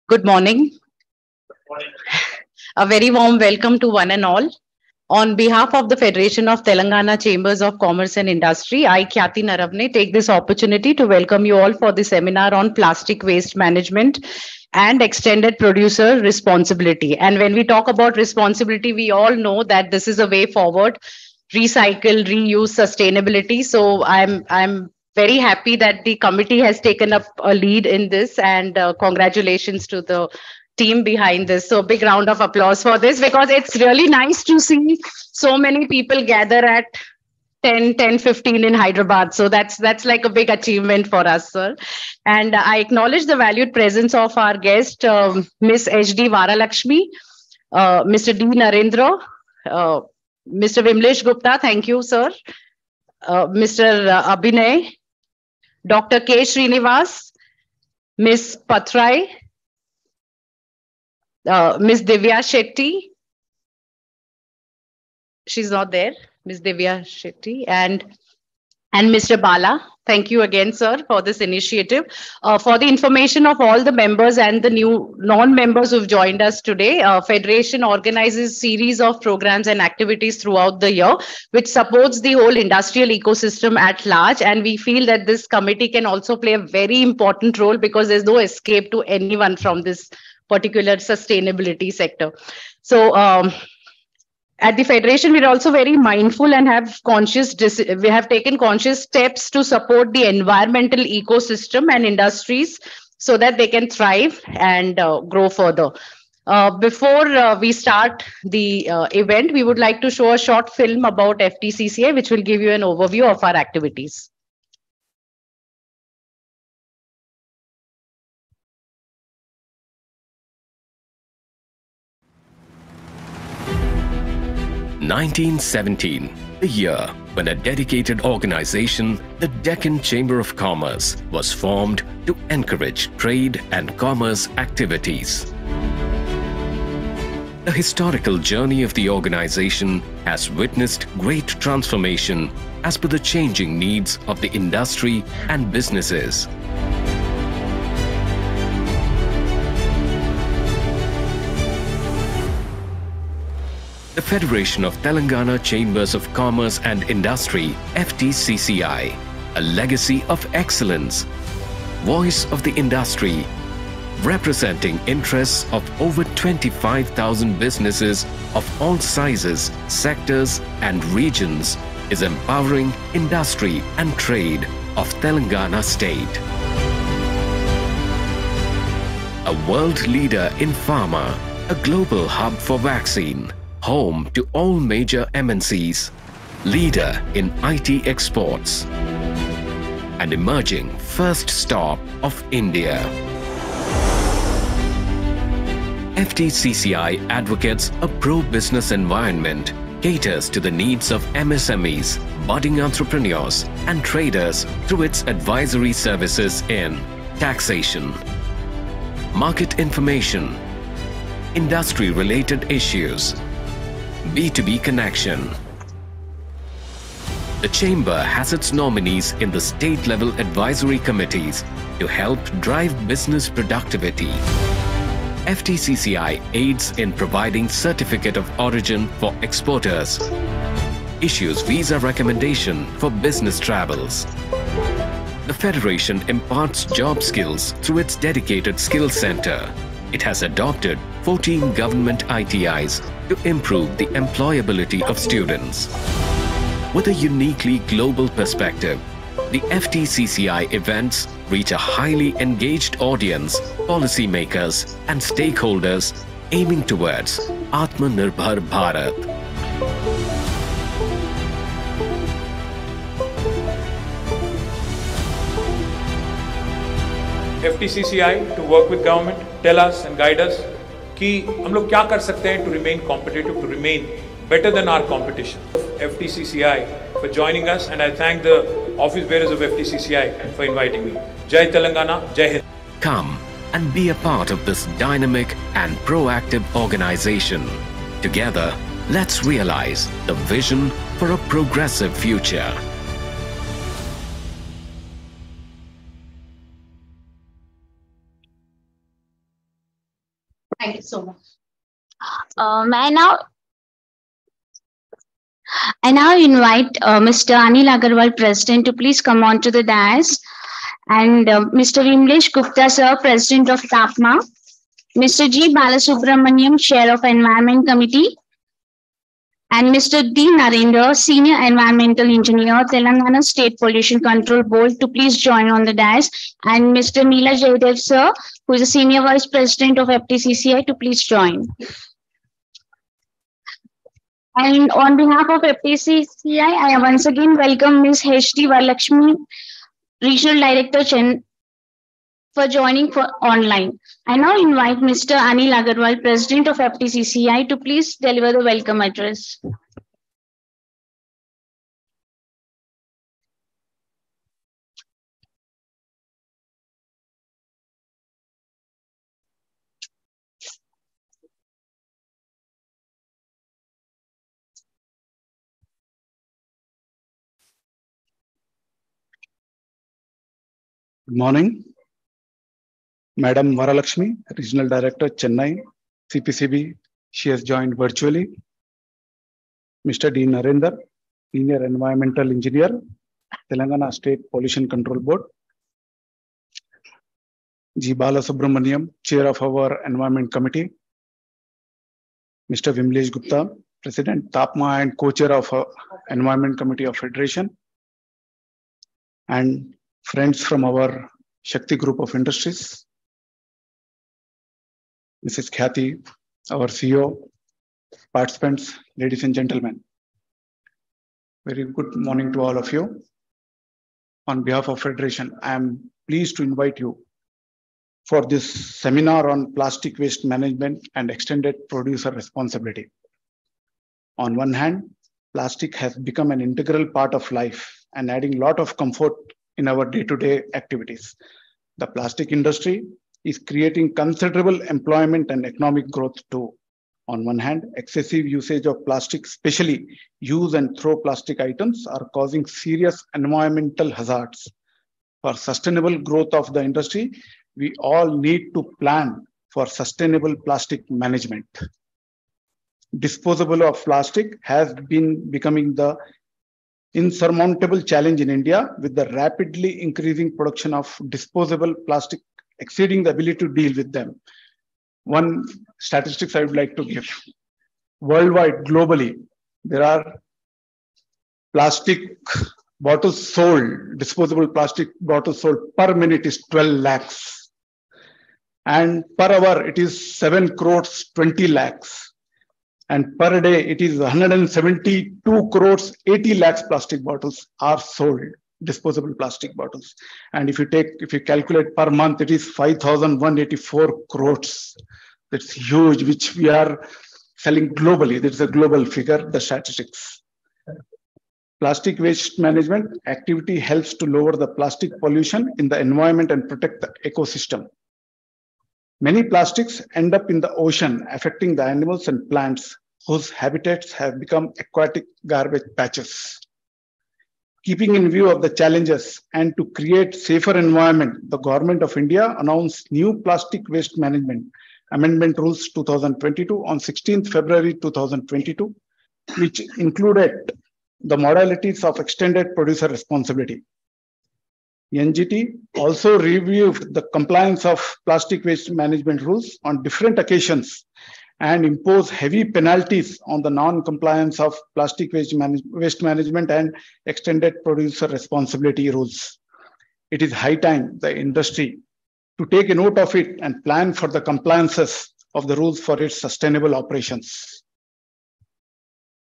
Good morning. A very warm welcome to one and all. On behalf of the Federation of Telangana Chambers of Commerce and Industry, I, Khyati Naravne, take this opportunity to welcome you all for the seminar on plastic waste management and extended producer responsibility. And when we talk about responsibility, we all know that this is a way forward: recycle, reuse, sustainability. So I'm very happy that the committee has taken up a lead in this, and congratulations to the team behind this. So big round of applause for this, because it's really nice to see so many people gather at 10, 10, 15 in Hyderabad. So that's like a big achievement for us, sir. And I acknowledge the valued presence of our guest, Miss HD Varalakshmi, Mr. D Narendra, uh, Mr. Vimlesh Gupta, thank you, sir. Mr. Abhinay, Dr. K. Srinivas, Miss Patrai, Miss Divya Shetty. She's not there. Miss Divya Shetty and Mr. Bala. Thank you again, sir, for this initiative. For the information of all the members and the new non-members who've joined us today, Federation organizes series of programs and activities throughout the year, which supports the whole industrial ecosystem at large. And we feel that this committee can also play a very important role, because there's no escape to anyone from this particular sustainability sector. So at the federation, we're also very mindful and have we have taken conscious steps to support the environmental ecosystem and industries so that they can thrive and grow further. Before we start the event, we would like to show a short film about FTCCI, which will give you an overview of our activities. 1917, the year when a dedicated organization, the Deccan Chamber of Commerce, was formed to encourage trade and commerce activities. The historical journey of the organization has witnessed great transformation as per the changing needs of the industry and businesses. The Federation of Telangana Chambers of Commerce and Industry, FTCCI, a legacy of excellence, voice of the industry, representing interests of over 25,000 businesses of all sizes, sectors and regions, is empowering industry and trade of Telangana state. A world leader in pharma, a global hub for vaccine, home to all major MNCs, leader in IT exports, and emerging first stop of India. FTCCI advocates a pro-business environment, caters to the needs of MSMEs, budding entrepreneurs, and traders through its advisory services in taxation, market information, industry-related issues, B2B connection. The Chamber has its nominees in the state-level advisory committees to help drive business productivity. FTCCI aids in providing certificate of origin for exporters, issues visa recommendation for business travels. The Federation imparts job skills through its dedicated skills center. It has adopted 14 government ITIs to improve the employability of students. With a uniquely global perspective, the FTCCI events reach a highly engaged audience, policymakers and stakeholders aiming towards Atmanirbhar Bharat. FTCCI to work with government, tell us and guide us कि हम लोग क्या कर सकते हैं to remain competitive, to remain better than our competition. FTCCI for joining us, and I thank the office bearers of FTCCI for inviting me. Jai Telangana, Jai Hind. Come and be a part of this dynamic and proactive organization. Together, let's realize the vision for a progressive future. so much. I now invite Mr. Anil Agarwal, President, to please come on to the dais, and Mr. Vimlesh Gupta, Sir, President of TAPMA, Mr. G. Balasubramaniam, Chair of Environment Committee, and Mr. D. Narendra, Senior Environmental Engineer, Telangana State Pollution Control Board, to please join on the dais, and Mr. Neela Jaydev, Sir, who is the Senior Vice President of FTCCI, to please join. And on behalf of FTCCI, I once again welcome Ms. H.D. Varalakshmi, Regional Director, for joining for online. I now invite Mr. Anil Agarwal, President of FTCCI, to please deliver the welcome address. Good morning. Madam Varalakshmi, Regional Director, Chennai, CPCB, she has joined virtually. Mr. D. Narendra, Senior Environmental Engineer, Telangana State Pollution Control Board. G. Balasubramaniam, Chair of our Environment Committee. Mr. Vimlesh Gupta, President, TAPMA, and Co-Chair of Environment Committee of Federation. And friends from our Shakti Group of Industries. Mrs. Khyati, our CEO, participants, ladies and gentlemen. Very good morning to all of you. On behalf of Federation, I am pleased to invite you for this seminar on plastic waste management and extended producer responsibility. On one hand, plastic has become an integral part of life and adding a lot of comfort in our day-to-day activities. The plastic industry is creating considerable employment and economic growth too. On one hand, excessive usage of plastic, especially use and throw plastic items, are causing serious environmental hazards. For sustainable growth of the industry, we all need to plan for sustainable plastic management. Disposable of plastic has been becoming the insurmountable challenge in India, with the rapidly increasing production of disposable plastic exceeding the ability to deal with them. One statistics I would like to give. Worldwide, globally, there are plastic bottles sold, disposable plastic bottles sold per minute is 12 lakhs. And per hour, it is 7 crores 20 lakhs. And per day, it is 172 crores 80 lakhs plastic bottles are sold, disposable plastic bottles. And if you calculate per month, it is 5,184 crores. That's huge, which we are selling globally. That's a global figure, the statistics. Plastic waste management activity helps to lower the plastic pollution in the environment and protect the ecosystem. Many plastics end up in the ocean, affecting the animals and plants whose habitats have become aquatic garbage patches. Keeping in view of the challenges and to create safer environment, the Government of India announced new Plastic Waste Management Amendment Rules 2022 on 16th February 2022, which included the modalities of extended producer responsibility. NGT also reviewed the compliance of plastic waste management rules on different occasions and imposed heavy penalties on the non-compliance of plastic waste management and extended producer responsibility rules. It is high time the industry to take a note of it and plan for the compliances of the rules for its sustainable operations.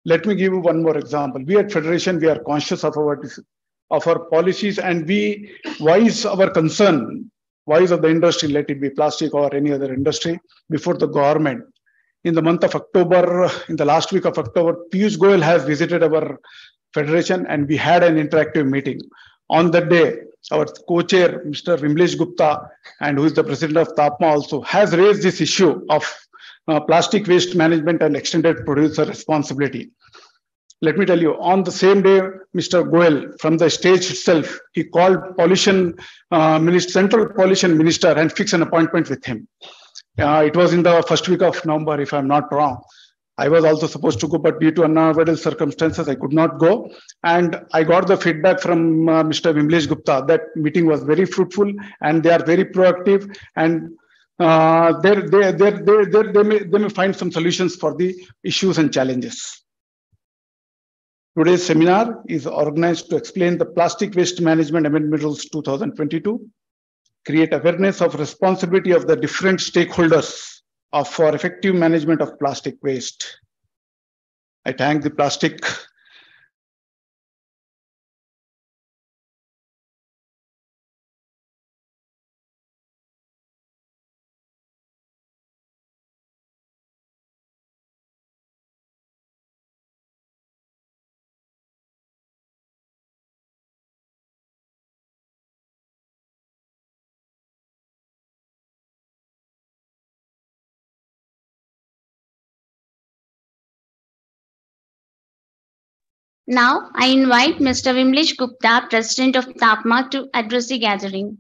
Let me give you one more example. We at Federation, we are conscious of our policies, and we voice our concern, voice of the industry, let it be plastic or any other industry, before the government. In the month of October, in the last week of October, Piyush Goyal has visited our Federation and we had an interactive meeting. On that day, our co-chair, Mr. Vimlesh Gupta, and who is the president of TAPMA also, has raised this issue of plastic waste management and extended producer responsibility. Let me tell you, on the same day, Mr. Goyal, from the stage itself, he called Central Pollution Minister and fixed an appointment with him. It was in the first week of November, if I'm not wrong. I was also supposed to go, but due to unavoidable circumstances, I could not go. And I got the feedback from Mr. Vimlesh Gupta that meeting was very fruitful and they are very proactive, and they may find some solutions for the issues and challenges. Today's seminar is organized to explain the Plastic Waste Management Amendment Rules 2022, create awareness of responsibility of the different stakeholders for effective management of plastic waste. I thank the plastic Now, I invite Mr. Vimlesh Gupta, President of TAPMA, to address the gathering.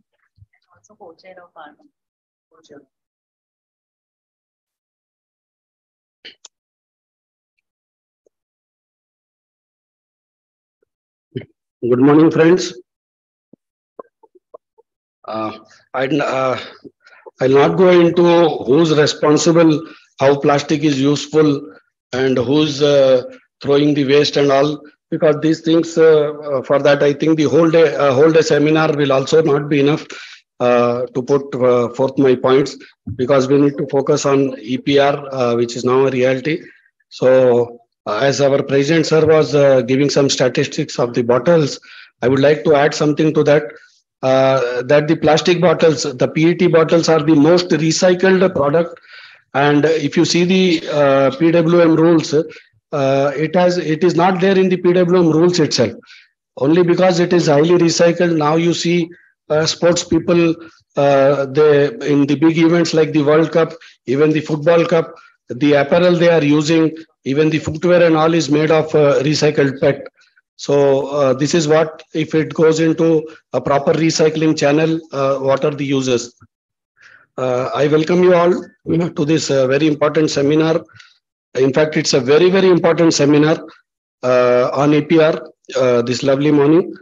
Good morning, friends. I'll not go into who's responsible, how plastic is useful, and who's throwing the waste and all, because these things, for that, I think the whole day seminar will also not be enough to put forth my points, because we need to focus on EPR, which is now a reality. So, as our President sir was giving some statistics of the bottles, I would like to add something to that. That the plastic bottles, the PET bottles, are the most recycled product. And if you see the PWM rules, it is not there in the PWM rules itself. Only because it is highly recycled. Now you see sports people, they in the big events like the World Cup, even the Football Cup, the apparel they are using, even the footwear and all is made of recycled PET. So this is what, if it goes into a proper recycling channel, what are the uses? I welcome you all to this very important seminar. In fact, it's a very, very important seminar on EPR this lovely morning.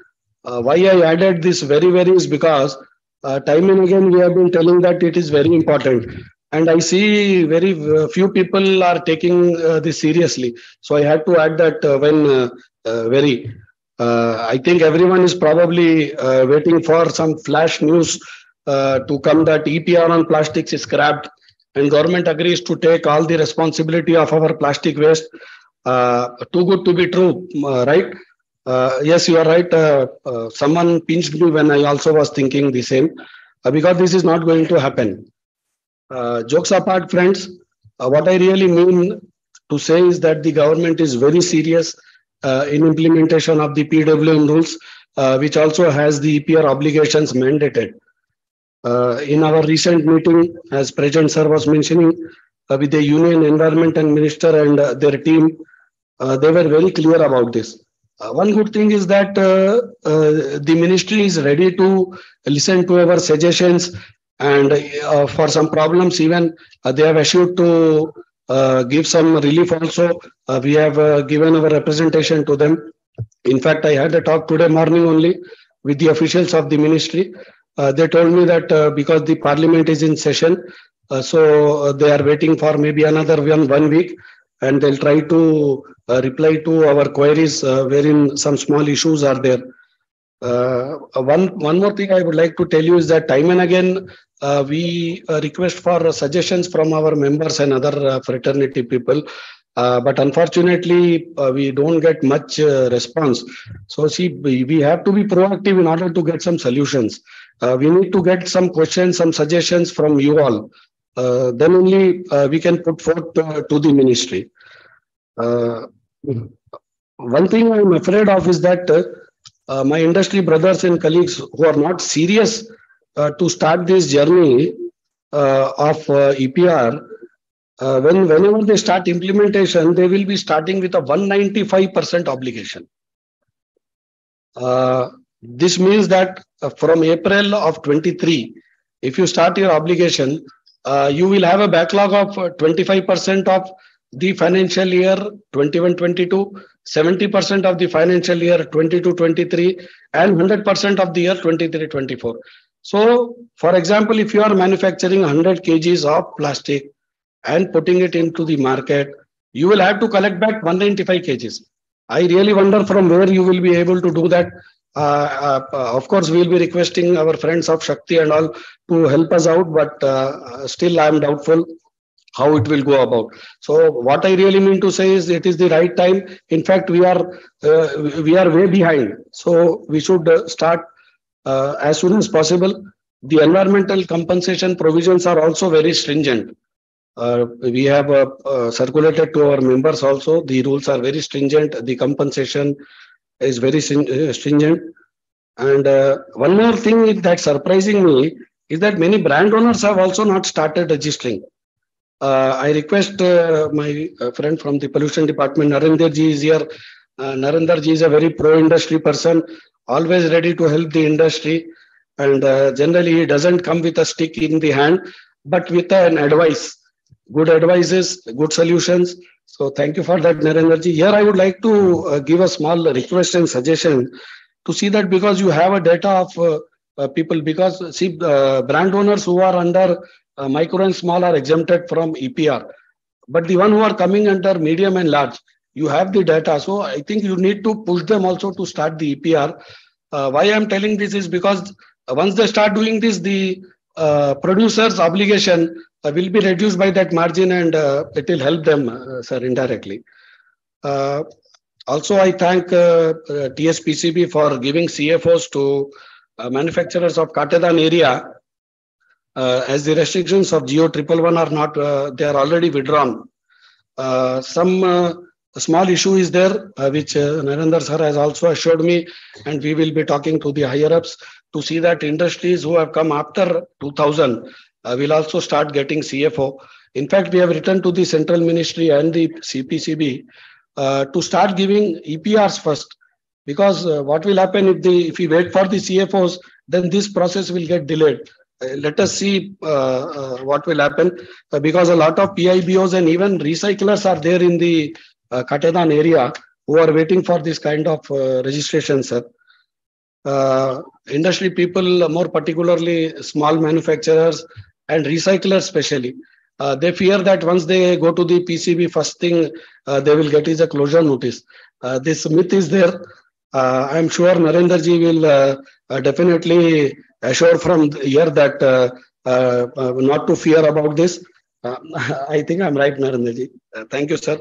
Why I added this very is because time and again we have been telling that it is very important. And I see very few people are taking this seriously. So I had to add that I think everyone is probably waiting for some flash news to come that EPR on plastics is scrapped and government agrees to take all the responsibility of our plastic waste. Too good to be true, right? Yes, you are right. Someone pinched me when I also was thinking the same, because this is not going to happen. Jokes apart, friends, what I really mean to say is that the government is very serious in implementation of the PWM rules, which also has the EPR obligations mandated. In our recent meeting, as President Sir was mentioning, with the Union Environment and Minister and their team, they were very clear about this. One good thing is that the ministry is ready to listen to our suggestions, and for some problems even they have assured to give some relief also. We have given our representation to them. In fact, I had a talk today morning only with the officials of the ministry. They told me that because the parliament is in session, so they are waiting for maybe another one week, and they'll try to reply to our queries wherein some small issues are there. One more thing I would like to tell you is that time and again we request for suggestions from our members and other fraternity people, but unfortunately we don't get much response. So see, we have to be proactive in order to get some solutions. We need to get some questions, some suggestions from you all. Then only we can put forth to the ministry. One thing I'm afraid of is that my industry brothers and colleagues who are not serious to start this journey of EPR, whenever they start implementation, they will be starting with a 195% obligation. This means that from April of 23, if you start your obligation, you will have a backlog of 25% of the financial year 21-22, 70% of the financial year 22-23, and 100% of the year 23-24. So, for example, if you are manufacturing 100 kgs of plastic and putting it into the market, you will have to collect back 195 kgs. I really wonder from where you will be able to do that. Of course, we will be requesting our friends of Shakti and all to help us out, but still I am doubtful how it will go about. So what I really mean to say is it is the right time. In fact, we are way behind. So we should start as soon as possible. The environmental compensation provisions are also very stringent. We have circulated to our members also. The rules are very stringent. The compensation is very stringent. And one more thing that's surprising me is that many brand owners have also not started registering. I request my friend from the pollution department, Narendra ji is here. Narendra ji is a very pro-industry person, always ready to help the industry. And generally, he doesn't come with a stick in the hand, but with an advice. Good advices, good solutions. So thank you for that, Narendra ji. Here, I would like to give a small request and suggestion to see that because you have a data of people, because see, brand owners who are under micro and small are exempted from EPR. But the one who are coming under medium and large, you have the data. So I think you need to push them also to start the EPR. Why I'm telling this is because once they start doing this, the producer's obligation will be reduced by that margin, and it will help them, sir, indirectly. Also, I thank TSPCB for giving CFOs to manufacturers of Katedan area. As the restrictions of Geo 111 are not, they are already withdrawn. Some small issue is there, which Narendra sir has also assured me, and we will be talking to the higher ups to see that industries who have come after 2000 will also start getting CFO. In fact, we have written to the Central Ministry and the CPCB to start giving EPRs first, because what will happen if we wait for the CFOs, then this process will get delayed. Let us see what will happen, because a lot of PIBOs and even recyclers are there in the Katedan area who are waiting for this kind of registration, sir. Industry people, more particularly small manufacturers and recyclers especially, they fear that once they go to the PCB, first thing they will get is a closure notice. This myth is there. I'm sure Narendra ji will definitely assure from here that not to fear about this. I think I'm right, Narendra ji. Thank you, sir.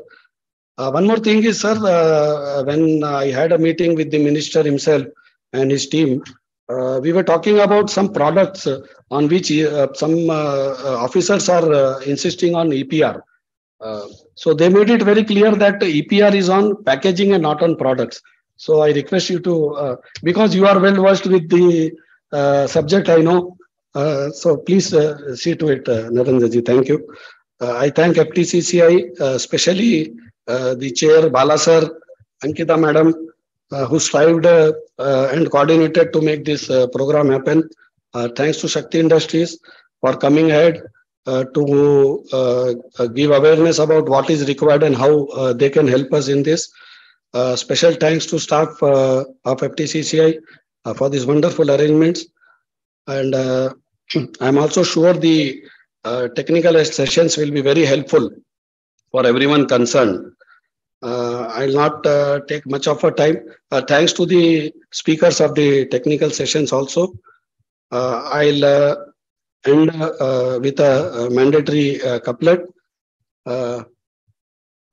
One more thing is, sir, when I had a meeting with the minister himself and his team, we were talking about some products on which some officers are insisting on EPR. So they made it very clear that EPR is on packaging and not on products. So I request you to, because you are well versed with the subject, I know. So please see to it, Narendra ji. Thank you. I thank FTCCI, especially the chair, Bala sir, Ankita madam, who strived and coordinated to make this program happen. Thanks to Shakti Industries for coming ahead to give awareness about what is required and how they can help us in this. Special thanks to staff of FTCCI for these wonderful arrangements. And I'm also sure the technical sessions will be very helpful for everyone concerned. I'll not take much of our time. Thanks to the speakers of the technical sessions also. I'll end with a mandatory couplet.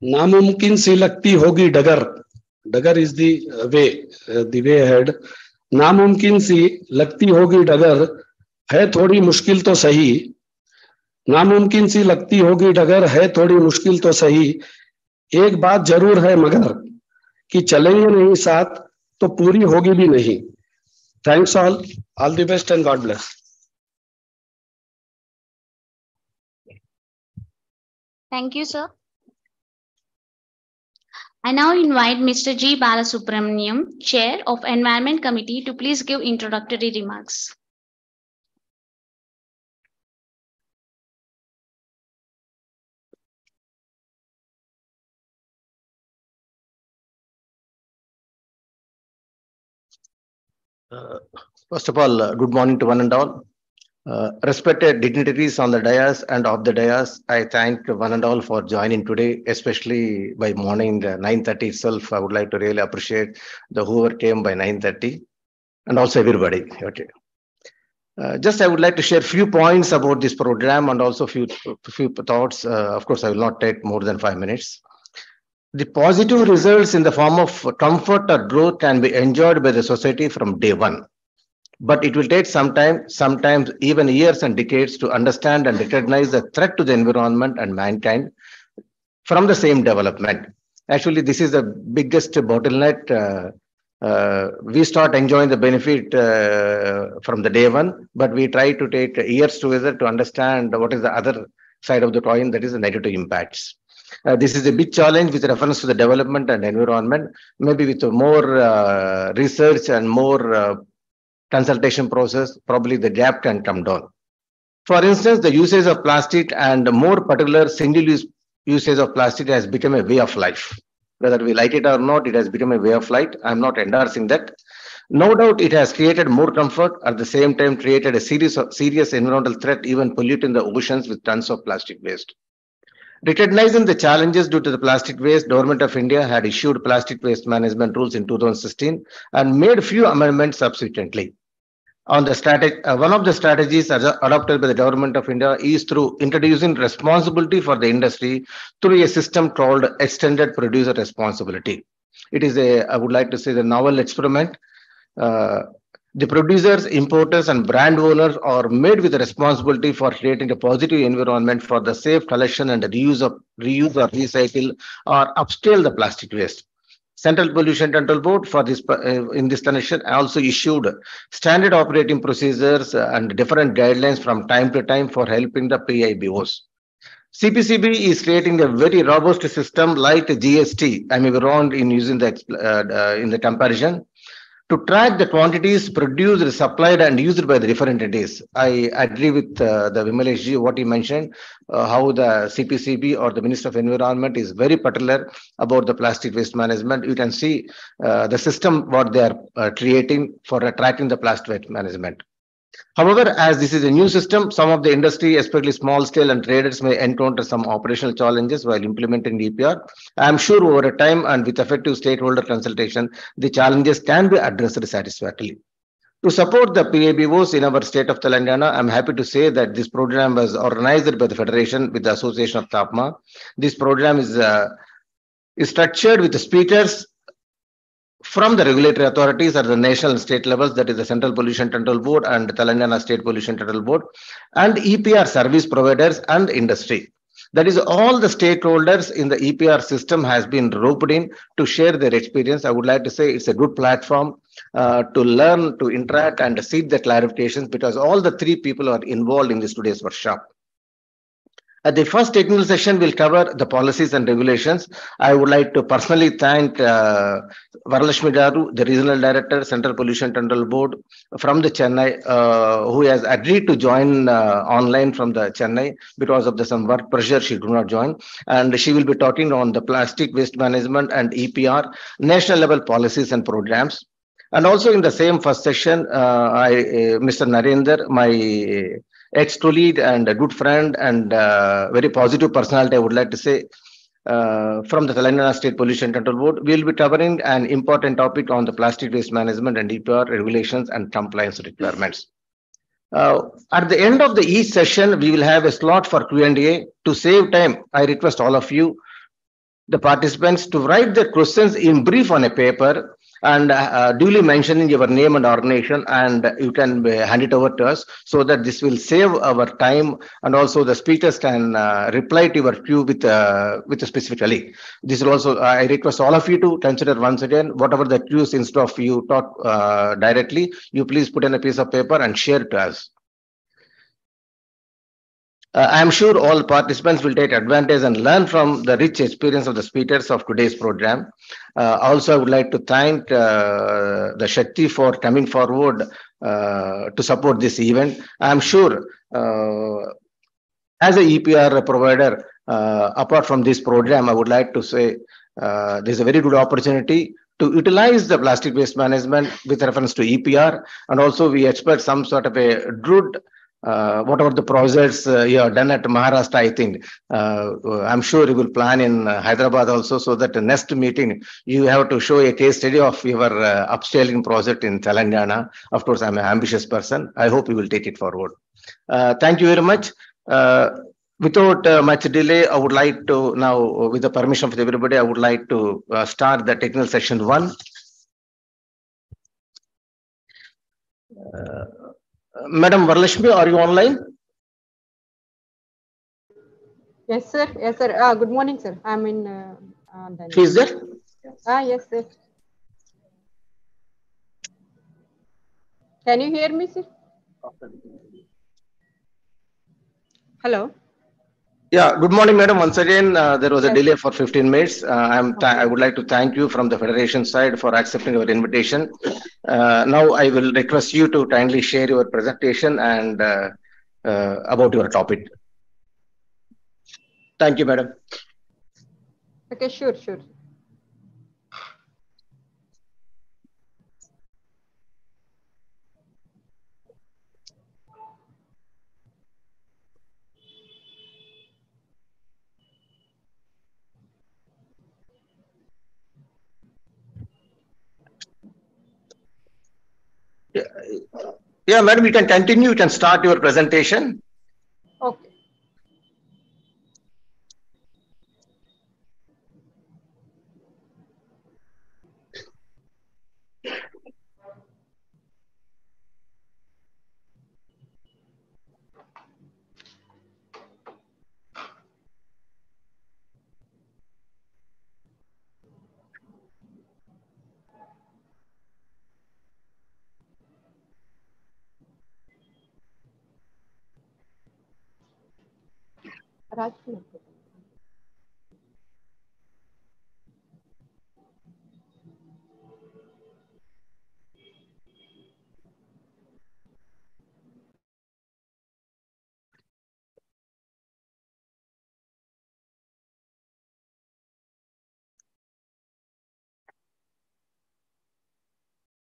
नामुमकिन सी लगती होगी डगर, डगर is the way ahead. नामुमकिन सी लगती होगी डगर, है थोड़ी मुश्किल तो सही. नामुमकिन सी लगती होगी डगर, है थोड़ी मुश्किल तो सही. एक बात जरूर है मगर कि चलेंगे नहीं साथ तो पूरी होगी भी नहीं. Thanks all the best and God bless. Thank you, sir. I now invite Mr. G. Balasubramaniam, Chair of Environment Committee, to please give introductory remarks. First of all, good morning to one and all. Respected dignitaries on the dais and off the dais, I thank one and all for joining today, especially by morning 9:30 itself. I would like to really appreciate the whoever came by 9:30 and also everybody. Okay. Just I would like to share few points about this program and also few thoughts. Of course, I will not take more than 5 minutes. The positive results in the form of comfort or growth can be enjoyed by the society from day one. But it will take some time, sometimes even years and decades, to understand and recognize the threat to the environment and mankind from the same development. Actually, this is the biggest bottleneck. We start enjoying the benefit from the day one, but we try to take years together to understand what is the other side of the coin, that is the negative impacts. This is a big challenge with reference to the development and environment. Maybe with more research and more consultation process, probably the gap can come down. For instance, the usage of plastic and more particular single-use usage of plastic has become a way of life. Whether we like it or not, it has become a way of life. I'm not endorsing that. No doubt it has created more comfort, at the same time created a serious environmental threat, even polluting the oceans with tons of plastic waste. Recognizing the challenges due to the plastic waste, Government of India had issued plastic waste management rules in 2016 and made few amendments subsequently. On the one of the strategies adopted by the Government of India is through introducing responsibility for the industry through a system called extended producer responsibility. It is I would like to say, the novel experiment. The producers, importers, and brand owners are made with the responsibility for creating a positive environment for the safe collection and the reuse or recycle or upscale the plastic waste. Central Pollution Control Board for this in this connection also issued standard operating procedures and different guidelines from time to time for helping the PIBOs. CPCB is creating a very robust system like the GST. I may be wrong in using that in the comparison, to track the quantities produced, supplied, and used by the different entities. I agree with the Vimalesh ji, what he mentioned, how the CPCB or the Minister of Environment is very particular about the plastic waste management. You can see the system what they are creating for tracking the plastic waste management. However, as this is a new system, some of the industry, especially small scale and traders, may encounter some operational challenges while implementing the EPR. I am sure over a time and with effective stakeholder consultation, the challenges can be addressed satisfactorily. To support the PIBOs in our state of Telangana, I am happy to say that this program was organized by the Federation with the Association of TAPMA. This program is structured with the speakers from the regulatory authorities at the national and state levels, that is the Central Pollution Control Board and Telangana State Pollution Control Board, and EPR service providers and industry. That is, all the stakeholders in the EPR system has been roped in to share their experience. I would like to say it's a good platform to learn, to interact and seek the clarifications, because all the three people are involved in this today's workshop. The first technical session will cover the policies and regulations. I would like to personally thank Varalakshmi Garu, the Regional Director, Central Pollution Control Board from the Chennai, who has agreed to join online from the Chennai because of some work pressure. She could not join, and she will be talking on the plastic waste management and EPR, national level policies and programs. And also in the same first session, Mr. Narendra, my ex-colleague and a good friend and very positive personality, I would like to say, from the Telangana State Pollution Control Board, we will be covering an important topic on the plastic waste management and EPR regulations and compliance requirements. At the end of each session, we will have a slot for Q&A. To save time, I request all of you, the participants, to write their questions in brief on a paper and duly mentioning your name and organization, and you can hand it over to us, so that this will save our time, and also the speakers can reply to your queue with specifically. This will also, I request all of you to consider once again, whatever the queues, instead of you talk directly, you please put in a piece of paper and share it to us. I am sure all participants will take advantage and learn from the rich experience of the speakers of today's program. Also, I would like to thank the Shakti for coming forward to support this event. I am sure as a EPR provider, apart from this program, I would like to say there's a very good opportunity to utilize the plastic waste management with reference to EPR, and also we expect some sort of a good whatever the projects you have done at Maharashtra, I think I'm sure you will plan in Hyderabad also, so that the next meeting you have to show a case study of your upscaling project in Telangana. Of course, I'm an ambitious person. I hope you will take it forward. Thank you very much. Without much delay, I would like to now, with the permission of everybody, I would like to start the technical session 1. Madam Varlashmi, are you online? Yes, sir. Yes, sir. Good morning, sir. I'm in. She is there? Yes, sir. Can you hear me, sir? Hello. Yeah, good morning, madam. Once again, there was a delay for 15 minutes. I would like to thank you from the Federation side for accepting our invitation. Now, I will request you to kindly share your presentation and about your topic. Thank you, madam. Okay, sure. Yeah, madam, you can continue. You can start your presentation. Okay.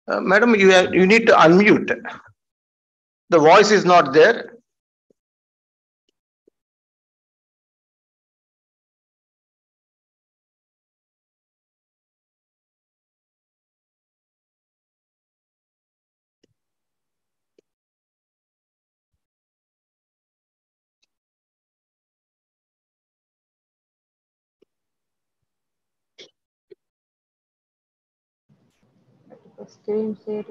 Madam, you need to unmute. The voice is not there. Screen share.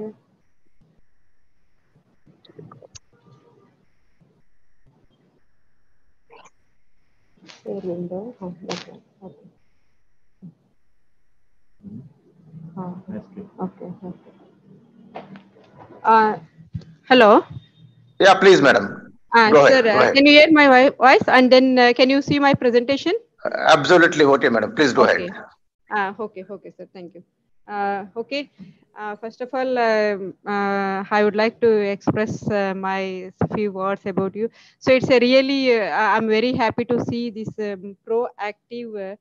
Share window. Okay. Okay. Hello. Yeah, please, madam. Go Sir, ahead. can you hear my voice? And then can you see my presentation? Absolutely okay, madam. Please go ahead. Okay, sir. Thank you. Okay. First of all, I would like to express my few words about you. So it's a really, I'm very happy to see this proactive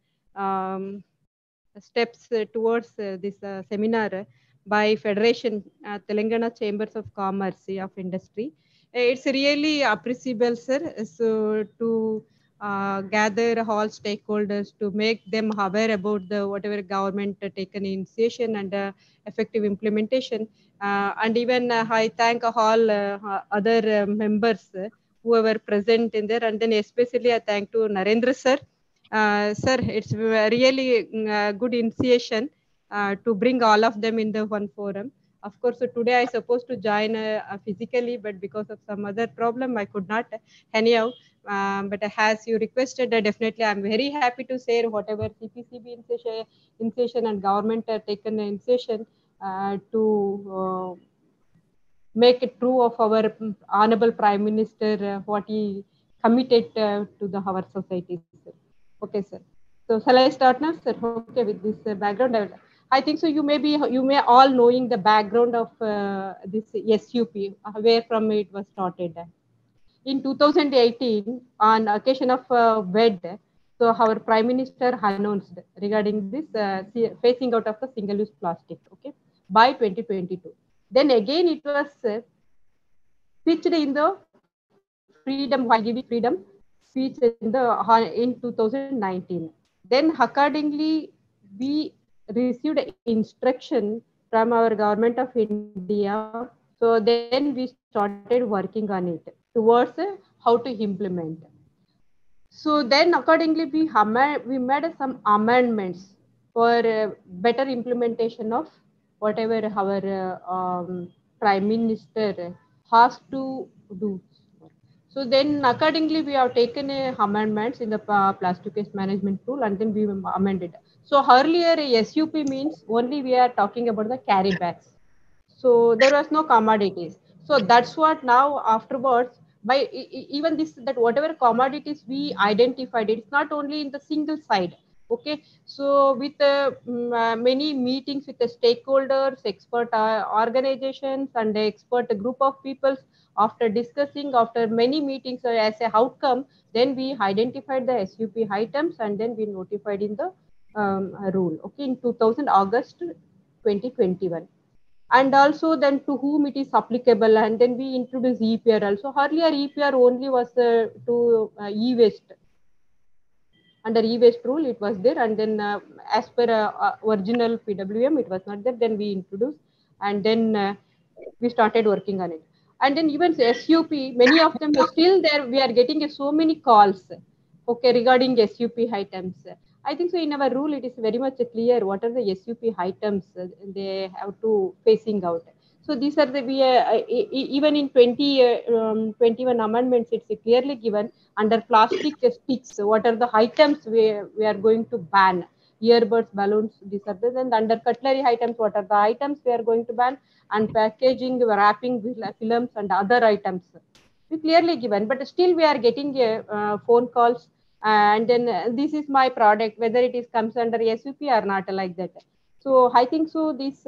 steps towards this seminar by Federation Telangana Chambers of Commerce of Industry. It's really appreciable, sir. So to gather all stakeholders to make them aware about the whatever government taken initiation and effective implementation. And even I thank all other members who were present in there. And then especially I thank to Narendra sir. Sir, it's really good initiation to bring all of them in the one forum. Of course, so today I supposed to join physically, but because of some other problem, I could not. Anyhow, but as you requested, definitely I'm very happy to share whatever CPCB initiation and government taken initiation to make it true of our honorable Prime Minister what he committed to our society, sir. Okay, sir. So shall I start now, sir? Okay, with this background, I think so. You may all knowing the background of this SUP, where from it was started. In 2018, on occasion of WED, So our Prime Minister announced regarding this phasing out of the single-use plastic, okay, by 2022. Then again it was pitched in the freedom, while giving freedom speech in 2019. Then accordingly, we received instruction from our government of India. So then we started working on it towards how to implement. So then accordingly, we made some amendments for better implementation of whatever our Prime Minister has to do. So then accordingly, we have taken amendments in the plastic waste management rule, and then we amended. So earlier SUP means only we are talking about the carry bags. So there was no commodities. So that's what now afterwards, by even this, that whatever commodities we identified, it's not only in the single side. Okay, so with many meetings with the stakeholders, expert organizations, and the expert group of people, after discussing, after many meetings as a outcome, then we identified the SUP items, and then we notified in the rule, okay, in 2000 August 2021. And also then to whom it is applicable, and then we introduce EPR also. Earlier EPR only was to e-waste. Under e-waste rule it was there, and then as per original PWM it was not there. Then we introduced, and then we started working on it. And then even SUP, many of them are still there. We are getting so many calls, okay, regarding SUP items. I think so in our rule it is very much clear what are the SUP items they have to phasing out. So these are the even in 21 amendments it's clearly given under plastic sticks what are the items we are going to ban. Earbuds, balloons, these are the, and under cutlery items what are the items we are going to ban, and packaging, wrapping, films, and other items. We clearly given, but still we are getting phone calls, and then this is my product, whether it is comes under SUP or not, like that. So I think so this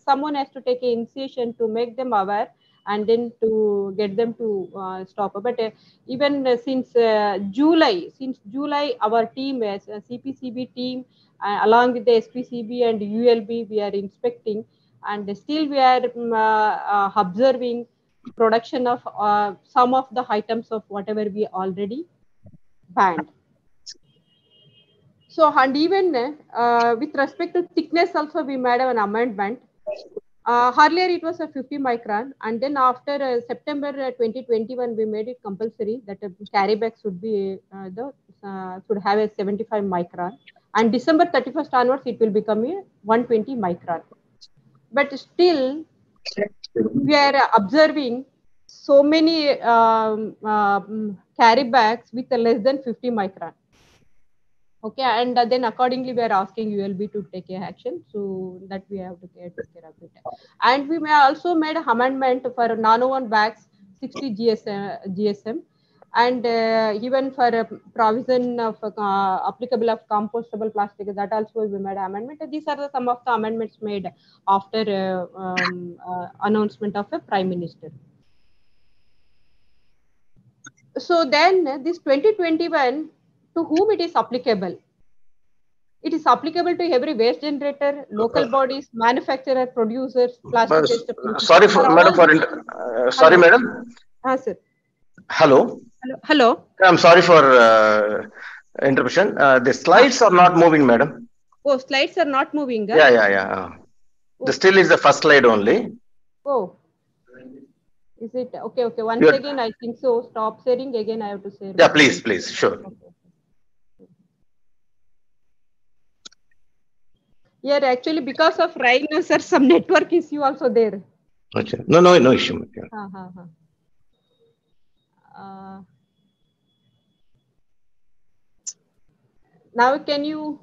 someone has to take an initiation to make them aware, and then to get them to stop. But even since July, our team as a CPCB team, along with the SPCB and ULB, we are inspecting, and still we are observing production of some of the items of whatever we already banned. So, and even with respect to thickness also we made an amendment. Earlier it was a 50 micron, and then after September 2021 we made it compulsory that a carry bag should be should have a 75 micron, and December 31st onwards it will become a 120 micron. But still we are observing so many carry bags with less than 50 micron. Okay, and then accordingly we are asking ULB to take a action, so that we have to take care of it. And we may also made an amendment for nano one bags 60 GSM, and even for provision of applicable of compostable plastic, that also we made amendment. These are some of the amendments made after announcement of a Prime Minister. So then this 2021, to whom it is applicable? It is applicable to every waste generator, local bodies, manufacturer, producers, plastic waste. Sorry, madam, sorry, madam. Sir. Hello. Hello. I'm sorry for interruption. The slides are not moving, madam. Oh, slides are not moving. Yeah. The still is the first slide only. Oh. Is it okay? Once again, I think so. Stop sharing again. I have to share. Yeah, please, sure. Okay. Yeah, actually, because of rain, sir, some network issue also there. Okay. No issue. Now, can you?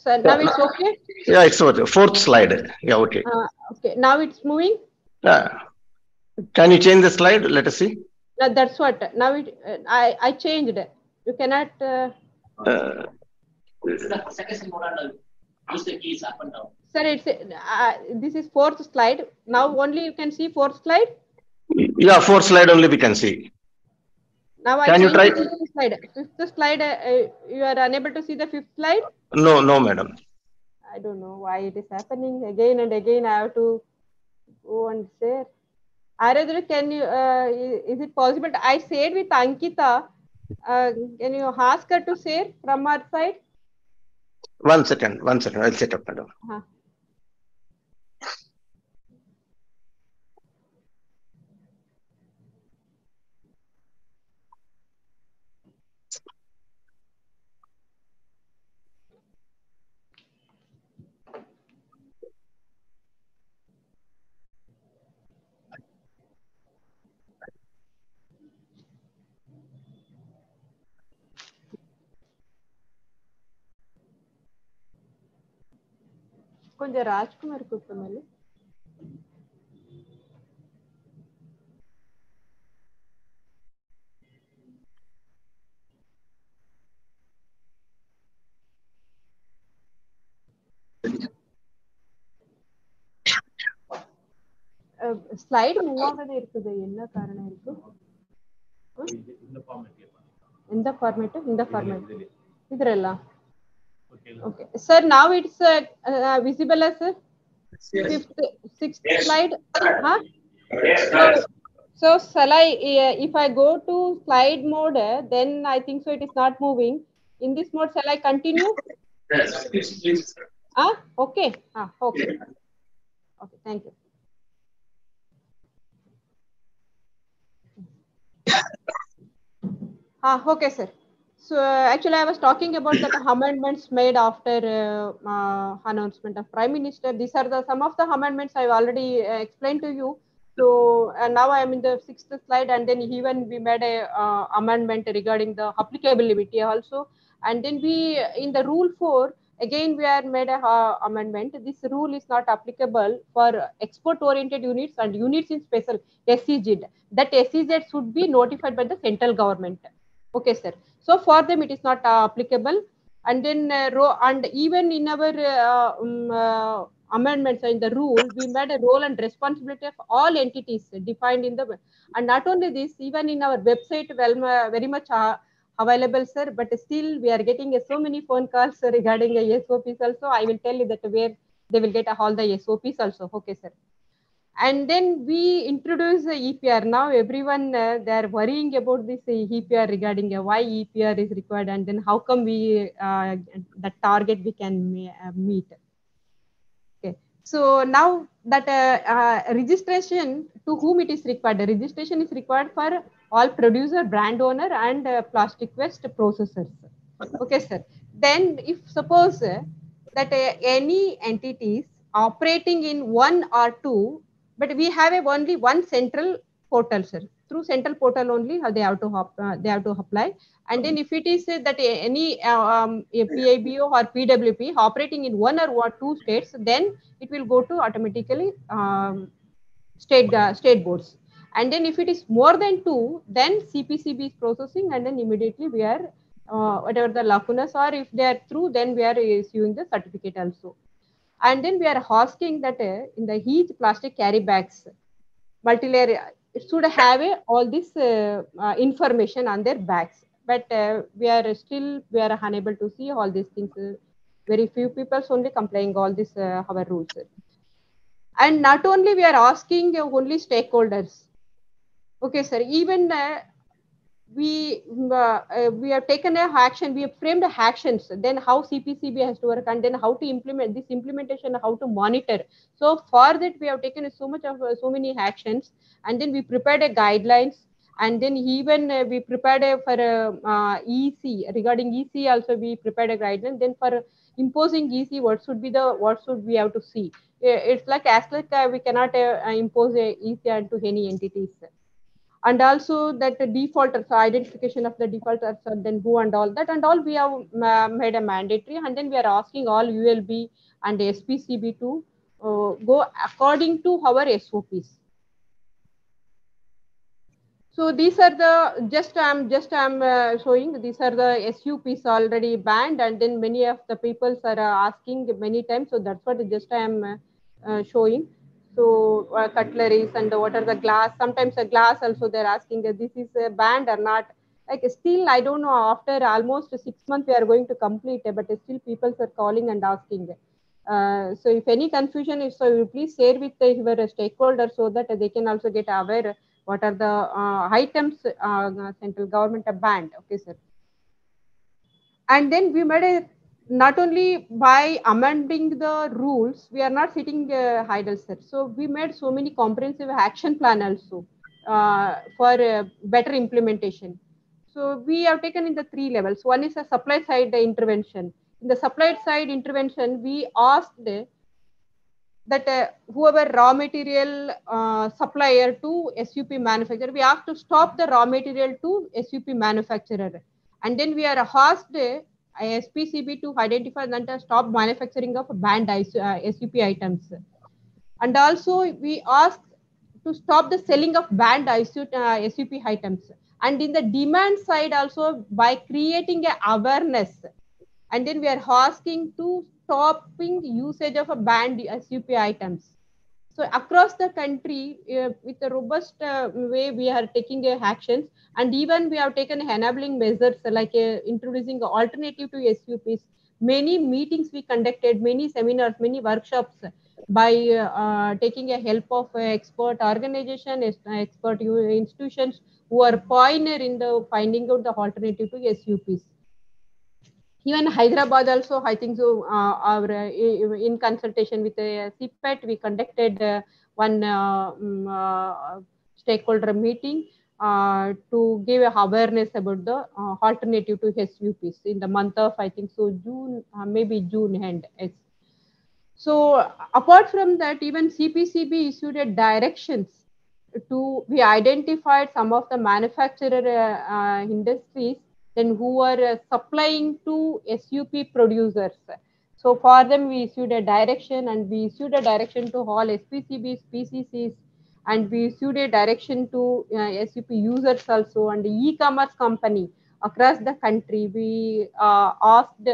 So now it's okay? Yeah, it's okay. Fourth slide. Yeah, okay. Okay, now it's moving. Can you change the slide? Let us see. That's what. Now I changed it. You cannot. Sir, it's this is fourth slide. Now only you can see fourth slide. Yeah, fourth slide only we can see. Now can you try? Fifth slide. Fifth slide. You are unable to see the fifth slide. No, no, madam. I don't know why it is happening again and again. I have to go and share. Aradhana, can you? Is it possible? I shared with Ankita. Can you ask her to share from our side? 1 second. 1 second. I'll set up, madam. కొంచెం రాజ్ కుమార్ కూర్చోమని slide move ஆகாத இருக்குது என்ன காரணம் இருக்கு இந்த format ಇದರಲ್ಲ okay sir now it's visible as sixth slide so shall I if I go to slide mode then I think so it is not moving in this mode shall I continue yes please okay okay thank you okay sir. So actually I was talking about the amendments made after announcement of Prime Minister. These are some of the amendments I've already explained to you. So now I am in the sixth slide, and then even we made a amendment regarding the applicability also. And then we in the rule 4 again we are made a amendment. This rule is not applicable for export oriented units and units in special SEZ. That SEZ should be notified by the central government. Okay sir, so for them it is not applicable. And then and even in our amendments in the rule we made a role and responsibility of all entities defined in the and not only this even in our website very much available sir, but still we are getting so many phone calls regarding SOPs also. I will tell you that where they will get all the SOPs also. Okay sir. And then we introduce the EPR. Now everyone they are worrying about this EPR regarding why EPR is required and then how come we the target we can meet. Okay, so now that registration to whom it is required. The registration is required for all producer, brand owner, and plastic waste processors. Okay, sir. Then if suppose that any entities operating in one or two, but we have only one central portal, sir. Through central portal only they have to apply. And then if it is that any PIBO or PWP operating in one or two states, then it will go to automatically state boards. And then if it is more than two, then CPCB is processing, and then immediately we are whatever the lacunas are, if they are through, then we are issuing the certificate also. And then we are asking that in the each plastic carry bags, multi-layer should have all this information on their bags. But we are unable to see all these things. Very few people only complying all this our rules. And not only we are asking only stakeholders. Okay, sir. Even we have taken a action, we have framed actions, then how CPCB has to work, and then how to implement this implementation, how to monitor. So for that we have taken so much of so many actions, and then we prepared a guidelines, and then even we prepared for EC, regarding EC also we prepared a guideline. Then for imposing EC, what should we have to see? It's like we cannot impose a EC to any entities. and also that the defaulters, so identification of the defaulters, and then who and all that, and all we have made a mandatory, and then we are asking all ULB and SPCB to go according to our SOPs. So these are the I'm showing these are the SUPs already banned, and then many of the peoples are asking many times. So that's what just I am showing. So cutleries and what are the glass? Sometimes a glass also they're asking that this is banned or not. Like still I don't know. After almost 6 months we are going to complete, but still people are calling and asking. So if any confusion is so, you please share with your stakeholders so that they can also get aware what are the items central government have banned. Okay, sir. And then we made a, not only by amending the rules, we are not sitting idle, sir. So we made so many comprehensive action plan also for better implementation. So we have taken in the 3 levels. One is a supply side intervention. In the supply side intervention, we asked that whoever raw material supplier to SUP manufacturer, we have to stop the raw material to SUP manufacturer. And then we are asked SPCB to identify and stop manufacturing of banned SUP items. And also we asked to stop the selling of banned SUP items. And in the demand side also by creating a awareness. And then we are asking to stopping usage of a banned SUP items. So across the country, with a robust way, we are taking actions, and even we have taken enabling measures like introducing alternative to SUPs. Many meetings we conducted, many seminars, many workshops by taking a help of expert organization, expert institutions who are pioneer in the finding out the alternative to SUPs. Even Hyderabad also, I think so, our in consultation with the CPET, we conducted one stakeholder meeting to give awareness about the alternative to SUPs in the month of, I think so, June, maybe June end. So apart from that, even CPCB issued a directions to, we identified some of the manufacturer industries then who are supplying to SUP producers. So for them, we issued a direction, and we issued a direction to all SPCBs, PCCs, and we issued a direction to SUP users also, and the e-commerce company across the country. We asked,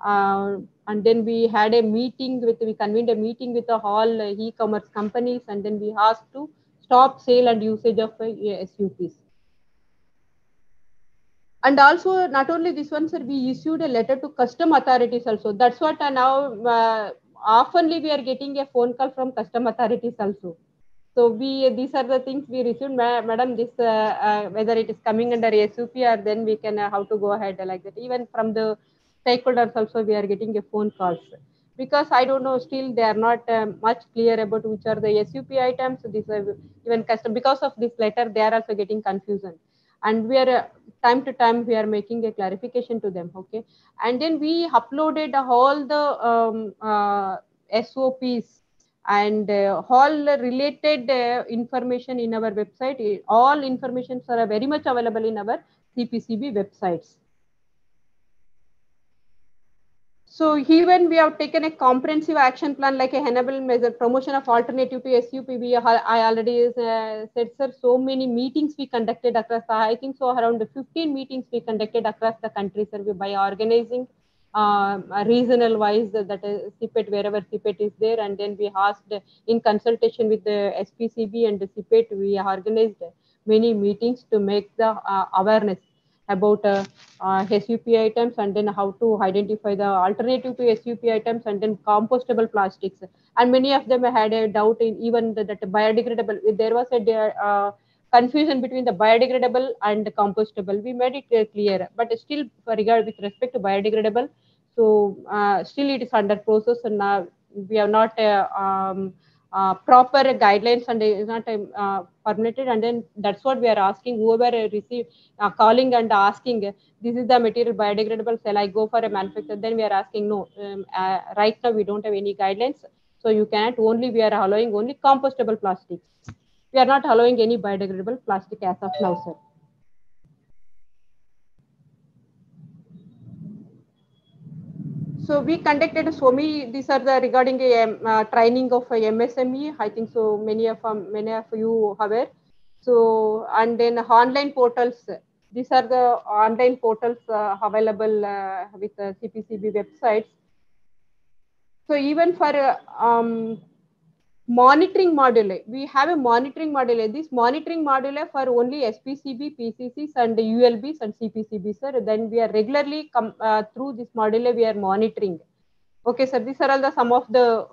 and then we had a meeting with, we convened a meeting with all e-commerce companies, and then we asked to stop sale and usage of SUPs. And also, not only this one, sir, we issued a letter to custom authorities also. That's what now, oftenly we are getting a phone call from custom authorities also. So these are the things we received, madam, this, whether it is coming under SUP or then we can, how to go ahead like that. Even from the stakeholders also, we are getting a phone calls. Because I don't know, still they are not much clear about which are the SUP items. This even custom, because of this letter, they are also getting confusion. And we are time to time we are making a clarification to them. Okay, and then we uploaded all the SOPs and all related information in our website. All informations are very much available in our CPCB websites. So even we have taken a comprehensive action plan like a enable measure, promotion of alternative to SUP. I already said, sir, so many meetings we conducted across, I think so around 15 meetings we conducted across the country, sir, by organizing regional wise, that CPET, wherever CPET is there. And then we asked in consultation with the SPCB and the CPET, we organized many meetings to make the awareness about SUP items, and then how to identify the alternative to SUP items, and then compostable plastics. And many of them had a doubt in even that biodegradable. There was a confusion between the biodegradable and the compostable. We made it clear, but still, with respect to biodegradable, so still it is under process, and we have not proper guidelines, and it is not formulated. And then that's what we are asking whoever receive calling and asking, this is the material biodegradable, shall I go for a manufacturer? Then we are asking, no, right now we don't have any guidelines, so you cannot. Only we are allowing only compostable plastics. we are not allowing any biodegradable plastic as of now, sir. So we conducted so many. These are the regarding training of MSME. I think so. Many of you aware. So and then online portals. These are the online portals available with CPCB websites. So even for monitoring module, we have a monitoring module. This monitoring module for only SPCB, PCCs and ULBs and CPCBs, sir. Then we are regularly through this module, we are monitoring. Okay, sir, these are all the some of the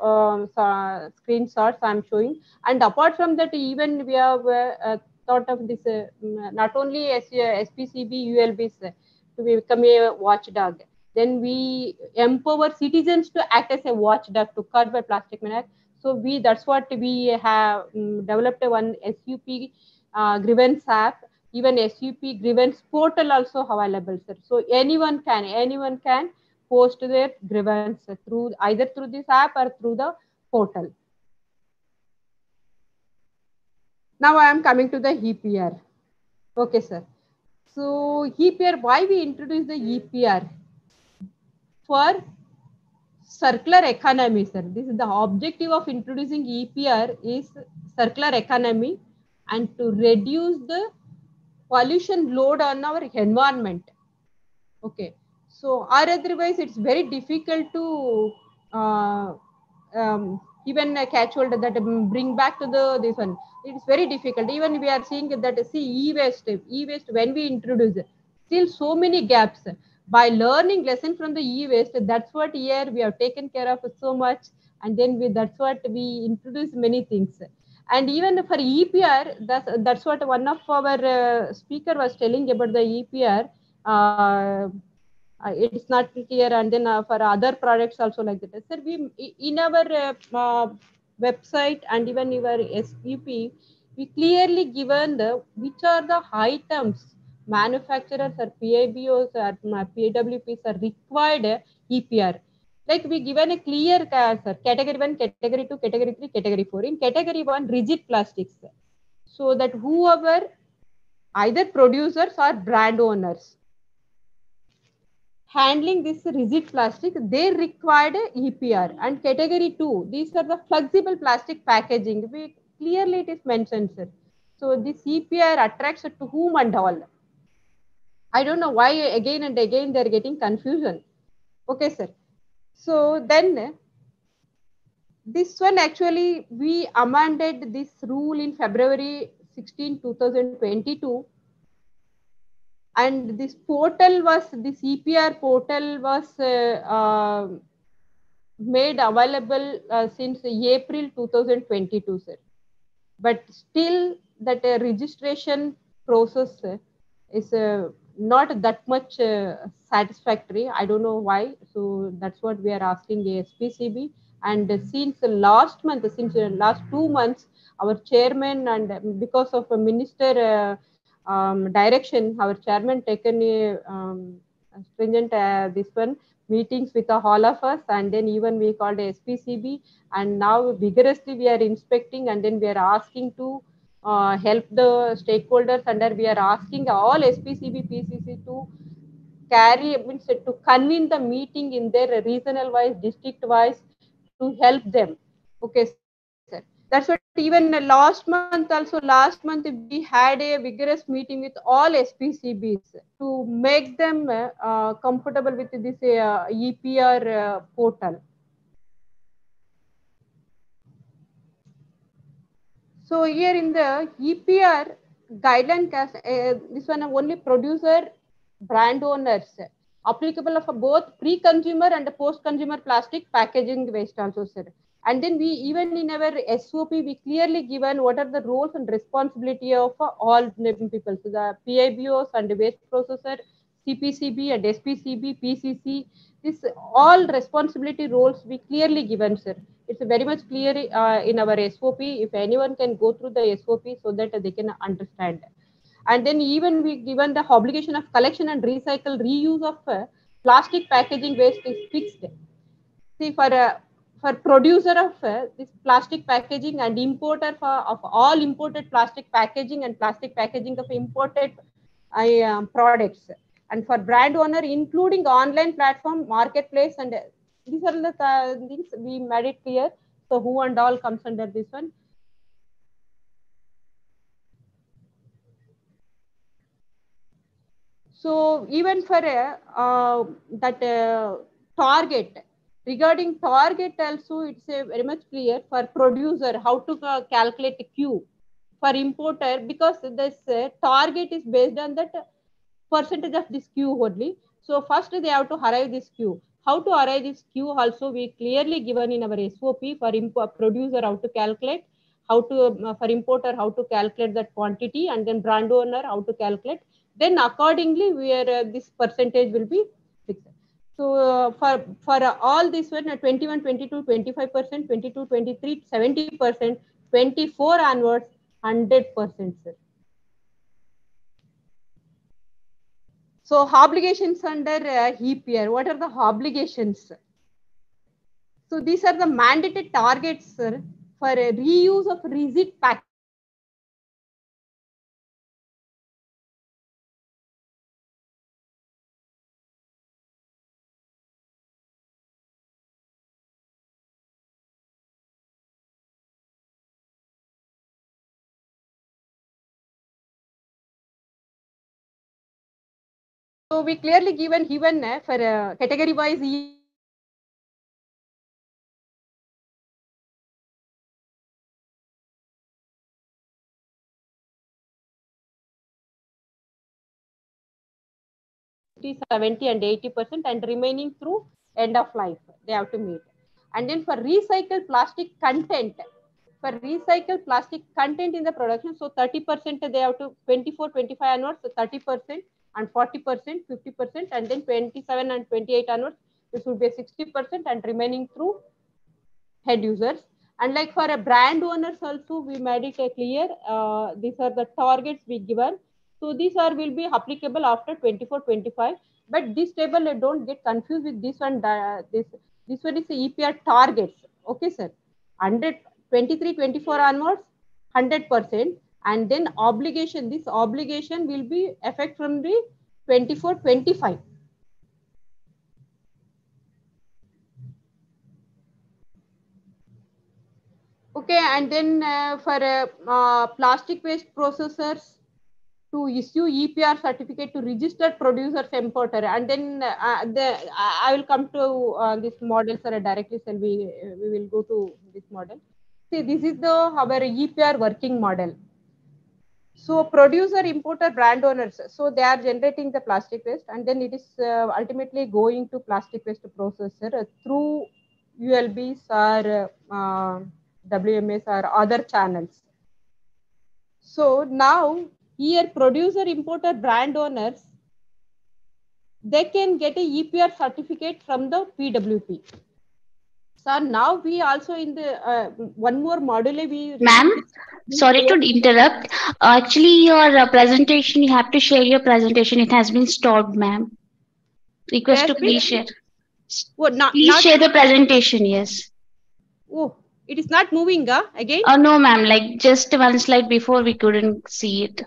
screenshots I'm showing. And apart from that, even we have thought of this, not only SPCB, ULBs to become a watchdog. Then we empower citizens to act as a watchdog to curb a plastic menace. So that's what we have developed one SUP grievance app, even SUP grievance portal also available, sir. So anyone can post their grievance through either through this app or through the portal. Now I am coming to the EPR. Okay, sir. So EPR, why we introduce the EPR? For circular economy, sir. This is the objective of introducing EPR is circular economy and to reduce the pollution load on our environment. Okay. So or otherwise it's very difficult to even catch hold that bring back to this one. It's very difficult. Even we are seeing that e-waste when we introduce it, still so many gaps. By learning lesson from the e-waste, that's what here we have taken care of so much, and then that's what we introduce many things. And even for EPR, that's what one of our speaker was telling about the EPR. It's not clear, and then for other products also like that. Sir, we in our website and even our SUP, we clearly given which are the items manufacturers or PIBOs or PWPs are required EPR. Like we given a clear answer, category 1, category 2, category 3, category 4. In category 1, rigid plastics. So that whoever, either producers or brand owners, handling this rigid plastic, they required EPR. And category 2, these are the flexible plastic packaging. Clearly it is mentioned, sir. So this EPR attracts to whom and all. I don't know why again and again they're getting confusion. Okay, sir. So then this one actually we amended this rule in February 16, 2022. And this EPR portal was made available since April 2022, sir. But still that registration process is not that much satisfactory. I don't know why. So that's what we are asking the SPCB. And since last month, since last 2 months, our chairman and because of a minister direction, our chairman taken a stringent this one meetings with all of us, and then even we called a SPCB, and now vigorously we are inspecting, and then we are asking to help the stakeholders, and we are asking all SPCB, PCC to to convene the meeting in their regional wise, district wise, to help them. Okay, sir. That's what even last month we had a vigorous meeting with all SPCBs to make them comfortable with this EPR portal. So here in the EPR guideline, this one only producer, brand owners, applicable for both pre-consumer and post-consumer plastic packaging waste also, sir. And then we even in our SOP, we clearly given what are the roles and responsibility of all people. So the PIBOs and waste processor, CPCB and SPCB, PCC, this all responsibility roles we clearly given, sir. It's very much clear in our SOP. If anyone can go through the SOP so that they can understand. And then even we given the obligation of collection and recycle reuse of plastic packaging waste is fixed. See, for producer of this plastic packaging and importer of all imported plastic packaging and plastic packaging of imported products, and for brand owner including online platform, marketplace, and these are the things we made it clear. So who and all comes under this one. So even for that target, regarding target also, it's very much clear for producer how to calculate the Q, for importer, because this target is based on that percentage of this Q only. So first they have to arrive this Q. How to arrive this Q also we clearly given in our SOP. For producer how to calculate, how to for importer how to calculate that quantity, and then brand owner how to calculate. Then accordingly where this percentage will be fixed. So for all this one, 21, 22, 25%, 22, 23, 70%, 24 onwards, 100%, sir. So obligations under EPR, what are the obligations? So these are the mandated targets, sir, for reuse of resid pack. So we clearly given for category wise $70 and 80%, and remaining through end of life they have to meet. And then for recycled plastic content, for recycled plastic content in the production, so 30% they have to 24, 25 onwards, so 30%, and 40%, 50%, and then 27 and 28 onwards, this would be 60%, and remaining through head users. And like for a brand owners also, we made it clear. These are the targets we given. So these are will be applicable after 24, 25. But this table, don't get confused with this one. This one is the EPR targets. Okay, sir. 100, 23, 24 onwards, 100%. And then obligation, this obligation will be effect from the 24, 25. Okay, and then for plastic waste processors to issue EPR certificate to registered producers importer, and then I will come to this model, sir, directly, sir. We will go to this model. See, this is our EPR working model. So producer, importer, brand owners, so they are generating the plastic waste, and then it is ultimately going to plastic waste processor through ULBs or WMS or other channels. So now here producer, importer, brand owners, they can get a EPR certificate from the PWP. So now we also in the one more module we. Ma'am, sorry to interrupt. Actually, your presentation, you have to share your presentation. It has been stopped, ma'am. Request to please share. Oh, please share the presentation, yes. Oh, it is not moving again? Oh, no, ma'am. Like just one slide before we couldn't see it.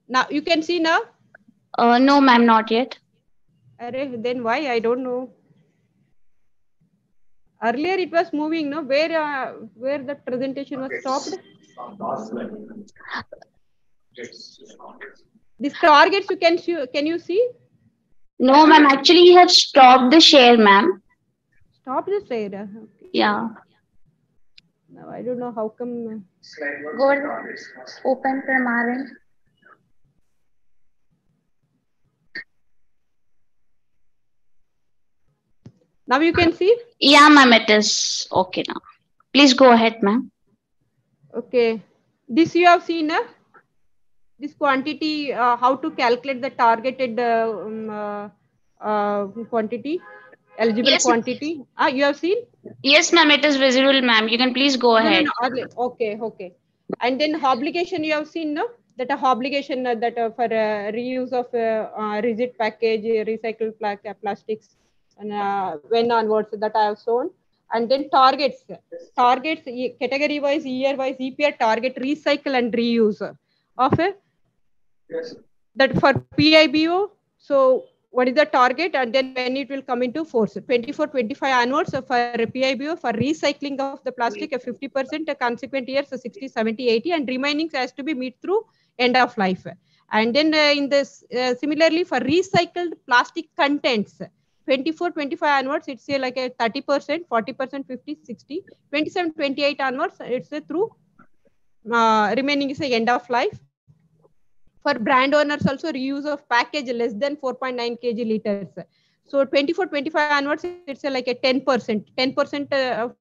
Now you can see now? No, ma'am, not yet. Then why? I don't know. Earlier it was moving, no? Where the presentation was stopped? These targets can you see? No, ma'am. Actually, you have stopped the share, ma'am. Stop the share. Okay. Yeah. Now I don't know how come. Go open from our end. Now you can see? Yeah, ma'am, it is okay now. Please go ahead, ma'am. Okay. This you have seen, this quantity, how to calculate the targeted quantity, eligible quantity. You have seen? Yes, ma'am, it is visible, ma'am. You can please go ahead. No, okay. And then obligation you have seen, no? That obligation that for reuse of rigid package, recycled plastics, when onwards that I have shown. And then targets category wise, year wise, EPR target recycle and reuse of that for PIBO. So what is the target, and then when it will come into force? 24-25 onwards for PIBO for recycling of the plastic, 50%, consequent years 60, 70, 80, and remaining has to be met through end of life. And then in this similarly for recycled plastic contents, 24-25 onwards, it's like a 30%, 40%, 50, 60, 27-28 onwards, it's through remaining is a end of life. For brand owners also, reuse of package less than 4.9 kg liters. So 24-25 onwards, it's like a 10%. 10% of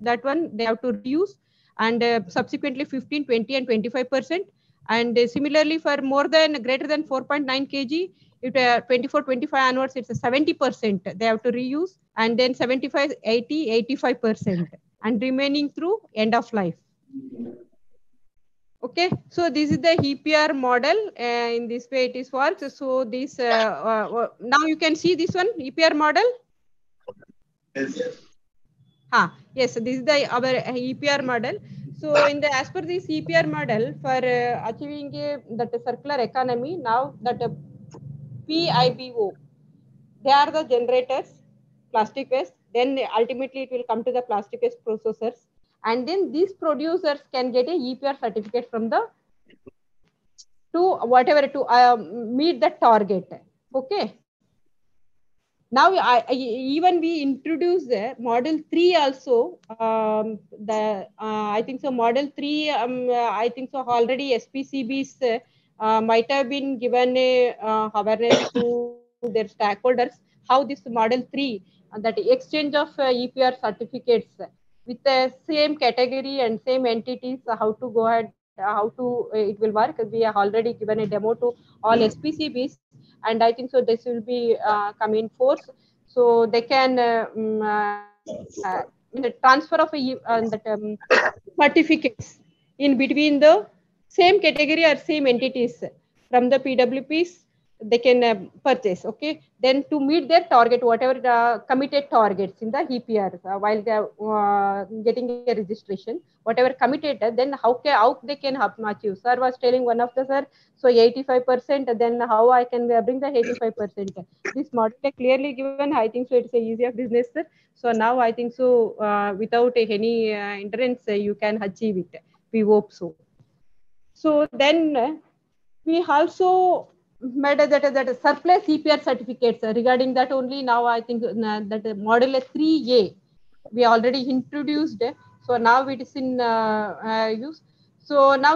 that one they have to reuse, and subsequently 15, 20, and 25%. And similarly for more than greater than 4.9 kg, if 24-25 onwards, it's a 70% they have to reuse, and then 75, 80, 85%, and remaining through end of life. Okay, so this is the EPR model. In this way it is works. So this now you can see this one EPR model. Yes. Yes. This is the our EPR model. So in the as per this EPR model for achieving that circular economy, now that PIBO, they are the generators, plastic waste. Then ultimately it will come to the plastic waste processors. And then these producers can get a EPR certificate from the to whatever to meet the target. Okay. Now even we introduced the model 3 also. I think so model 3. I think so already SPCBs might have been given a awareness to their stakeholders how this model 3 that exchange of EPR certificates with the same category and same entities, how to go ahead, how to it will work. We have already given a demo to all SPCBs, and I think so this will be come in force, so they can transfer of certificates in between the same category or same entities from the PWPs. They can purchase. Okay, then to meet their target, whatever the committed targets in the EPR while they are getting a registration, whatever committed, then how they can achieve. Sir was telling one of the sir, so 85%, then how I can bring the 85%. This model clearly given. I think so it's a easier business, sir. So now I think so without any hindrance you can achieve it. We hope so. So then we also made that surplus EPR certificates regarding that only. Now I think that model 3A we already introduced. So now it is in use. So now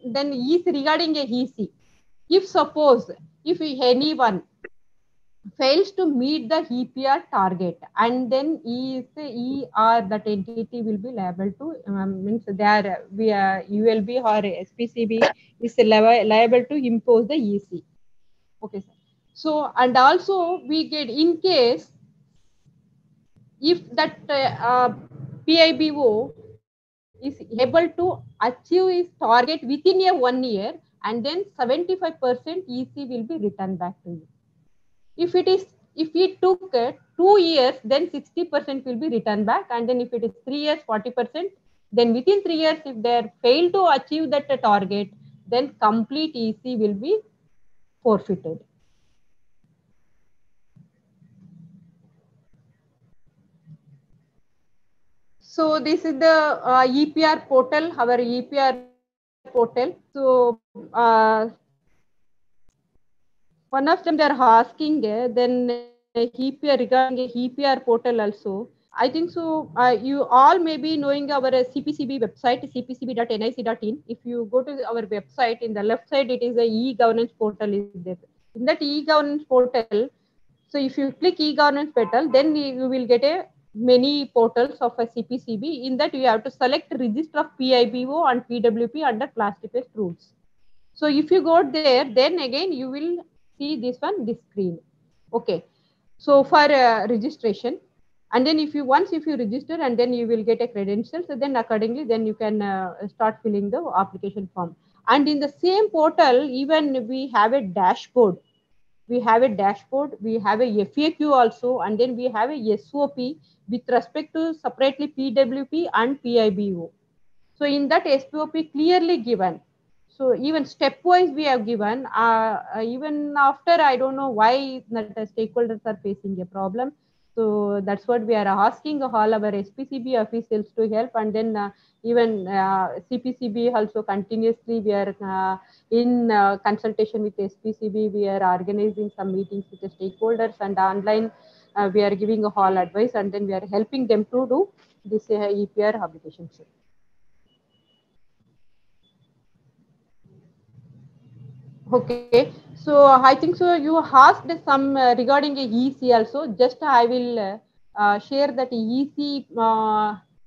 then regarding a EC, if suppose if anyone fails to meet the EPR target, and then ER that entity will be liable to means there ULB or SPCB is liable to impose the EC. Okay, sir. So and also we get in case if that PIBO is able to achieve its target within a 1 year, and then 75% EC will be returned back to you. If it took 2 years, then 60% will be returned back, and then if it is 3 years, 40%. Then within 3 years, if they fail to achieve that target, then complete EC will be forfeited. So this is the EPR portal, our EPR portal. So one of them they are asking then EPR regarding EPR portal also. I think so. You all may be knowing our CPCB website, cpcb.nic.in. If you go to our website, in the left side, it is a e-governance portal is there. In that e-governance portal, so if you click e-governance portal, then you will get a many portals of a CPCB. In that, you have to select register of PIBO and PWP under plastic waste rules. So if you go there, then again you will see this one, this screen. Okay. So for registration, and then if you register, and then you will get a credentials, so then accordingly, then you can start filling the application form. And in the same portal, even we have a dashboard we have a dashboard, we have a FAQ also, and then we have a SOP with respect to separately PWP and PIBO. So in that SOP clearly given. So even stepwise we have given, even after, I don't know why that the stakeholders are facing a problem. So that's what we are asking all our SPCB officials to help. And then even CPCB also continuously we are in consultation with SPCB. We are organizing some meetings with the stakeholders, and online we are giving all advice, and then we are helping them to do this EPR application. Okay, so I think so you asked some regarding EC also. Just I will share that EC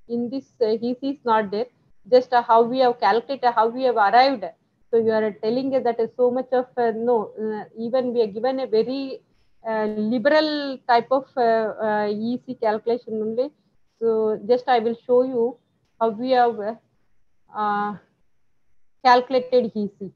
in this EC is not there. Just how we have calculated, how we have arrived. So you are telling us that so much of no, even we are given a very liberal type of EC calculation only. So just I will show you how we have calculated EC.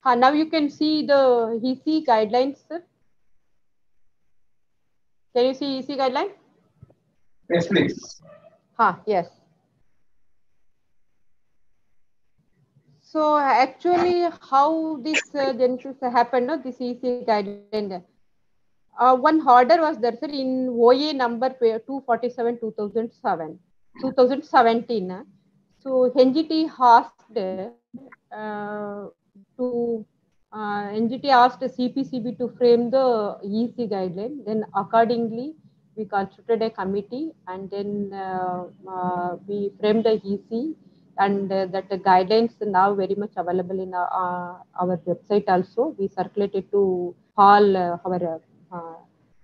Now you can see the EC guidelines, sir. Can you see EC guideline? Yes, please. Yes. So actually, how this genesis happened? No, this EC guideline. One order was there, sir, in OA number 247 2017. So NGT asked NGT asked CPCB to frame the EC guideline. Then accordingly, we constituted a committee, and then we framed the EC, and that the guidelines are now very much available in our website also. We circulated to all our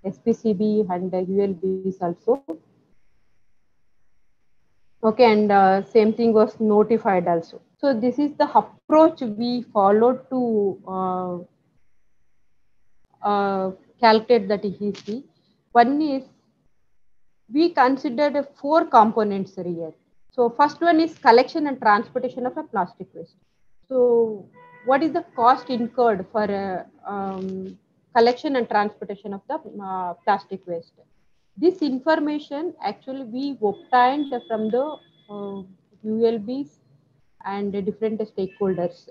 SPCB and ULBs also. Okay, and same thing was notified also. So this is the approach we followed to calculate that EC. One is we considered 4 components here. So first one is collection and transportation of a plastic waste. So what is the cost incurred for collection and transportation of the plastic waste? This information actually we obtained from the ULBs and different stakeholders.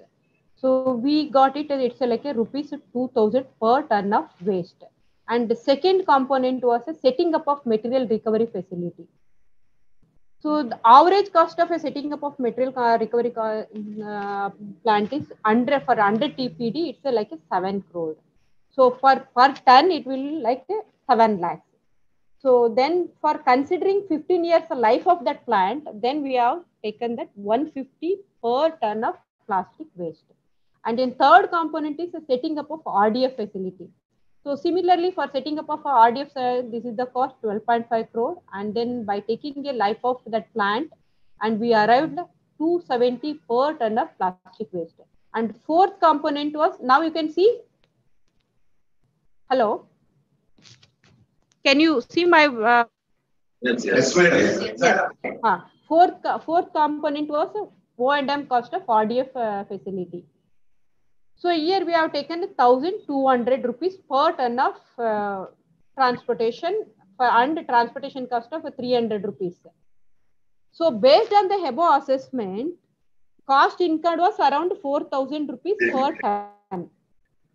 So we got it, it's like a rupees 2,000 per ton of waste. And the second component was a setting up of material recovery facility. So the average cost of a setting up of material recovery plant is under 100 TPD, it's like a 7 crore. So for per ton, it will like 7 lakhs. So then for considering 15 years the life of that plant, then we have taken that 150 per ton of plastic waste. And then third component is the setting up of RDF facility. So similarly for setting up of RDF, this is the cost 12.5 crore. And then by taking a life of that plant, and we arrived 270 per ton of plastic waste. And fourth component was, now you can see, hello? Can you see my? Yes. Fourth component was O&M cost of RDF facility. So here we have taken 1,200 rupees per ton of transportation and transportation cost of 300 rupees. So based on the above assessment, cost incurred was around 4,000 rupees per ton.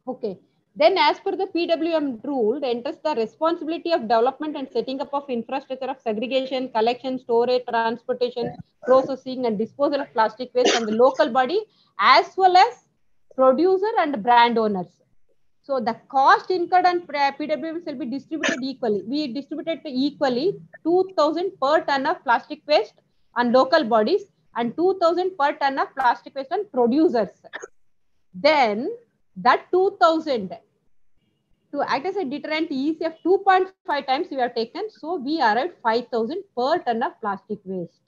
Okay. Then as per the PWM rule, it enters the responsibility of development and setting up of infrastructure of segregation, collection, storage, transportation, processing and disposal of plastic waste on the local body as well as producer and brand owners. So the cost incurred on PWMs will be distributed equally. We distributed equally 2,000 per ton of plastic waste on local bodies and 2,000 per ton of plastic waste on producers. Then that 2,000 to act as a deterrent ECF 2.5 times we have taken. So we arrived 5,000 per ton of plastic waste.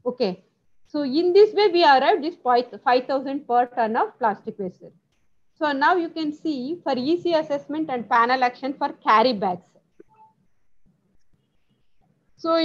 Okay. So in this way we arrived this 5,000 per ton of plastic waste. So now you can see for EC assessment and panel action for carry bags. So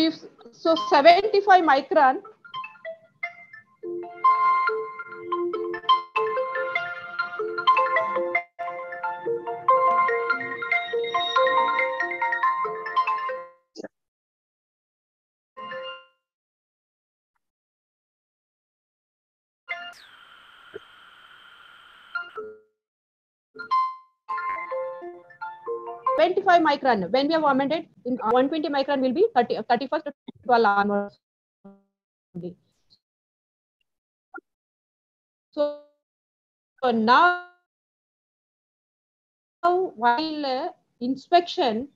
75 micron. When we have amended in 120 micron will be 31st to 12 onwards. So now while inspection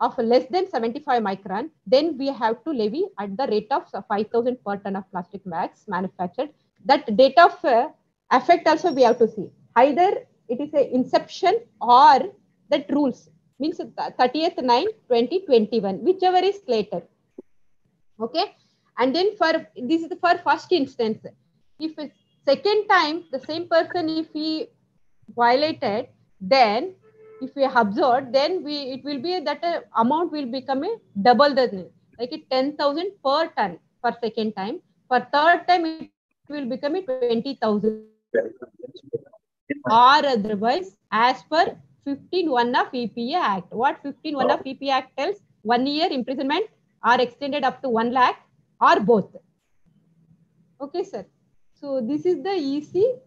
of less than 75 micron, then we have to levy at the rate of 5,000 per ton of plastic bags manufactured. That date of effect also we have to see. Either it is a inception or that rules means 30th 9 2021, whichever is later. Okay, and then for this is for first instance. If second time the same person, if he violated, then if we observe, then it will be that amount will become a double the like a 10,000 per ton for second time. For third time it will become a 20,000 or otherwise as per 15(1) of EPA Act. What 15(1) of EPA Act tells? 1 year imprisonment or extended up to 1 lakh or both. Okay, sir. So this is the EC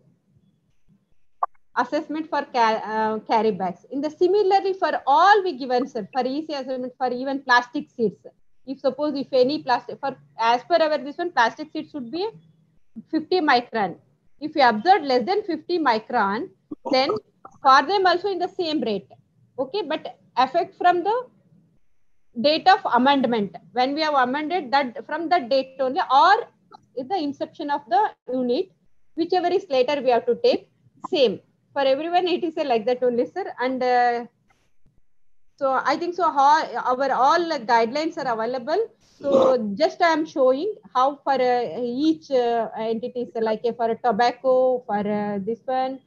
assessment for carry bags. In the similarly for all we given, sir, for EC assessment for even plastic sheets. If suppose if any plastic for as per our this one plastic sheet should be 50 micron. If you observe less than 50 micron, then for them also in the same rate. Okay, but effect from the date of amendment, when we have amended that from that date only, or is the inception of the unit, whichever is later we have to take same for everyone. It is like that only, sir. And so I think so our all guidelines are available. So just I am showing how for each entities, like for tobacco, for this one,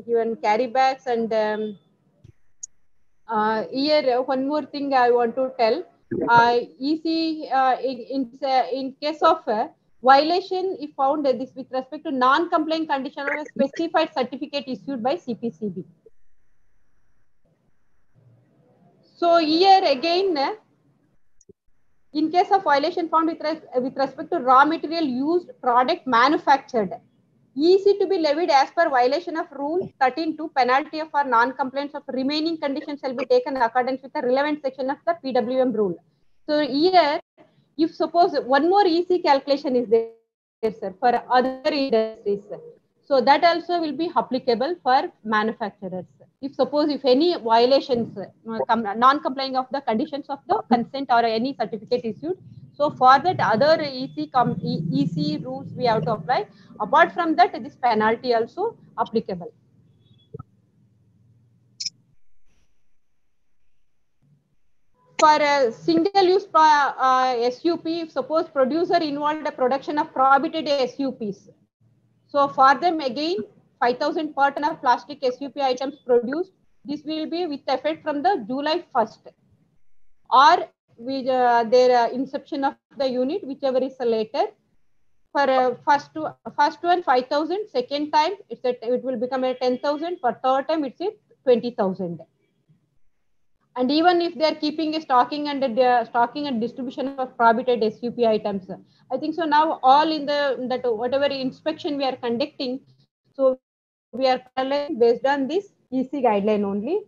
even carry bags, and here one more thing I want to tell. EC in case of violation, if found this with respect to non-compliant condition of a specified certificate issued by CPCB. So here again, in case of violation found with respect to raw material used, product manufactured, EC to be levied as per violation of Rule 13(2), penalty for non-compliance of remaining conditions shall be taken in accordance with the relevant section of the PWM rule. So here, if suppose one more EC calculation is there, sir, for other industries, so that also will be applicable for manufacturers. If suppose if any violations, non-complying of the conditions of the consent or any certificate issued, so for that other EC rules we have to apply. Apart from that, this penalty also applicable. For a single-use SUP, if suppose producer involved a production of prohibited SUPs, so for them again 5,000 per ton of plastic SUP items produced. This will be with effect from the July 1st, or with their inception of the unit, whichever is later. For first one 5,000, second time it will become a 10,000. For third time it's a 20,000. And even if they are keeping a stocking and distribution of prohibited SUP items, I think so now all in that whatever inspection we are conducting, so we are based on this EC guideline only.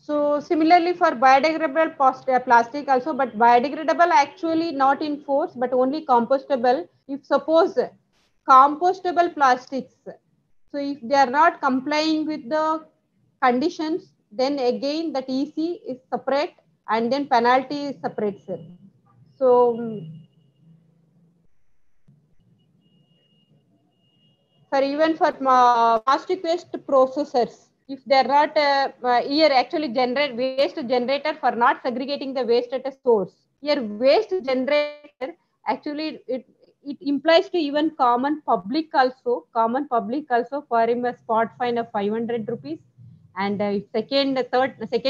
So similarly for biodegradable plastic also, but biodegradable actually not in force, but only compostable. If suppose compostable plastics, so if they are not complying with the conditions, then again that EC is separate and then penalty is separate, sir. So for even for plastic waste processors, if they are not here actually generate waste generator for not segregating the waste at a source. Here waste generator actually it implies to even common public also for him a spot fine of 500 rupees, and second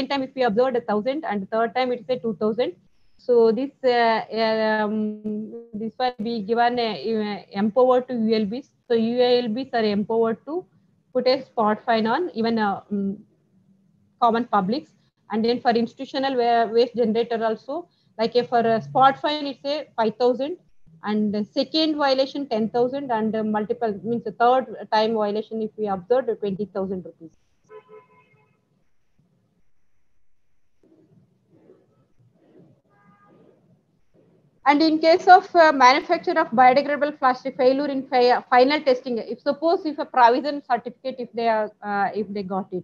time if we observed 1,000 and third time it's a 2,000. So this will be given empowered to ULBs. So ULBs are empowered to put a spot fine on even common publics, and then for institutional waste generator also, like for a spot fine it's a 5,000, and the second violation 10,000, and multiple means the third time violation if we observe 20,000 rupees. And in case of manufacture of biodegradable plastic failure in final testing, if suppose if a provision certificate if they got it,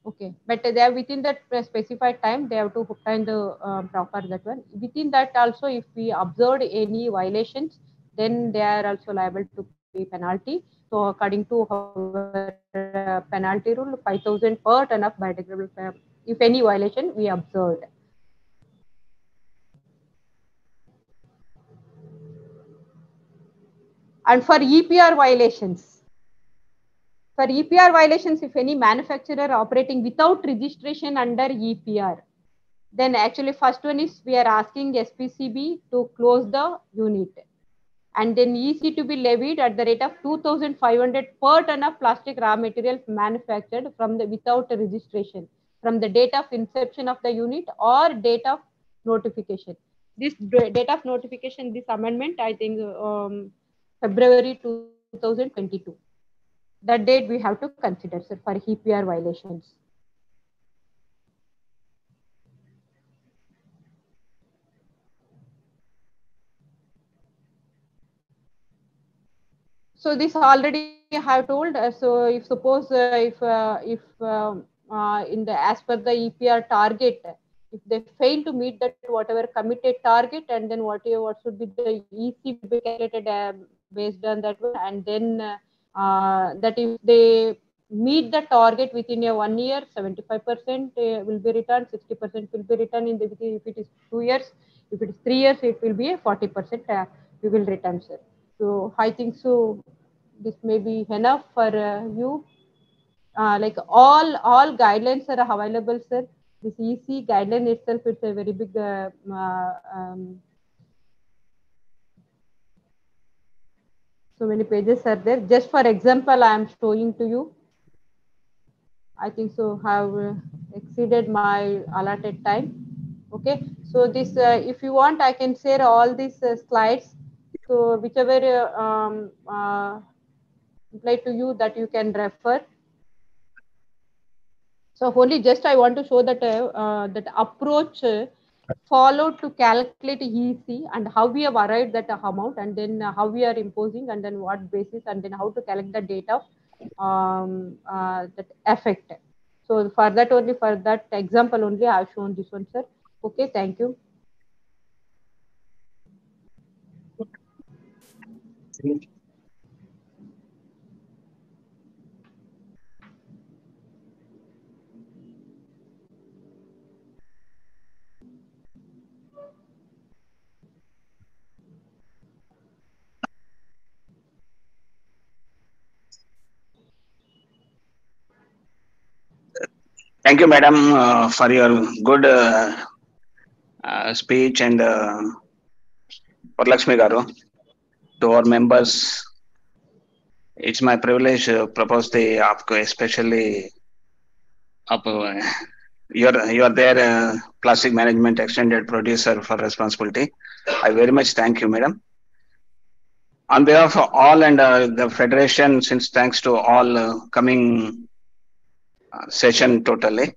okay, but they are within that specified time they have to obtain the proper that one. Within that also, if we observed any violations, then they are also liable to pay penalty. So according to our penalty rule, 5,000 per ton of biodegradable if any violation we observed. And for EPR violations, if any manufacturer operating without registration under EPR, then actually first one is we are asking SPCB to close the unit, and then EC to be levied at the rate of 2,500 per ton of plastic raw material manufactured from the without registration from the date of inception of the unit or date of notification. This date of notification, this amendment, I think February 2022. That date we have to consider, sir, for EPR violations. So this already I have told. So if suppose if in the as per the EPR target, if they fail to meet that whatever committed target, and then what should be the EC be calculated based on that one, and then that if they meet the target within a 1 year, 75% will be returned, 60% will be returned in the if it is 2 years, if it is 3 years, it will be a 40% we will return, sir. So I think so. This may be enough for you. Like all guidelines are available, sir. This EC guideline itself, it's a very big. So many pages are there. Just for example, I am showing to you. I think so. Have exceeded my allotted time. Okay. So this, if you want, I can share all these slides. So whichever apply to you that you can refer. So only just I want to show that that approach followed to calculate EC and how we have arrived at the amount, and then how we are imposing, and then what basis, and then how to collect the data that effect. So for that only, for that example only, I have shown this one, sir. Okay, thank you. Thank you, madam, for your good speech, and Varalakshmi Garu, to our members. It's my privilege to propose the आपको especially आप you are there plastic management extended producer for responsibility. I very much thank you, madam. On behalf of all and the federation, since thanks to all coming session totally.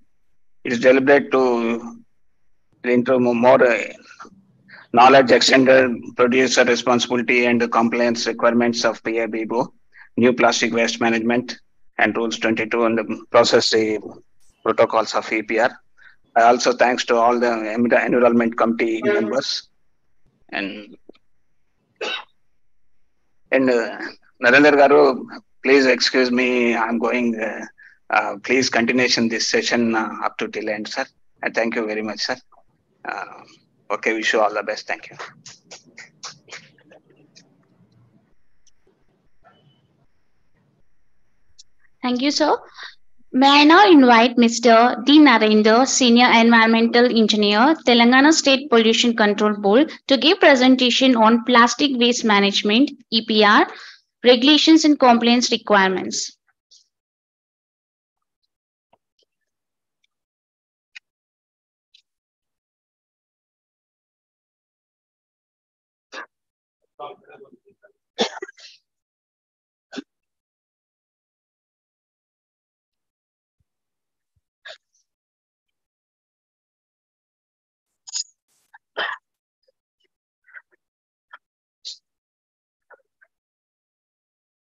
it is deliberate to into more knowledge extended producer responsibility and the compliance requirements of PIBO, new plastic waste management and rules 22 and the process the protocols of EPR. I also thanks to all the environment committee members and Narendra Garu, please excuse me, I'm going, please continuation this session up to till end, sir. And thank you very much, sir. Okay, wish you all the best. Thank you. Thank you, sir. May I now invite Mr. D. Narendra, Senior Environmental Engineer, Telangana State Pollution Control Board, to give presentation on plastic waste management, EPR, regulations and compliance requirements.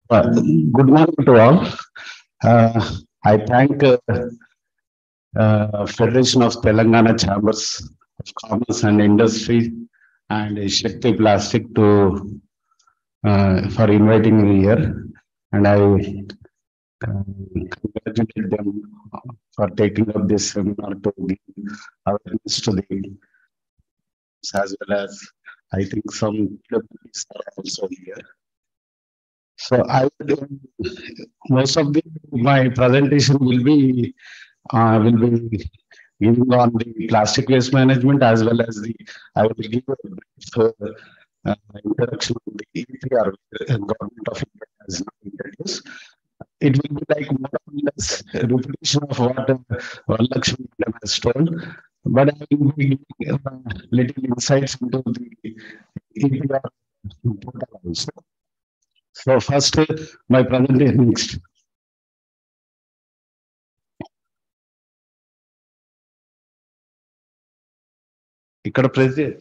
Good morning to all. I thank Federation of Telangana Chambers of Commerce and Industry and Shakti Plastic to for inviting me here, and I congratulate them for taking up this seminar to give awareness to the as well as I think some PWDs are also here. So I most of my presentation will be giving on the plastic waste management as well as I will give a brief introduction to the EPR government of India has now introduced. It will be like more or less a repetition of what Lakshmi has told, but I will be giving little insights into the EPR portal also. So first, my presentation next. Ikkada present.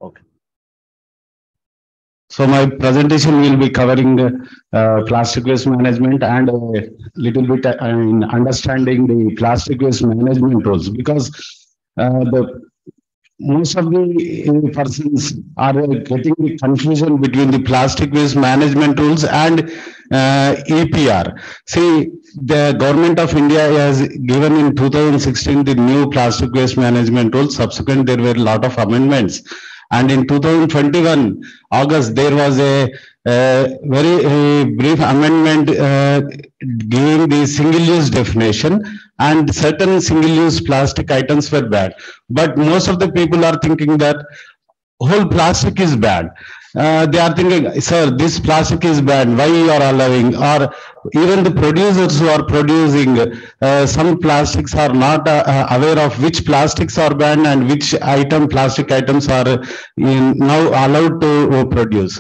Okay. So my presentation will be covering plastic waste management and a little bit in understanding the plastic waste management rules, because most of the persons are getting the confusion between the plastic waste management rules and EPR. See, the government of India has given in 2016 the new plastic waste management rules. Subsequent, there were a lot of amendments. And in 2021, August, there was a very brief amendment giving the single-use definition, and certain single-use plastic items were bad. But most of the people are thinking that whole plastic is bad. They are thinking, sir, this plastic is bad, why you are allowing? Or even the producers who are producing some plastics are not aware of which plastics are banned and which plastic items are now allowed to produce.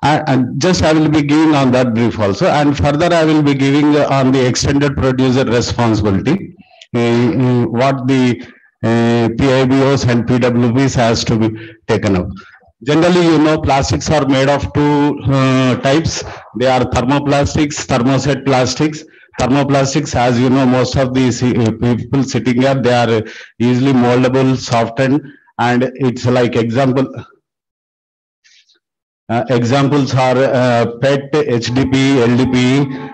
And just I will be giving on that brief also, and further I will be giving on the extended producer responsibility, what the PIBOs and PWBs has to be taken up. Generally, you know, plastics are made of two types. They are thermoplastics, thermoset plastics. Thermoplastics, as you know, most of these people sitting here, they are easily moldable, softened, and it's like examples are PET, HDPE, LDPE,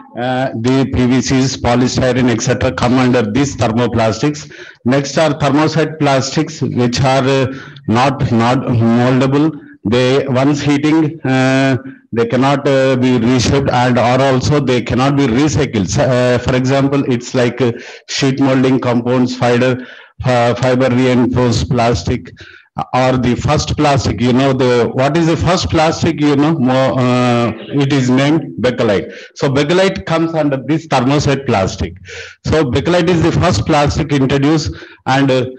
the PVCs, polystyrene, etc. come under these thermoplastics. Next are thermoset plastics, which are not moldable. They once heating, they cannot be reshaped, and or also they cannot be recycled. For example, it's like sheet molding compounds, fiber reinforced plastic. Or the first plastic, you know, what is the first plastic, you know, it is named bakelite. So bakelite comes under this thermoset plastic. So bakelite is the first plastic introduced, and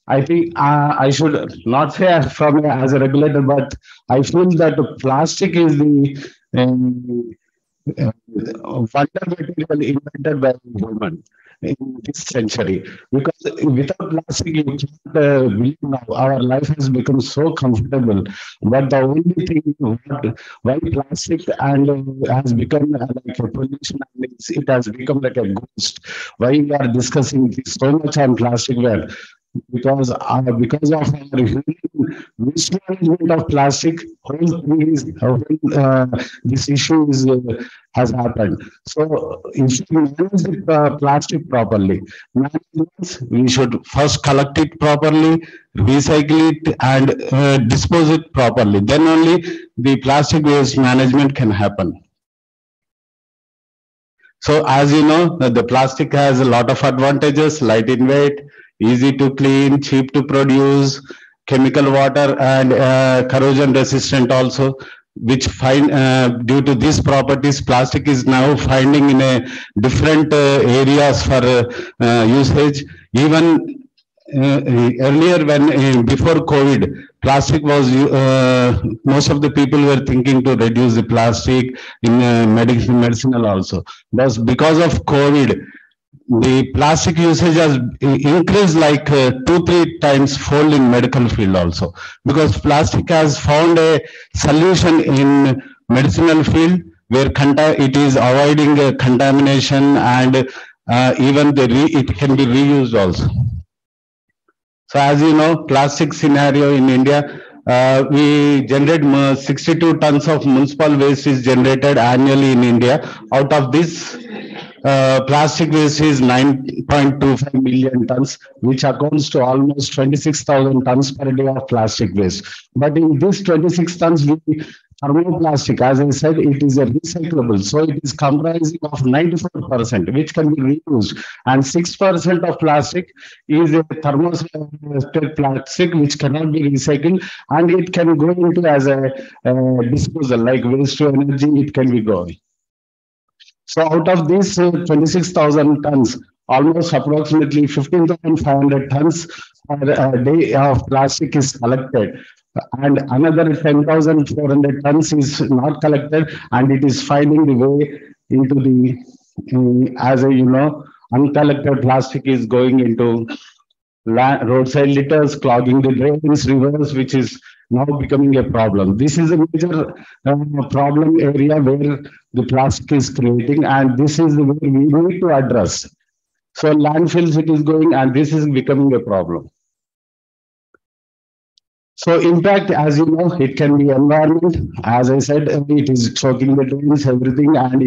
I think I should not say as a regulator, but I feel that plastic is the wonder material invented by human in this century. Because without plastic, you can't believe now our life has become so comfortable. But the only thing why plastic and has become like a pollution, and it has become like a ghost. Why we are discussing this so much on plastic? Well, because of our human mismanagement of plastic, whole thing is this issue is has happened. So if we manage the plastic properly, we should first collect it properly, recycle it, and dispose it properly. Then only the plastic waste management can happen. So as you know, the plastic has a lot of advantages: light in weight, easy to clean, cheap to produce, chemical water, and corrosion resistant also. Which find due to these properties, plastic is now finding in a different areas for usage. Even earlier, when before COVID, plastic was most of the people were thinking to reduce the plastic in medicinal also. But because of COVID, the plastic usage has increased like 2-3 times fold in medical field also, because plastic has found a solution in medicinal field where it is avoiding contamination, and even it can be reused also. So as you know, plastic scenario in India, we generate 62 tons of municipal waste is generated annually in India. Out of this, plastic waste is 9.25 million tons, which accounts to almost 26,000 tons per day of plastic waste. But in this 26 tons, thermoplastic, as I said, it is a recyclable. So it is comprising of 94%, which can be reused. And 6% of plastic is a thermoset plastic, which cannot be recycled. And it can go into as a disposal, like waste to energy, it can be going. So out of these 26,000 tons, almost approximately 15,500 tons per day of plastic is collected. And another 10,400 tons is not collected, and it is finding the way into the, as you know, uncollected plastic is going into roadside litters, clogging the drains, rivers, which is now becoming a problem. This is a major problem area where the plastic is creating, and this is where we need to address. So landfills it is going, and this is becoming a problem. So impact, as you know, it can be environment. As I said, it is choking the drains, everything, and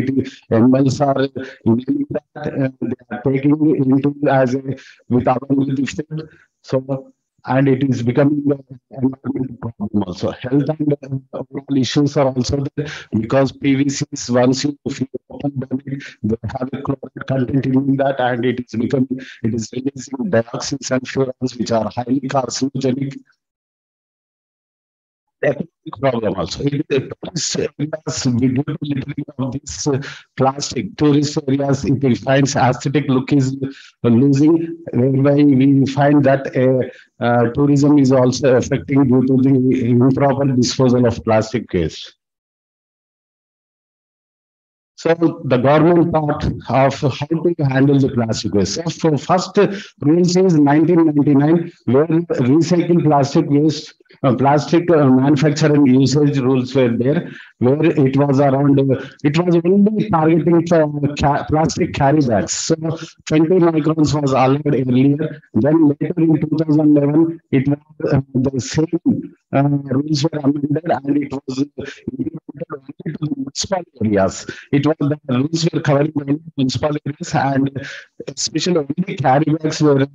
animals are inhaling that, they are taking it into as a with availability food. So, and it is becoming an environmental problem also. Health and overall issues are also there, because PVCs, once you open them, they have a chloride content in that, and it is releasing dioxins and furans, which are highly carcinogenic. Economic problem also. Tourist areas, due to littering of this plastic, tourist areas, it finds aesthetic look is losing, whereby we find that tourism is also affecting due to the improper disposal of plastic waste. So the government thought of how to handle the plastic waste. So first rules is 1999, where recycled plastic waste, plastic manufacture and usage rules were there, where it was around, it was only targeting for plastic carry bags. So 20 microns was allowed earlier. Then later in 2011, it was the same rules were amended, and it was implemented only to the municipal areas. It was the rules were covering only municipal areas, and especially only carry bags were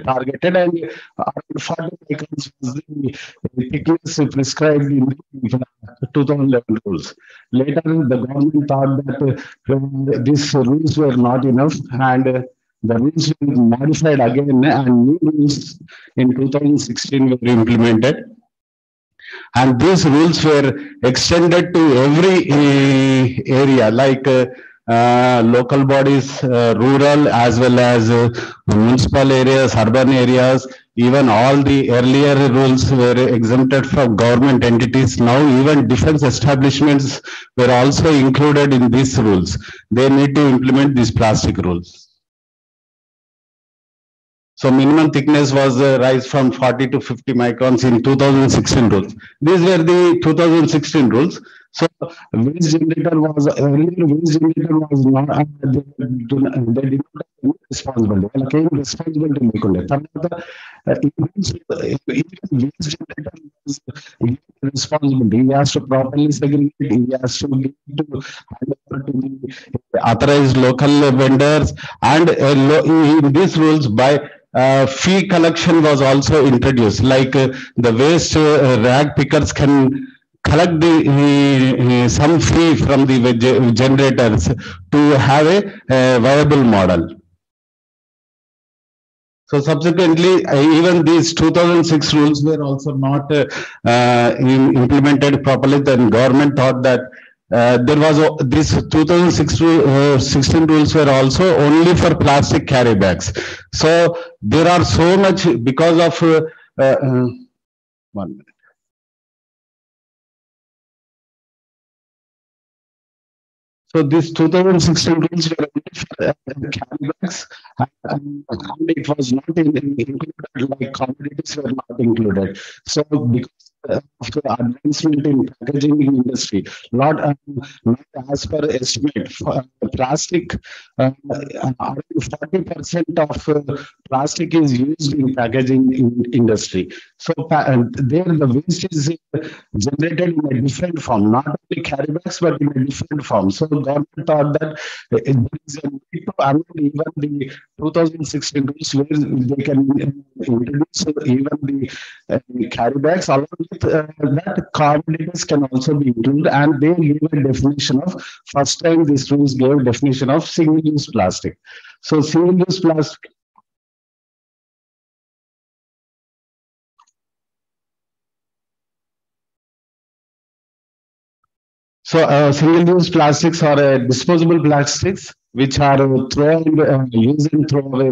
targeted, and around 40 microns was the thickness prescribed in the 2011 rules. Later, the government thought that these rules were not enough, and the rules were modified again, and new rules in 2016 were implemented. And these rules were extended to every area, like local bodies, rural as well as municipal areas, urban areas, Even all the earlier rules were exempted from government entities. Now even defense establishments were also included in these rules. They need to implement these plastic rules. So minimum thickness was rise from 40 to 50 microns in 2016 rules. These were the 2016 rules. So waste generator was earlier waste generator was not they did not have responsibility. వాళ్ళకి ఏం responsibility లేకుండే. తర్వాత waste generator was responsibility. He has to properly segregate. He has to give to hand over to the authorized local vendors, and in these rules by fee collection was also introduced. Like the waste rag pickers can collect the some fee from the generators to have a viable model. So subsequently, even these 2006 rules were also not implemented properly. Then government thought that there was this 2016 rules were also only for plastic carry bags. So there are so much because of 1 minute. So these 2016 rules were only for carry bags, and it was not included, like commodities were not included. So because of the advancement in packaging industry, not as per estimate, plastic, around 40% of plastic is used in packaging industry. So there the waste is generated in a different form, not only carry bags but in a different form. So government thought that there is a need to amend even the 2016 rules where they can introduce even the carry bags. Along with that, commodities can also be included, and they give a definition of, first time these rules gave definition of single-use plastic. So single-use plastic. So single-use plastics are disposable plastics which are use and throw away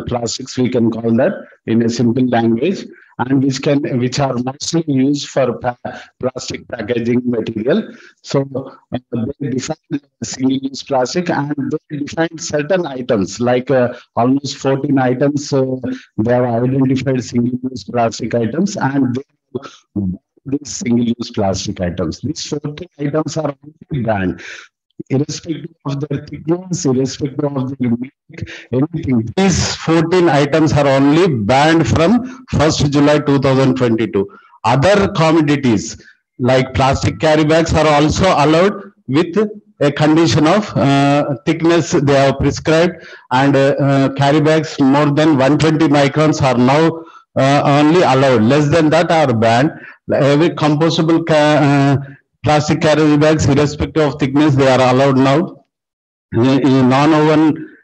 plastics, we can call that in a simple language, and which are mostly used for plastic packaging material. So they define single-use plastic, and they define certain items like almost 14 items. They have identified single-use plastic items, and they these single-use plastic items. These 14 items are only banned, irrespective of their thickness, irrespective of their milk, anything. These 14 items are only banned from 1st July 2022. Other commodities like plastic carry bags are also allowed with a condition of thickness they have prescribed, and carry bags more than 120 microns are now only allowed. Less than that are banned. Every compostable plastic carry bags, irrespective of thickness, they are allowed now. In non-woven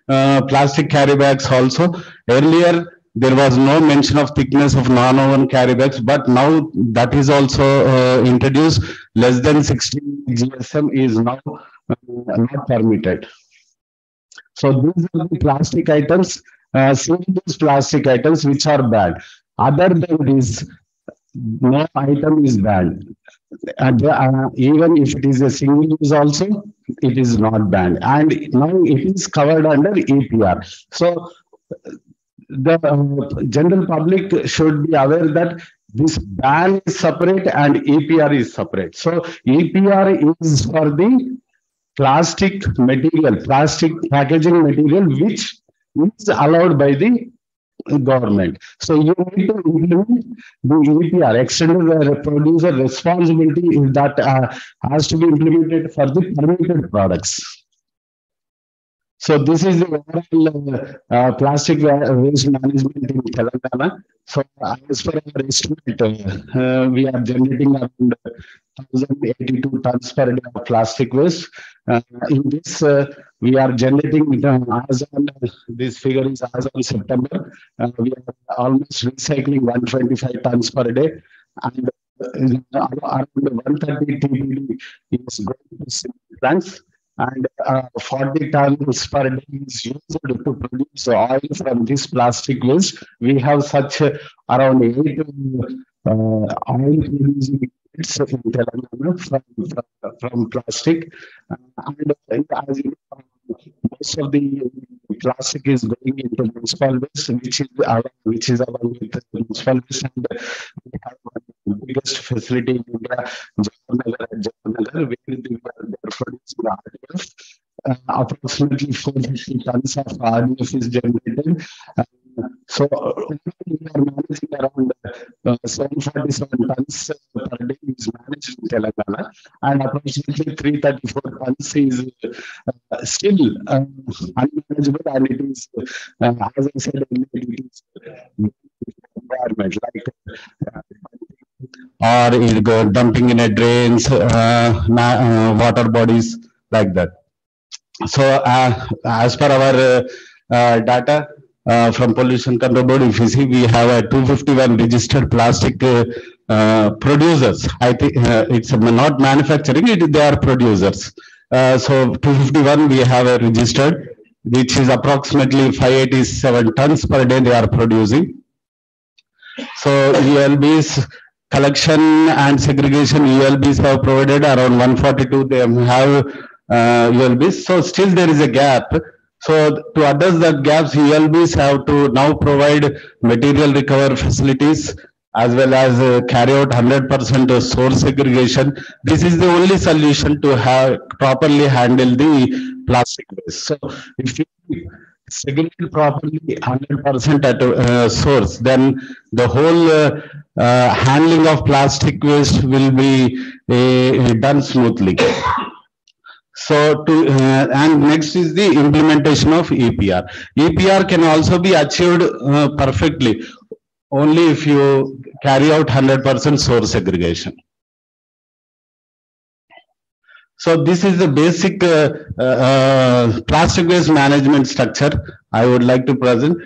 plastic carry bags also. Earlier, there was no mention of thickness of non-woven carry bags, but now that is also introduced. Less than 60 GSM is now not permitted. So these are the plastic items, single-use plastic items which are banned. Other than this, no item is banned. And even if it is a single use also, it is not banned. And now it is covered under EPR. So the general public should be aware that this ban is separate and EPR is separate. So EPR is for the plastic material, plastic packaging material, which is allowed by the government. So you need to implement the EPR, extended producer responsibility, that has to be implemented for the permitted products. So this is the overall plastic waste management in Telangana. So as per our estimate, we are generating around 1,082 tons per day of plastic waste. In this, we are generating, as on this figure is as on September, we are almost recycling 125 tons per day, and around 130 TPD is going to plants. and 40 tons per day is used to produce oil from this plastic waste. We have such around 8 oil producing units in Telangana from plastic. And as you know, most of the plastic is going into municipal waste, which is along with municipal waste, and we have one biggest facility in India, Jalandhar, where they are producing RDF. Approximately 450 tons of RDF is generated. So we are managing around 747 tons per day is managed in Telangana, and approximately 334 tons is still unmanageable, and it is, as I said, it is environment like or dumping in a drains, water bodies like that. So as per our data from Pollution Control Board, if you see, we have 251 registered plastic producers. I think it's not manufacturing, they are producers. So 251 we have registered, which is approximately 587 tons per day they are producing. So ULBs collection and segregation, ULBs have provided around 142, they have ULBs. So still there is a gap. So to address that gaps, ULBs have to now provide material recovery facilities as well as carry out 100% source segregation. This is the only solution to have properly handle the plastic waste. So if you segregate properly 100% at source, then the whole handling of plastic waste will be done smoothly. So and next is the implementation of EPR. EPR can also be achieved perfectly only if you carry out 100% source segregation. So this is the basic plastic waste management structure I would like to present.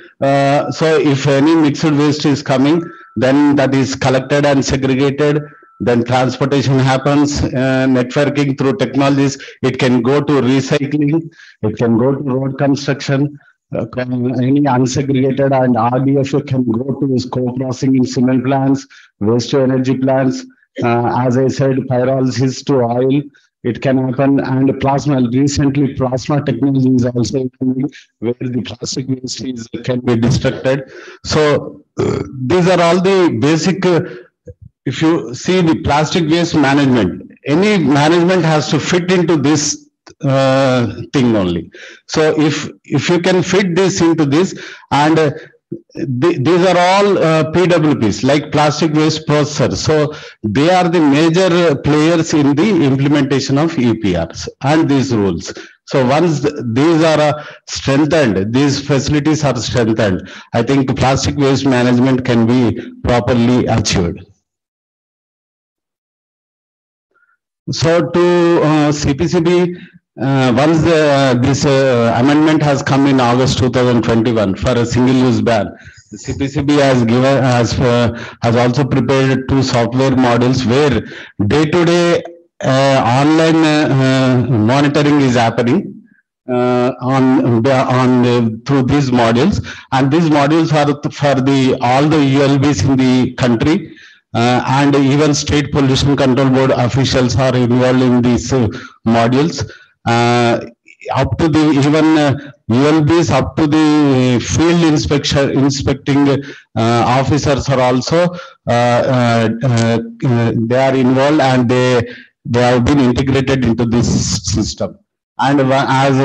So if any mixed waste is coming, then that is collected and segregated. Then transportation happens, networking through technologies. It can go to recycling, it can go to road construction, any unsegregated and RDF can go to co-processing in cement plants, waste to energy plants. As I said, pyrolysis to oil, it can happen, and plasma. Recently, plasma technology is also coming where the plastic waste can be destructed. So these are all the basic. If you see the plastic waste management, any management has to fit into this thing only. So if you can fit this into this, and these are all PWPs, like plastic waste processors. So they are the major players in the implementation of EPRs and these rules. So once these are strengthened, these facilities are strengthened, I think plastic waste management can be properly achieved. So to CPCB, once this amendment has come in August 2021 for a single-use ban, the CPCB has also prepared 2 software modules where day-to-day online monitoring is happening through these modules, and these modules are for all the ULBs in the country. And even state pollution control board officials are involved in these modules. Up to the even ULBs, up to the field inspecting officers are also they are involved, and they have been integrated into this system. And as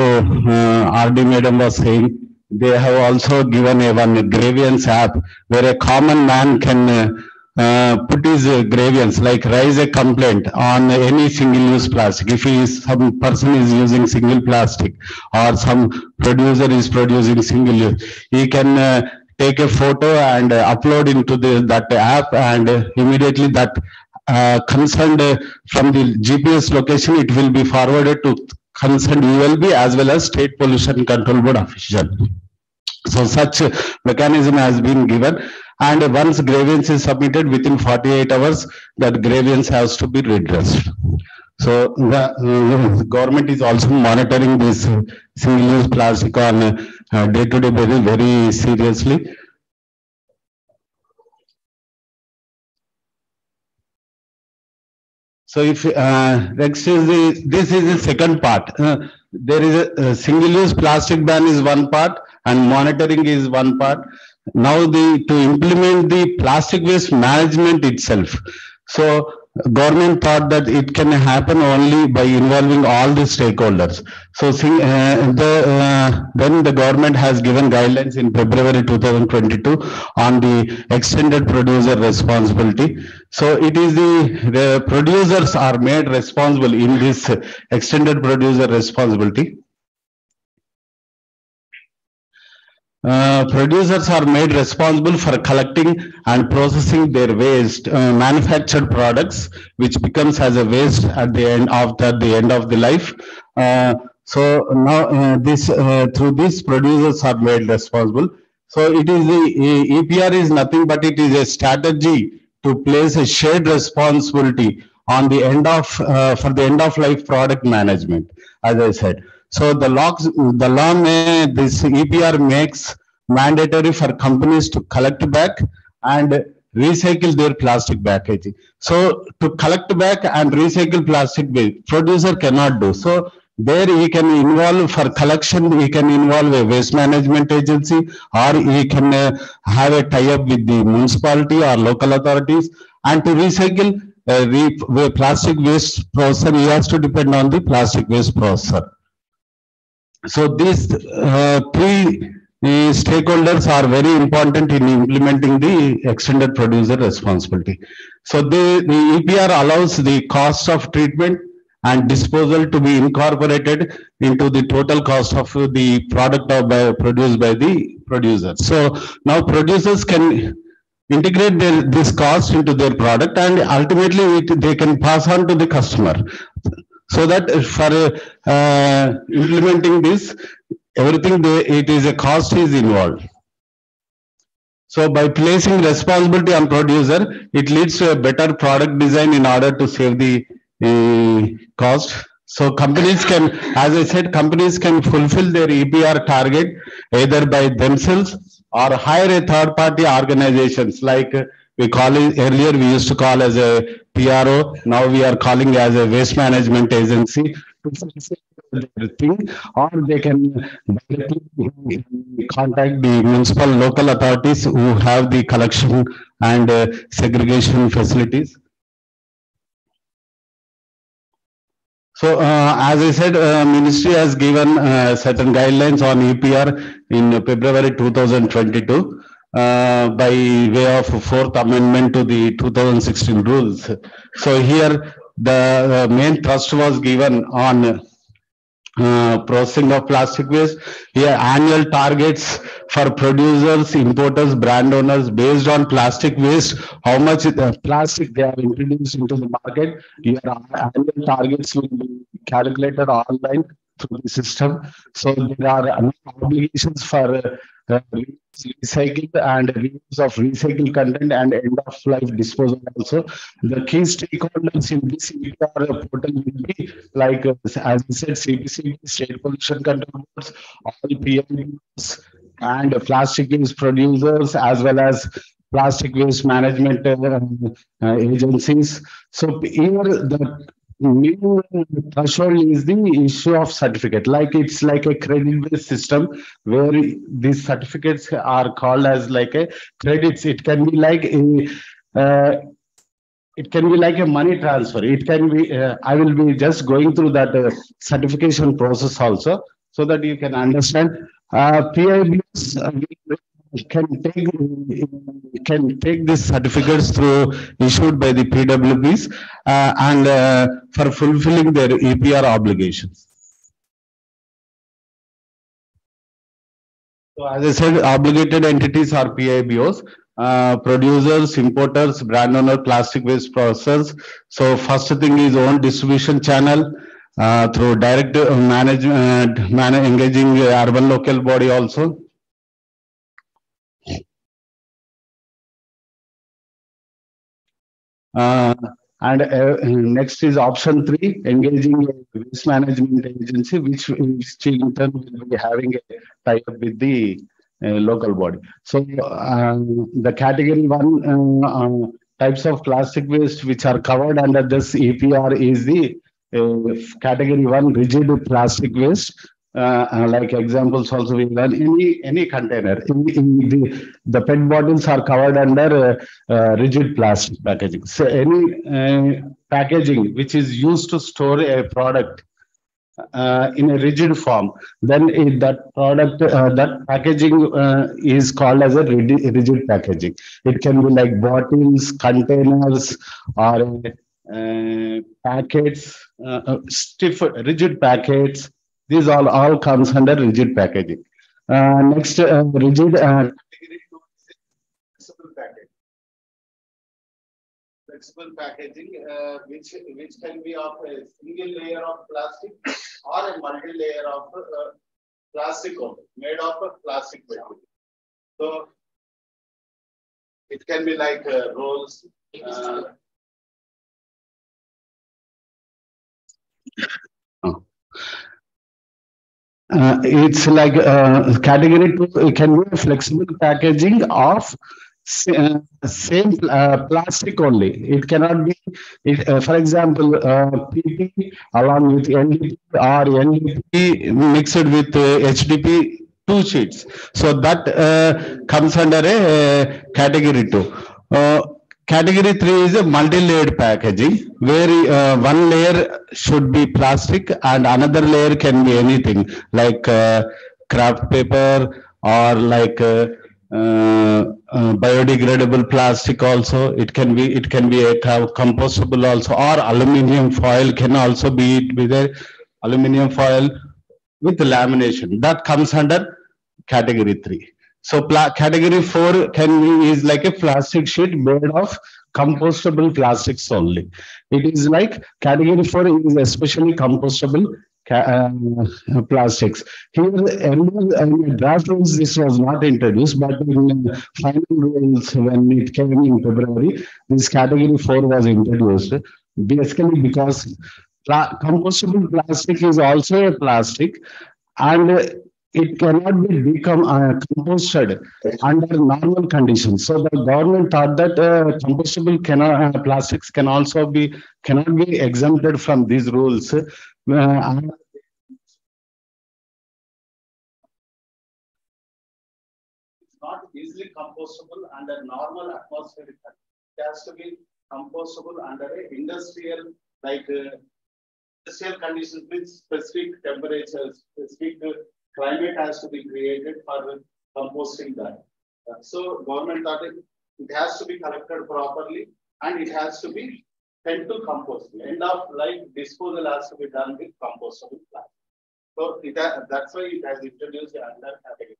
RD Madam was saying, they have also given one grievance app where a common man can put his grievance, like raise a complaint on any single-use plastic. If some person is using single plastic or some producer is producing single-use, he can take a photo and upload into that app, and immediately that concerned from the GPS location, it will be forwarded to concerned ULB as well as State Pollution Control Board official. So such mechanism has been given, and once grievance is submitted within 48 hours, that grievance has to be redressed. So the government is also monitoring this single-use plastic on day-to-day basis very seriously. So if next is this is the second part. There is a single-use plastic ban is one part and monitoring is one part. Now to implement the plastic waste management itself. So government thought that it can happen only by involving all the stakeholders. So then the government has given guidelines in February 2022 on the extended producer responsibility. So it is the producers are made responsible in this extended producer responsibility. Producers are made responsible for collecting and processing their waste manufactured products, which becomes as a waste at the end of the life. So now through this producers are made responsible. So it is the EPR is nothing but it is a strategy to place a shared responsibility on the end of for the end of life product management, as I said. So this EPR makes mandatory for companies to collect back and recycle their plastic packaging. So to collect back and recycle plastic waste, producer cannot do. So there he can involve for collection, he can involve a waste management agency, or he can have a tie-up with the municipality or local authorities. And to recycle plastic waste processor, he has to depend on the plastic waste processor. So these three stakeholders are very important in implementing the extended producer responsibility. So the EPR allows the cost of treatment and disposal to be incorporated into the total cost of the product produced by the producer. So now producers can integrate this cost into their product, and ultimately they can pass on to the customer. So that for implementing this, everything it is a cost is involved. So by placing responsibility on producer, it leads to a better product design in order to save the cost. So companies can, as I said, companies can fulfill their EPR target either by themselves or hire a third party organizations like we call it earlier we used to call as a PRO, now we are calling as a waste management agency thing, or they can directly contact the municipal local authorities who have the collection and segregation facilities. So as I said, ministry has given certain guidelines on EPR in February 2022 by way of 4th amendment to the 2016 rules. So here the main thrust was given on processing of plastic waste. Here annual targets for producers, importers, brand owners based on plastic waste, how much plastic they have introduced into the market. Your annual targets will be calculated online through the system. So there are obligations for recycling and reuse of recycled content and end of life disposal also. The key stakeholders in this EPR portal will be like as I said, CPC, state pollution control boards, all PMs and plastic waste producers as well as plastic waste management agencies. So here the main threshold is the issue of certificate. Like it's like a credit-based system where these certificates are called as like a credits. It can be like a money transfer. It can be. I will be just going through that certification process also, so that you can understand. PIBs can take these certificates through issued by the PWBs and for fulfilling their EPR obligations. So as I said, obligated entities are PIBOs, producers, importers, brand owner, plastic waste processors. So first thing is own distribution channel through direct management, engaging urban local body also. And next is option 3, engaging a waste management agency, which in turn will be having a tie-up with the local body. So the category 1 types of plastic waste which are covered under this EPR is the category 1 rigid plastic waste. Like examples also we learn any container. The PET bottles are covered under rigid plastic packaging. So any packaging which is used to store a product in a rigid form, then that product, that packaging is called as a rigid packaging. It can be like bottles, containers, or packets, stiff, rigid packets. These all comes under rigid packaging. Next, rigid flexible packaging. Flexible packaging, which can be of a single layer of plastic or a multi-layer of plastic made of plastic material. So it can be like rolls. It's like category 2. It can be a flexible packaging of same plastic only. It cannot be, for example, PP along with NDP or NDP mixed with HDP, 2 sheets. So that comes under a category 2. Category 3 is a multi-layered packaging, where one layer should be plastic and another layer can be anything like craft paper or like biodegradable plastic also. It can be a compostable also, or aluminium foil can also be with a aluminium foil with lamination. That comes under category 3. So category 4 is like a plastic sheet made of compostable plastics only. It is like category 4 is especially compostable plastics. Here, in draft rules, this was not introduced, but in final rules, when it came in February, this category 4 was introduced. Basically, because compostable plastic is also a plastic, and it cannot be composted under normal conditions. So the government thought that compostable plastics cannot be exempted from these rules. It's not easily compostable under normal atmospheric conditions. It has to be compostable under a industrial, like industrial conditions with specific temperatures, specific climate has to be created for composting that. So government thought it has to be collected properly and it has to be sent to compost. End of life disposal has to be done with compostable plastic. So that's why it has introduced under category.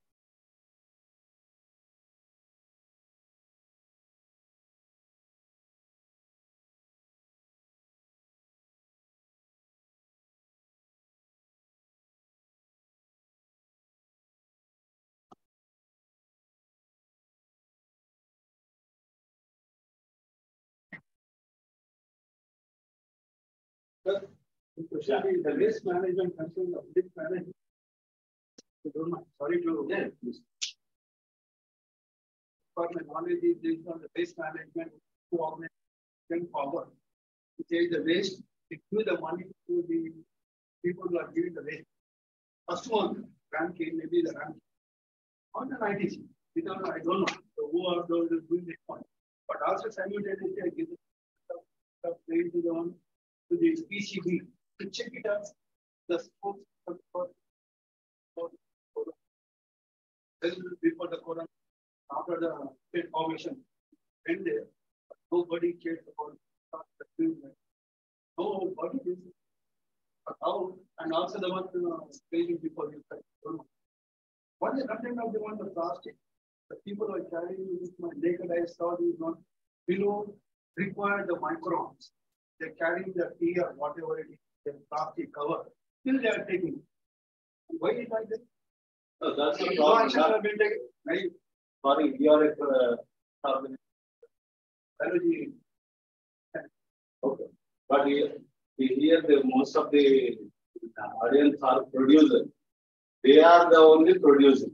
The waste management concern of waste management. Sorry to for my knowledge is based on the waste management to organize forward. To take the waste, to give the money to the people who are giving the waste. First one, ranking, maybe the ranking. On the 90s, because I don't know who are those doing this point. But also simultaneously, I give the plane to the one to the PCB to check it out. The spokes before the Quran, after the state formation, and there, nobody cares about the treatment. Nobody is how, and also the one paging before you don't know. What is the content of the one the plastic? The people are carrying this, my naked eye saw is not below require the microns. They're carrying the tea or whatever it is, the plastic cover. Still they are taking. Why is like that? So that's the problem. Right? Sorry, you are a biology. Okay. But here most of the audience are producers. They are the only producers.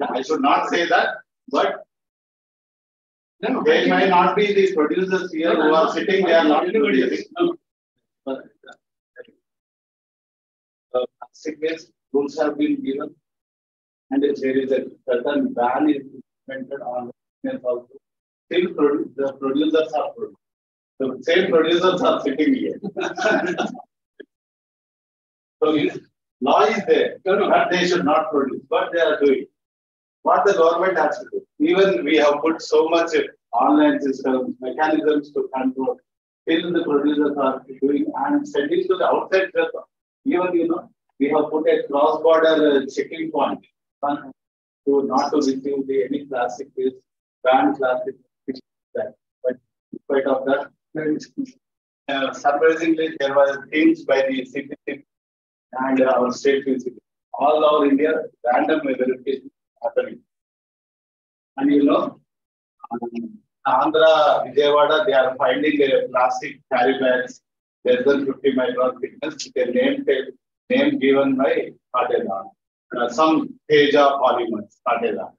I should not say that, but they might not be the producers here who are sitting, they are not producing. Plastic waste rules have been given, and there is a certain ban is implemented on it also. Still, the producers are producing. The same producers are sitting here. So, law is there, but they should not produce. What they are doing, what the government has to do. Even we have put so much online systems, mechanisms to control. Still, the producers are doing and sending to the outside. Even we have put a cross-border checking point to not to receive any plastic waste, ban plastic waste. But in spite of that, surprisingly, there were things by the CPC and our state PCB. All over India, random verification happening. And Andhra, Vijayawada, they are finding a plastic carry bags less than 50 micron thickness with a name given by Patela. Some Teja polymers, Patela.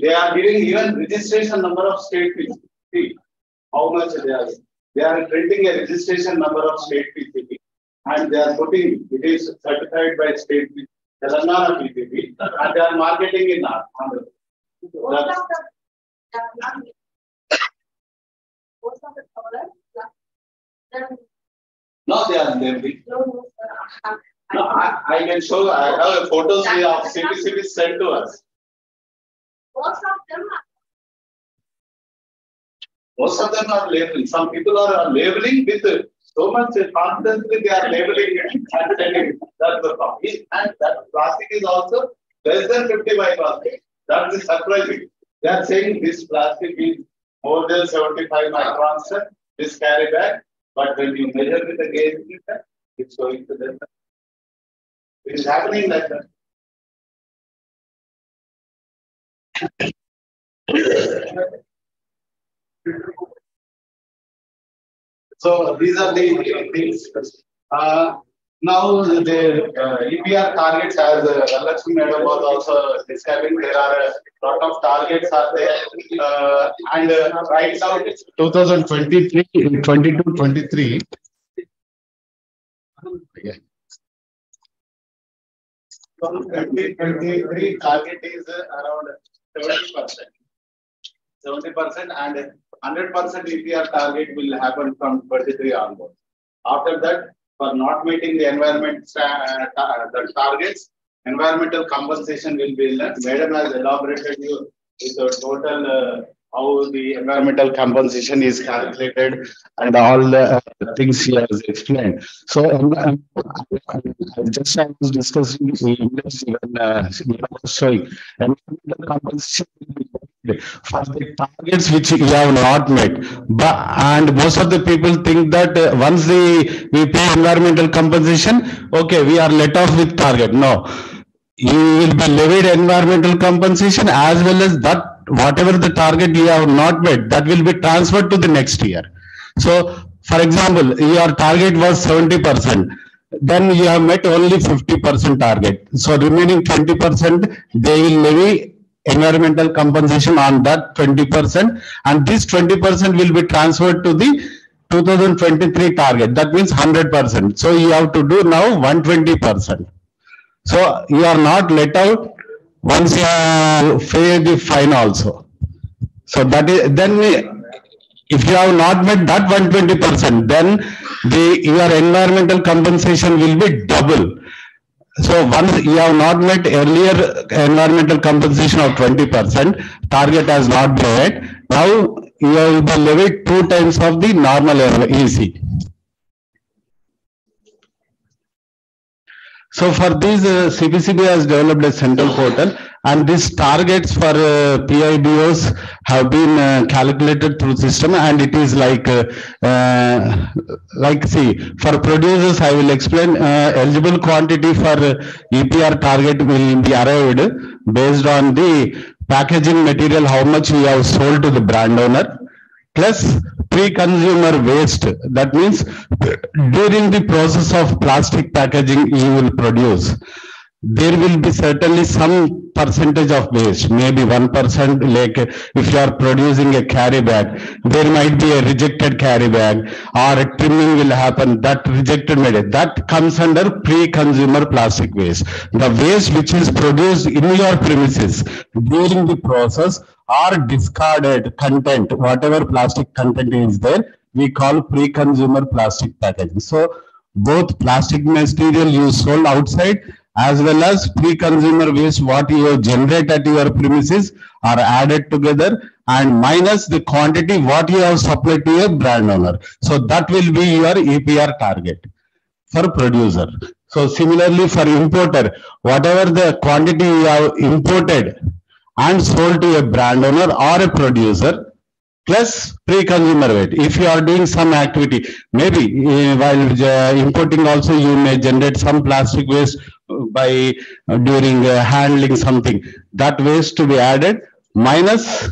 They are giving even registration number of state PCB. How much they are? They are printing a registration number of state PCB and they are putting it is certified by state Telangana PCB and they are marketing in Andhra. No, they are labeling. No, I can show. I have photos of CPCB sent to us. Most of them are labeling. Some people are labeling with so much confidence they are labeling it and sending it. That's the problem. And that plastic is also less than 50 microns. That is surprising. They are saying this plastic is more than 75 microns, this carry bag. But when you measure with the gauge, it's showing to them. It is happening like that. So these are the things. Now the EPR targets, as Lakshmi Madam was also describing, there are a lot of targets are there. And right now, 2023, 22-23. Yeah. 2023 target is around 70%. 70% and 100% EPR target will happen from 23 onwards. After that, for not meeting the environment the targets, environmental compensation will be left. Madam has elaborated you with the total how the environmental compensation is calculated and all the things he has explained. So just I was discussing showing environmental compensation for the targets which we have not met. And most of the people think that once we pay environmental compensation, okay, we are let off with target. No, you will be levied environmental compensation as well as that whatever the target you have not met, that will be transferred to the next year. So, for example, your target was 70%. Then you have met only 50% target. So, remaining 20%, they will levy environmental compensation on that 20%. And this 20% will be transferred to the 2023 target. That means 100%. So, you have to do now 120%. So, you are not let out once you pay the fine also. So that is, then if you have not met that 120%, then your environmental compensation will be double. So once you have not met earlier environmental compensation of 20%, target has not been met. Now you will be levied 2 times of the normal EC. So for this, CPCB has developed a central portal, and these targets for PIBOs have been calculated through system, and it is like see, for producers, I will explain, eligible quantity for EPR target will be arrived based on the packaging material, how much we have sold to the brand owner, plus pre-consumer waste. That means during the process of plastic packaging you will produce, there will be certainly some percentage of waste, maybe 1%. Like if you are producing a carry bag, there might be a rejected carry bag, or a trimming will happen, that rejected material, that comes under pre-consumer plastic waste. The waste which is produced in your premises during the process or discarded content, whatever plastic content is there, we call pre-consumer plastic packaging. So both plastic material you sold outside as well as pre-consumer waste what you generate at your premises are added together and minus the quantity what you have supplied to a brand owner. So that will be your EPR target for producer. So similarly for importer, whatever the quantity you have imported and sold to a brand owner or a producer, plus pre-consumer weight. If you are doing some activity, maybe while importing also you may generate some plastic waste by during handling something. That waste to be added minus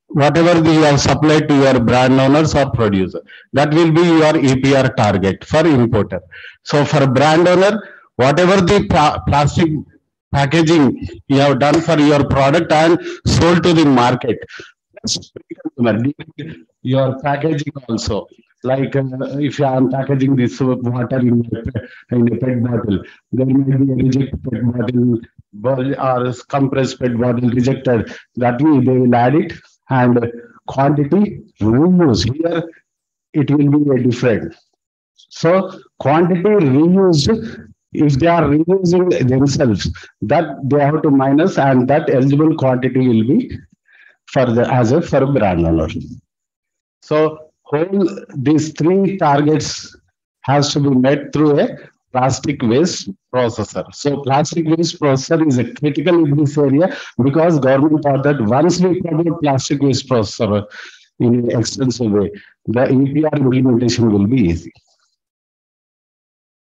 whatever you have supplied to your brand owners or producer. That will be your EPR target for importer. So for brand owner, whatever the plastic packaging you have done for your product and sold to the market, your packaging also, like if I am packaging this water in a pet bottle, there may be a rejected pet bottle or compressed pet bottle rejected. That means they will add it and quantity reuse. Here it will be a different. So quantity reused, if they are reusing themselves, that they have to minus and that eligible quantity will be for the as a for brand owner. So whole these three targets has to be met through a plastic waste processor. So plastic waste processor is a critical in this area because government thought that once we promote plastic waste processor in an extensive way, the EPR implementation will be easy.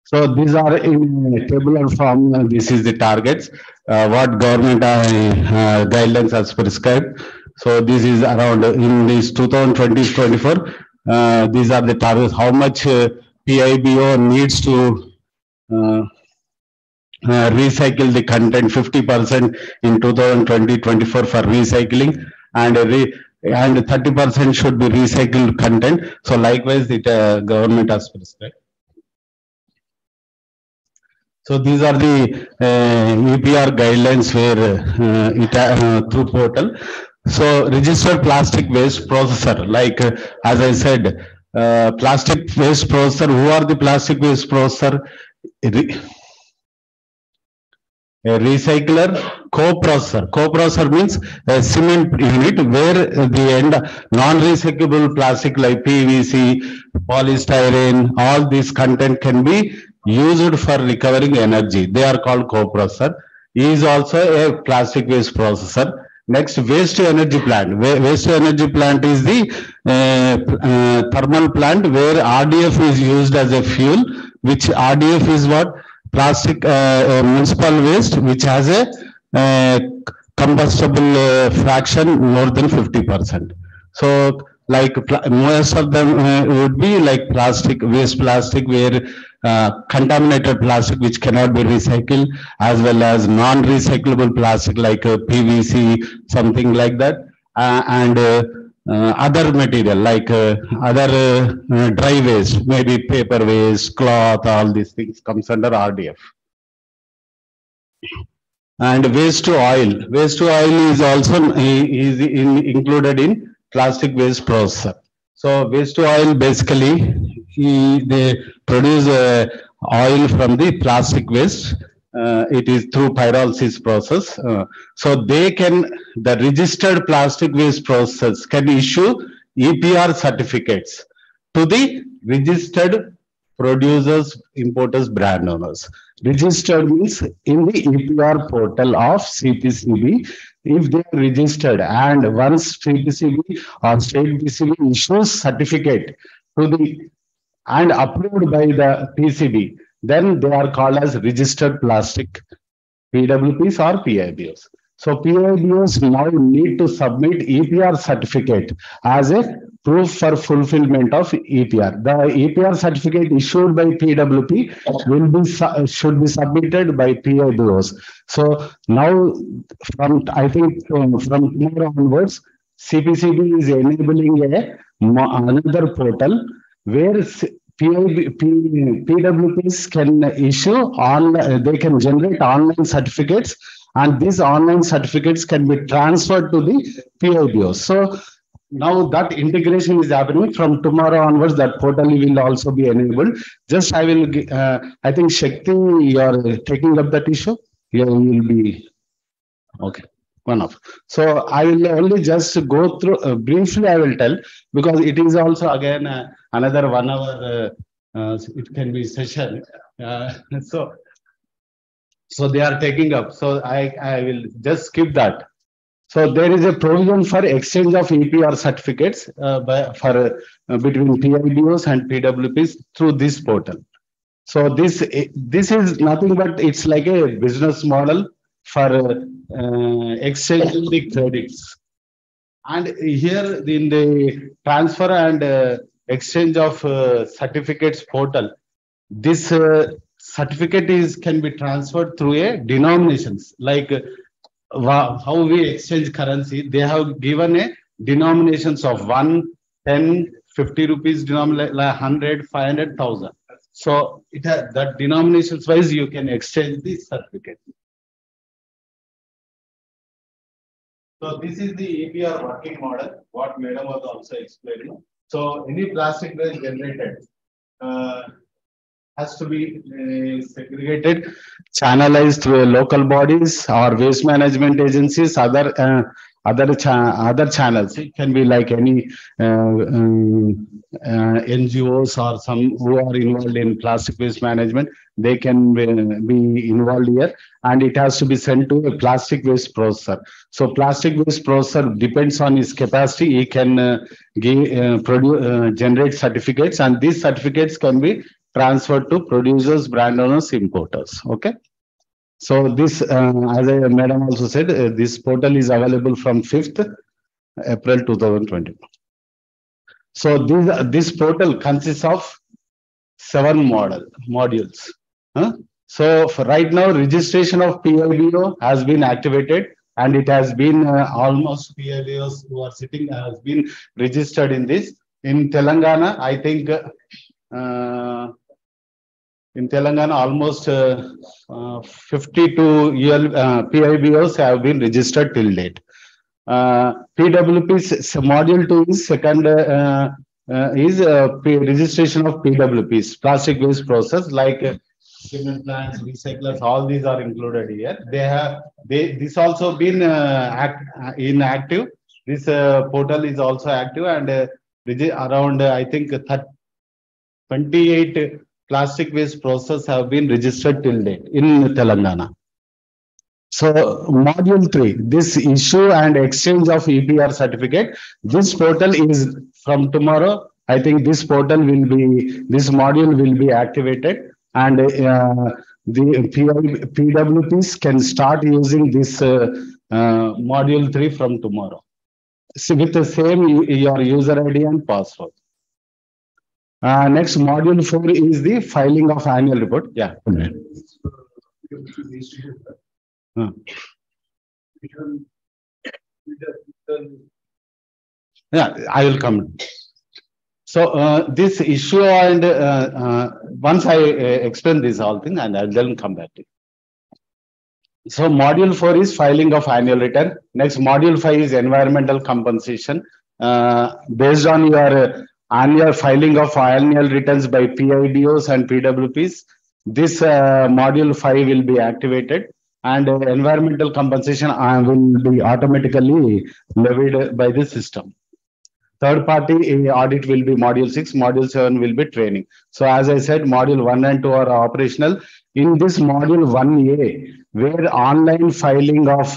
So these are in tabular form. This is the targets, what government guidelines has prescribed. So this is around in this 2020-24. These are the targets. How much PIBO needs to recycle the content? 50% in 2020-24 for recycling, and 30% should be recycled content. So likewise, the government has prescribed. So these are the EPR guidelines where through portal. So registered plastic waste processor, like as I said, plastic waste processor. Who are the plastic waste processor? A recycler, co-processor. Co-processor means a cement unit where the end non-recyclable plastic like PVC, polystyrene, all this content can be used for recovering energy. They are called co-processor. He is also a plastic waste processor. Next, waste to energy plant. Waste to energy plant is the thermal plant where RDF is used as a fuel, which RDF is what? Plastic municipal waste, which has a combustible fraction more than 50%. So like most of them would be like plastic, waste plastic, where contaminated plastic which cannot be recycled, as well as non-recyclable plastic like PVC, something like that, and other material like other dry waste, maybe paper waste, cloth, all these things comes under RDF. And waste to oil. Waste to oil is also included in plastic waste processor. So waste to oil basically they produce oil from the plastic waste. It is through pyrolysis process. So they can, the registered plastic waste process can issue EPR certificates to the registered producers, importers, brand owners. Registered means in the EPR portal of CPCB, if they are registered, and once CPCB or state PCB issues certificate to the and approved by the PCB, then they are called as registered plastic PWPs or PIBOs. So PIBOs now need to submit EPR certificate as a proof for fulfillment of EPR. The EPR certificate issued by PWP should be submitted by PIBOs. So now, I think from tomorrow onwards, CPCB is enabling another portal where PWPs can they can generate online certificates, and these online certificates can be transferred to the PIBOs. So now that integration is happening. From tomorrow onwards, that portal will also be enabled. Just I think Shakti, you are taking up that issue. You will be okay. One off. So I will only just go through briefly. I will tell, because it is also again another 1 hour. It can be session. So they are taking up. So I will just skip that. So there is a provision for exchange of EPR certificates between PIBOs and PWPs through this portal. So this is nothing but it's like a business model for exchanging the credits. And here in the transfer and exchange of certificates portal, this certificate can be transferred through a denominations, like how we exchange currency. They have given a denominations of 1, 10, 50 rupees, 100, 500, 1000. So it has that denominations wise you can exchange the certificate. So this is the EPR working model, what Madam was also explaining. So any plastic waste generated has to be segregated, channelized through local bodies or waste management agencies, other channels. It can be like any NGOs or some who are involved in plastic waste management. They can be involved here, and it has to be sent to a plastic waste processor. So plastic waste processor depends on his capacity. He can generate certificates, and these certificates can be transferred to producers, brand owners, importers. Okay. So this, as Madam also said, this portal is available from 5th April 2020. So this portal consists of 7 modules. So for right now, registration of PIBO has been activated, and it has been almost PIBOs who are sitting has been registered in this. In Telangana, I think in Telangana, almost 52 PIBOs have been registered till date. PWP's module 2 is second registration of PWPs, plastic waste process, like cement plants, recyclers, all these are included here. This also been inactive. This portal is also active, and around I think 28 plastic waste process have been registered till date in Telangana. So module 3, this issue and exchange of EPR certificate. This portal is from tomorrow. I think this portal this module will be activated, and the PWPs can start using this module 3 from tomorrow. So with the same your user ID and password. Next, module 4 is the filing of annual report. Yeah. Yeah, I will come. So this issue, and once I explain this whole thing, and I'll then come back to it. So module 4 is filing of annual return. Next, module 5 is environmental compensation. Based on your annual filing of annual returns by PIBOs and PWPs, this module 5 will be activated, and environmental compensation will be automatically levied by the system. Third party audit will be module 6, module 7 will be training. So as I said, module 1 and 2 are operational. In this module 1A, where online filing of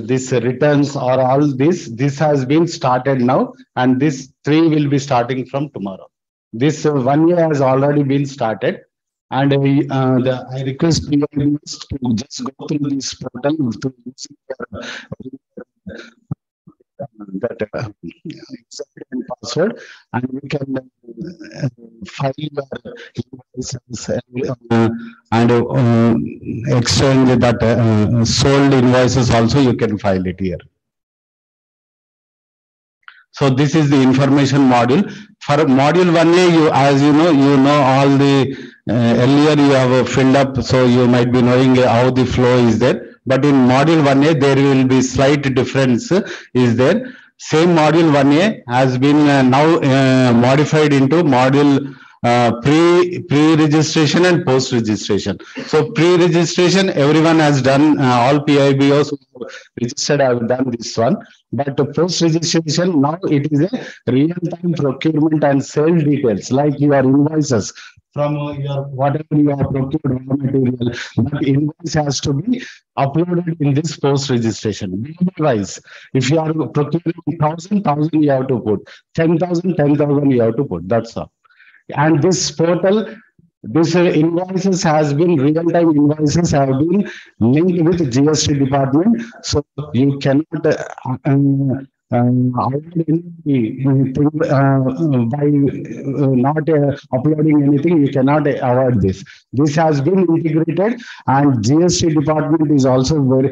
this returns or all this has been started now, and this 3 will be starting from tomorrow. This 1A has already been started. And I request you to just go through this portal to use that username and password, and we can file your invoices and exchange that sold invoices also. You can file it here. So this is the information module. For module 1A, you, as you know all the earlier you have filled up, so you might be knowing how the flow is there. But in module 1A, there will be slight difference is there. Same module 1A has been now modified into module pre-registration and post-registration. So pre-registration, everyone has done, all PIBOs who registered have done this one. But post-registration, now it is a real-time procurement and sale details, like your invoices from your whatever you have procured raw material. That invoice has to be uploaded in this post-registration. Otherwise, if you are procuring 1,000, you have to put 10,000, 10,000 you have to put. That's all. And this portal, this invoices has been, real-time invoices have been linked with GST department. So you cannot avoid anything by not uploading anything. You cannot avoid this. This has been integrated, and GST department is also very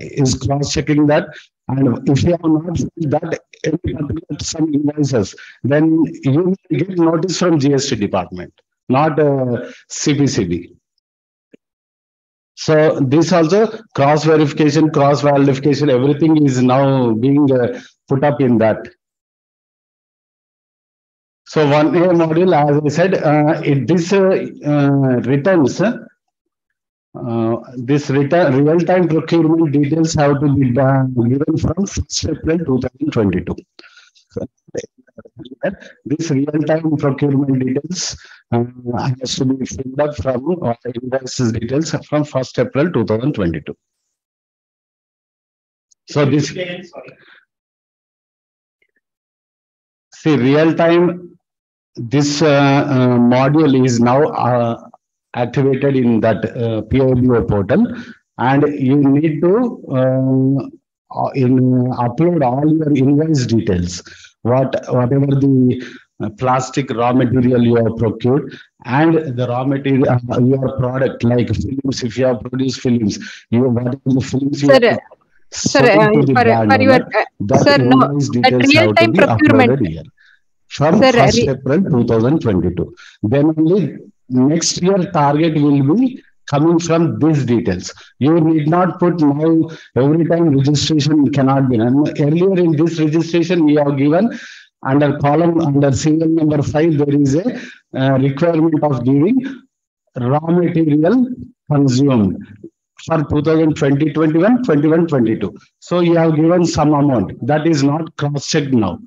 is cross-checking that. And if you have not seen that any particular some invoices, then you will get notice from GST department, not CPCB. So this also cross verification, cross validation, everything is now being put up in that. So 1A module, as I said, this returns. This real-time procurement details have to be given from 1st April 2022. So, this real-time procurement details has to be filled up from invoices details from 1st April 2022. So this, see, real-time, this module is now activated in that PIBO portal, and you need to upload all your invoice details, whatever the plastic raw material you have procured, and the raw material, your product like films. If you have produced films, whatever the films you have real-time procurement here from 1st April 2022. Then only next year target will be coming from these details. You need not put now every time registration cannot be done. Earlier in this registration, we have given under column under serial number 5, there is a requirement of giving raw material consumed for 2020, 21, 21, 22. So you have given some amount that is not cross-checked now.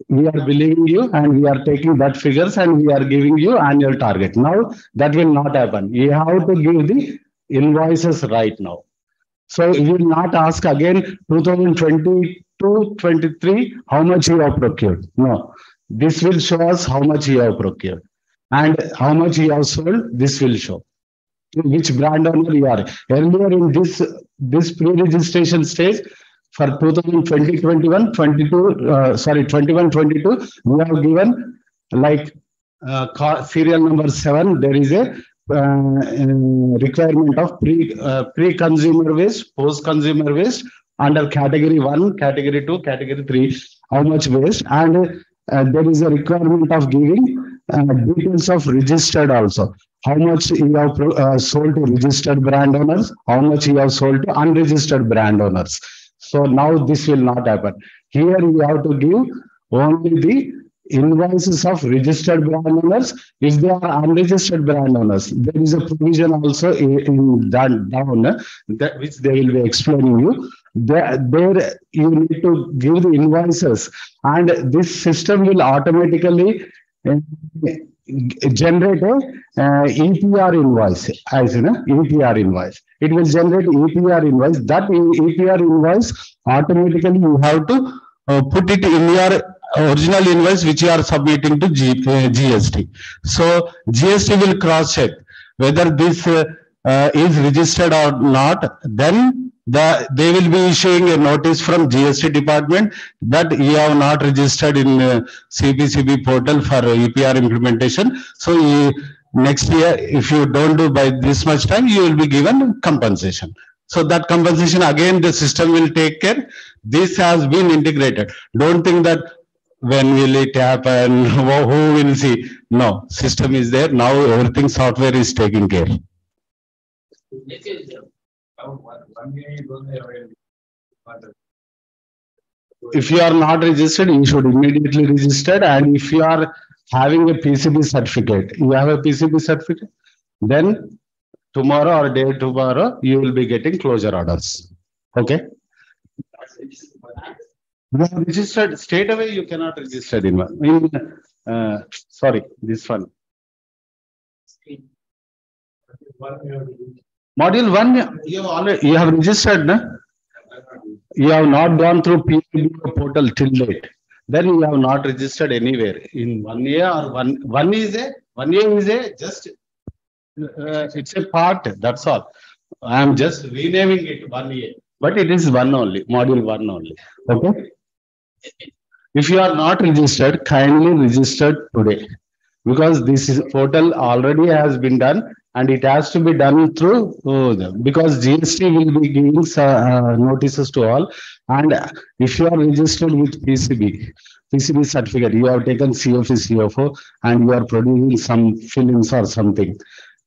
We are believing you and we are taking that figures and we are giving you annual target. Now that will not happen. You have to give the invoices right now. So you will not ask again 2022, 23, how much you have procured. No, this will show us how much you have procured and how much you have sold. This will show which brand owner you are. Earlier in this pre-registration stage, for 2020, 21, 22, sorry, 21, 22, we have given like serial number 7, there is a requirement of pre-consumer waste, post-consumer waste under category 1, category 2, category 3, how much waste, and there is a requirement of giving details of registered also. How much you have sold to registered brand owners, how much you have sold to unregistered brand owners. So now this will not happen. Here you have to give only the invoices of registered brand owners. If they are unregistered brand owners, there is a provision also in that down that which they will be explaining you. There you need to give the invoices, and this system will automatically generate a EPR invoice, as in EPR invoice. It will generate EPR invoice. That EPR invoice automatically you have to put it in your original invoice which you are submitting to GST. So GST will cross check whether this is registered or not. Then they will be issuing a notice from GST department that you have not registered in CPCB portal for EPR implementation. So next year, if you don't do by this much time, you will be given compensation. So that compensation again the system will take care. This has been integrated. Don't think that when will it happen, who will see? No, system is there. Now everything software is taking care. If you are not registered, you should immediately register. And if you are having a PCB certificate, you have a PCB certificate, then tomorrow or day tomorrow, you will be getting closure orders. Okay. You have registered straight away, you cannot register in one. Sorry, this one. Module 1, you have registered, no? You have not gone through PCB portal till date. Then you have not registered anywhere in 1 year or one year is a just it's a part. That's all. I am just renaming it 1 year, but it is one only, module 1 only. Okay. If you are not registered, kindly register today, because this portal already has been done and it has to be done through because GST will be giving notices to all. And if you are registered with PCB certificate, you have taken CFE, CFO, and you are producing some fillings or something,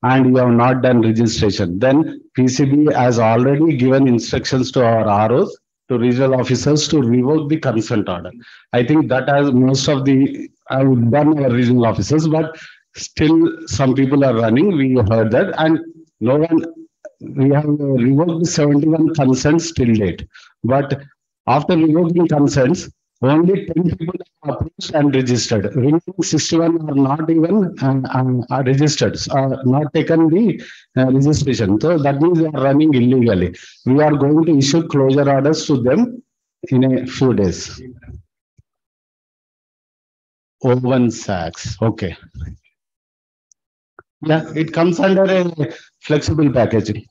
and you have not done registration, then PCB has already given instructions to our ROs, to regional officers, to revoke the consent order. I think that has most of the I've done our regional officers, but still some people are running. We heard that, and no one. We have revoked 71 consents till date, but after revoking consents, only 10 people are approved and registered. Remaining 61 are not even are registered, not taken the registration. So that means they are running illegally. We are going to issue closure orders to them in a few days. Owen Sachs. Okay. Yeah, it comes under a flexible packaging.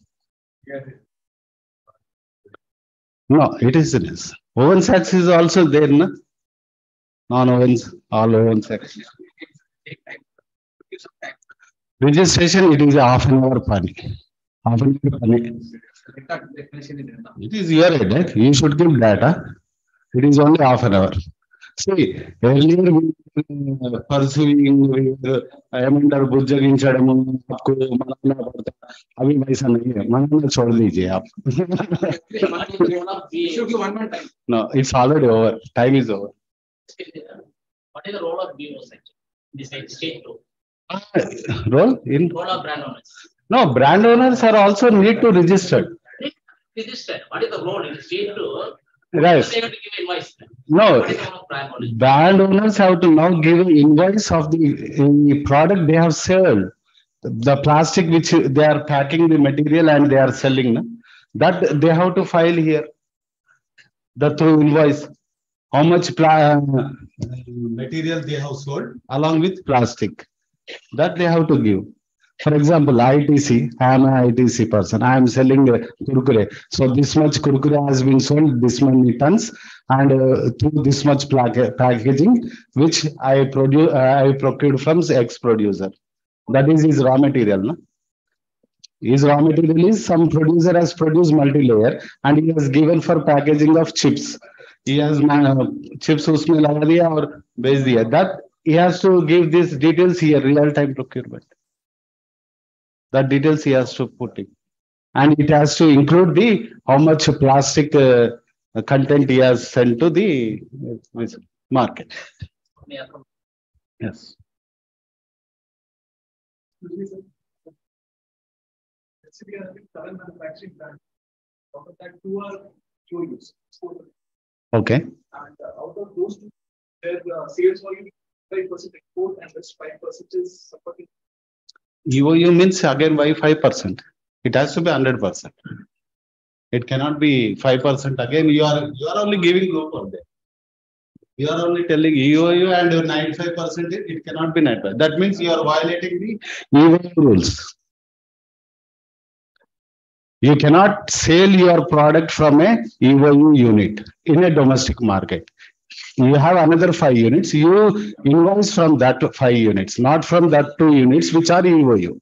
No, it isn't. Owen Sachs is also there, no? Non-Owens, all Owen Sachs. Registration, it is a half-an-hour pani. Half-an-hour pani. It is your headache. You should give data. It is only half-an-hour. See, earlier we were pursuing, we were under बुज्जगिंचड़म आपको मनाना पड़ता अभी वैसा नहीं है मनाना छोड़ दीजिए आप No, it's already over. Time is over. What is the role of BOs in this state role? Role in Role of brand owners. No, brand owners are also need to register. Register. What is the role in the state role? Right. They have to give invoice. No, What is the role of brand owners? brand owners have to now give an invoice of the product they have sold. The plastic which they are packing the material and they are selling, no? That they have to file here. The through invoice. How much material they have sold along with plastic. That they have to give. For example, ITC, I am an ITC person. I am selling kurkure. So this much kurkure has been sold, this many tons, and through this much packaging, which I procured from X producer. That is his raw material. No? His raw material is some producer has produced multi-layer and he has given for packaging of chips. He has chips usme laga diya aur bech diya. That he has to give these details here, real-time procurement. That details he has to put in. And it has to include the how much plastic content he has sent to the market. Yes. We are having 7 manufacturing plants. Out of that, 2 are use. Okay. And out of those 2, their sales volume 5% export and just 5% is supporting. EOU means again why 5%? It has to be 100%. It cannot be 5% again. You are only giving low for that. You are only telling EOU and 95% it cannot be 95. That means you are violating the EOU rules. You cannot sell your product from a EOU unit in a domestic market. You have another 5 units. You invoice from that 5 units, not from that 2 units which are EOU.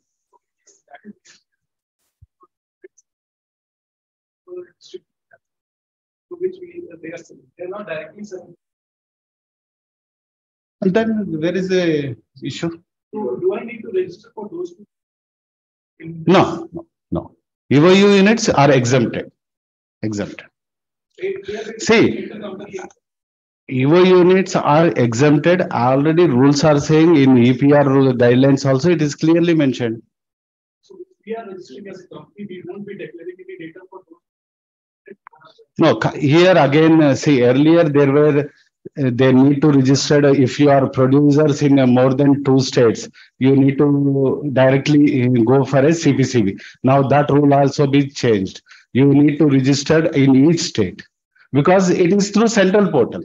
Which they are not directly selling. And then where is the issue? So do I need to register for those two? No. EOU units are exempted. See, EOU units are exempted. Already rules are saying in EPR guidelines also it is clearly mentioned. So if we are registering as a company, we won't be declaring any data for those. No, here again, see, earlier there were, they need to register if you are producers in more than 2 states, you need to directly go for a CPCB. Now that rule also be changed. You need to register in each state because it is through central portal.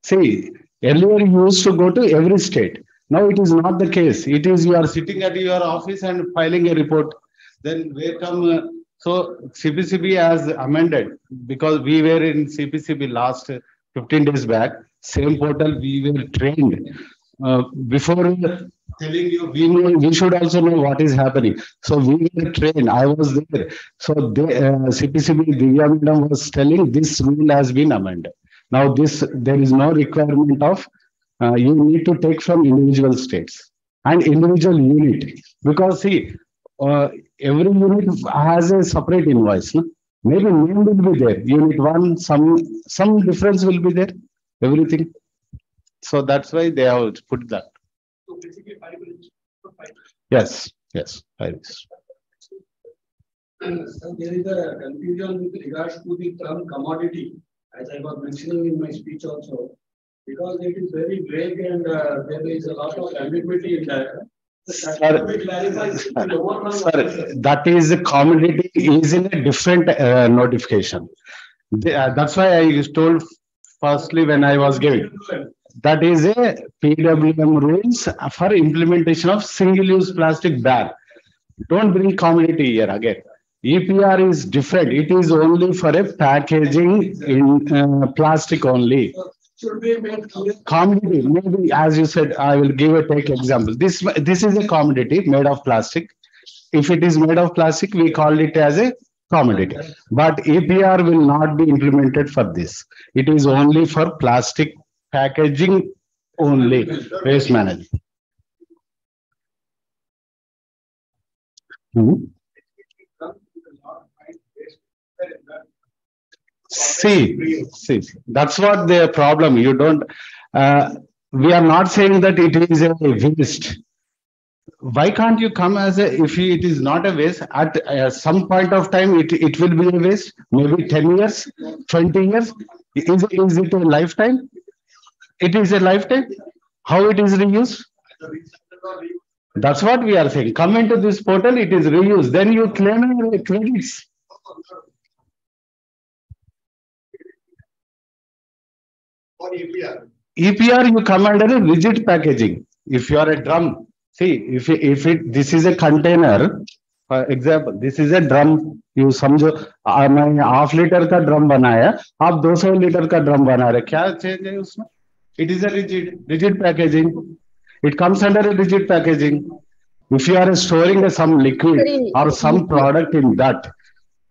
See, earlier you used to go to every state. Now it is not the case. It is you are sitting at your office and filing a report. Then where come so CPCB has amended because we were in CPCB last 15 days back. Same portal we were trained. Before telling you, we should also know what is happening. So we were trained. I was there. So CPCB Divya Madam was telling this rule has been amended. Now there is no requirement of you need to take from individual states and individual unit because see. Every unit has a separate invoice. No? Maybe name will be there. Unit 1, some difference will be there. Everything. So that's why they have put that. So basically, 5 will. Yes, 5 is. So there is a confusion with regards to the term commodity, as I was mentioning in my speech also, because it is very vague and there is a lot of ambiguity in that. Sir, that is a commodity is in a different notification. That's why I told firstly when I was giving. That is a PWM rules for implementation of single-use plastic ban. Don't bring commodity here again. EPR is different. It is only for a packaging in plastic only. Should be made Commodity, maybe as you said, I will give a take example. This is a commodity made of plastic. If it is made of plastic, we call it as a commodity. But EPR will not be implemented for this. It is only for plastic packaging only, waste management. See, that's what the problem. You don't, we are not saying that it is a waste. Why can't you come as a, if it is not a waste, at some point of time, it will be a waste, maybe 10 years, 20 years. Is it a lifetime? It is a lifetime. How it is reused? That's what we are saying. Come into this portal, it is reused. Then you claim your credits. For EPR. EPR, you come under a rigid packaging. If you are a drum, see, this is a container, for example, this is a drum. You समझो मैं ½ liter का drum बनाया, आप 200 liter का drum बना रहे, क्या change है उसमें? It is a rigid packaging. It comes under a rigid packaging. If you are storing some liquid or some product in that,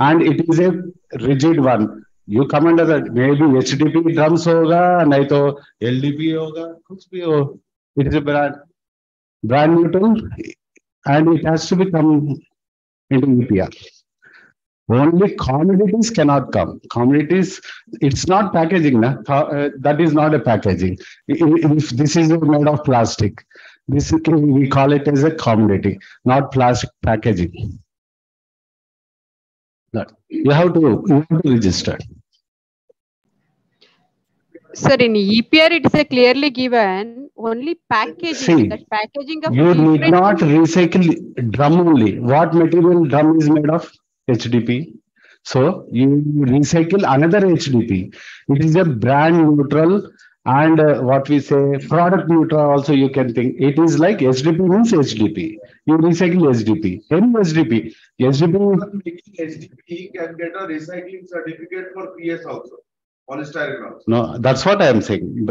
and it is a rigid one, you come under that. Maybe HDP drums होगा, नहीं तो LDP होगा, कुछ भी हो. It is a brand neutral, and it has to become into EPR. Only commodities cannot come. Commodities, it's not packaging. That is not a packaging. If this is made of plastic, we call it as a commodity, not plastic packaging. You have to register. Sir, in EPR, it is a clearly given only packaging. See, that packaging of you need not recycle drum only. What material drum is made of? HDP. So you recycle another HDP. It is a brand neutral And what we say, product neutral also you can think. It is like HDP means HDP. You recycle HDP. Any HDP. Making HDP can get a recycling certificate for PS also. Polystyrene also. No, that's what I am saying.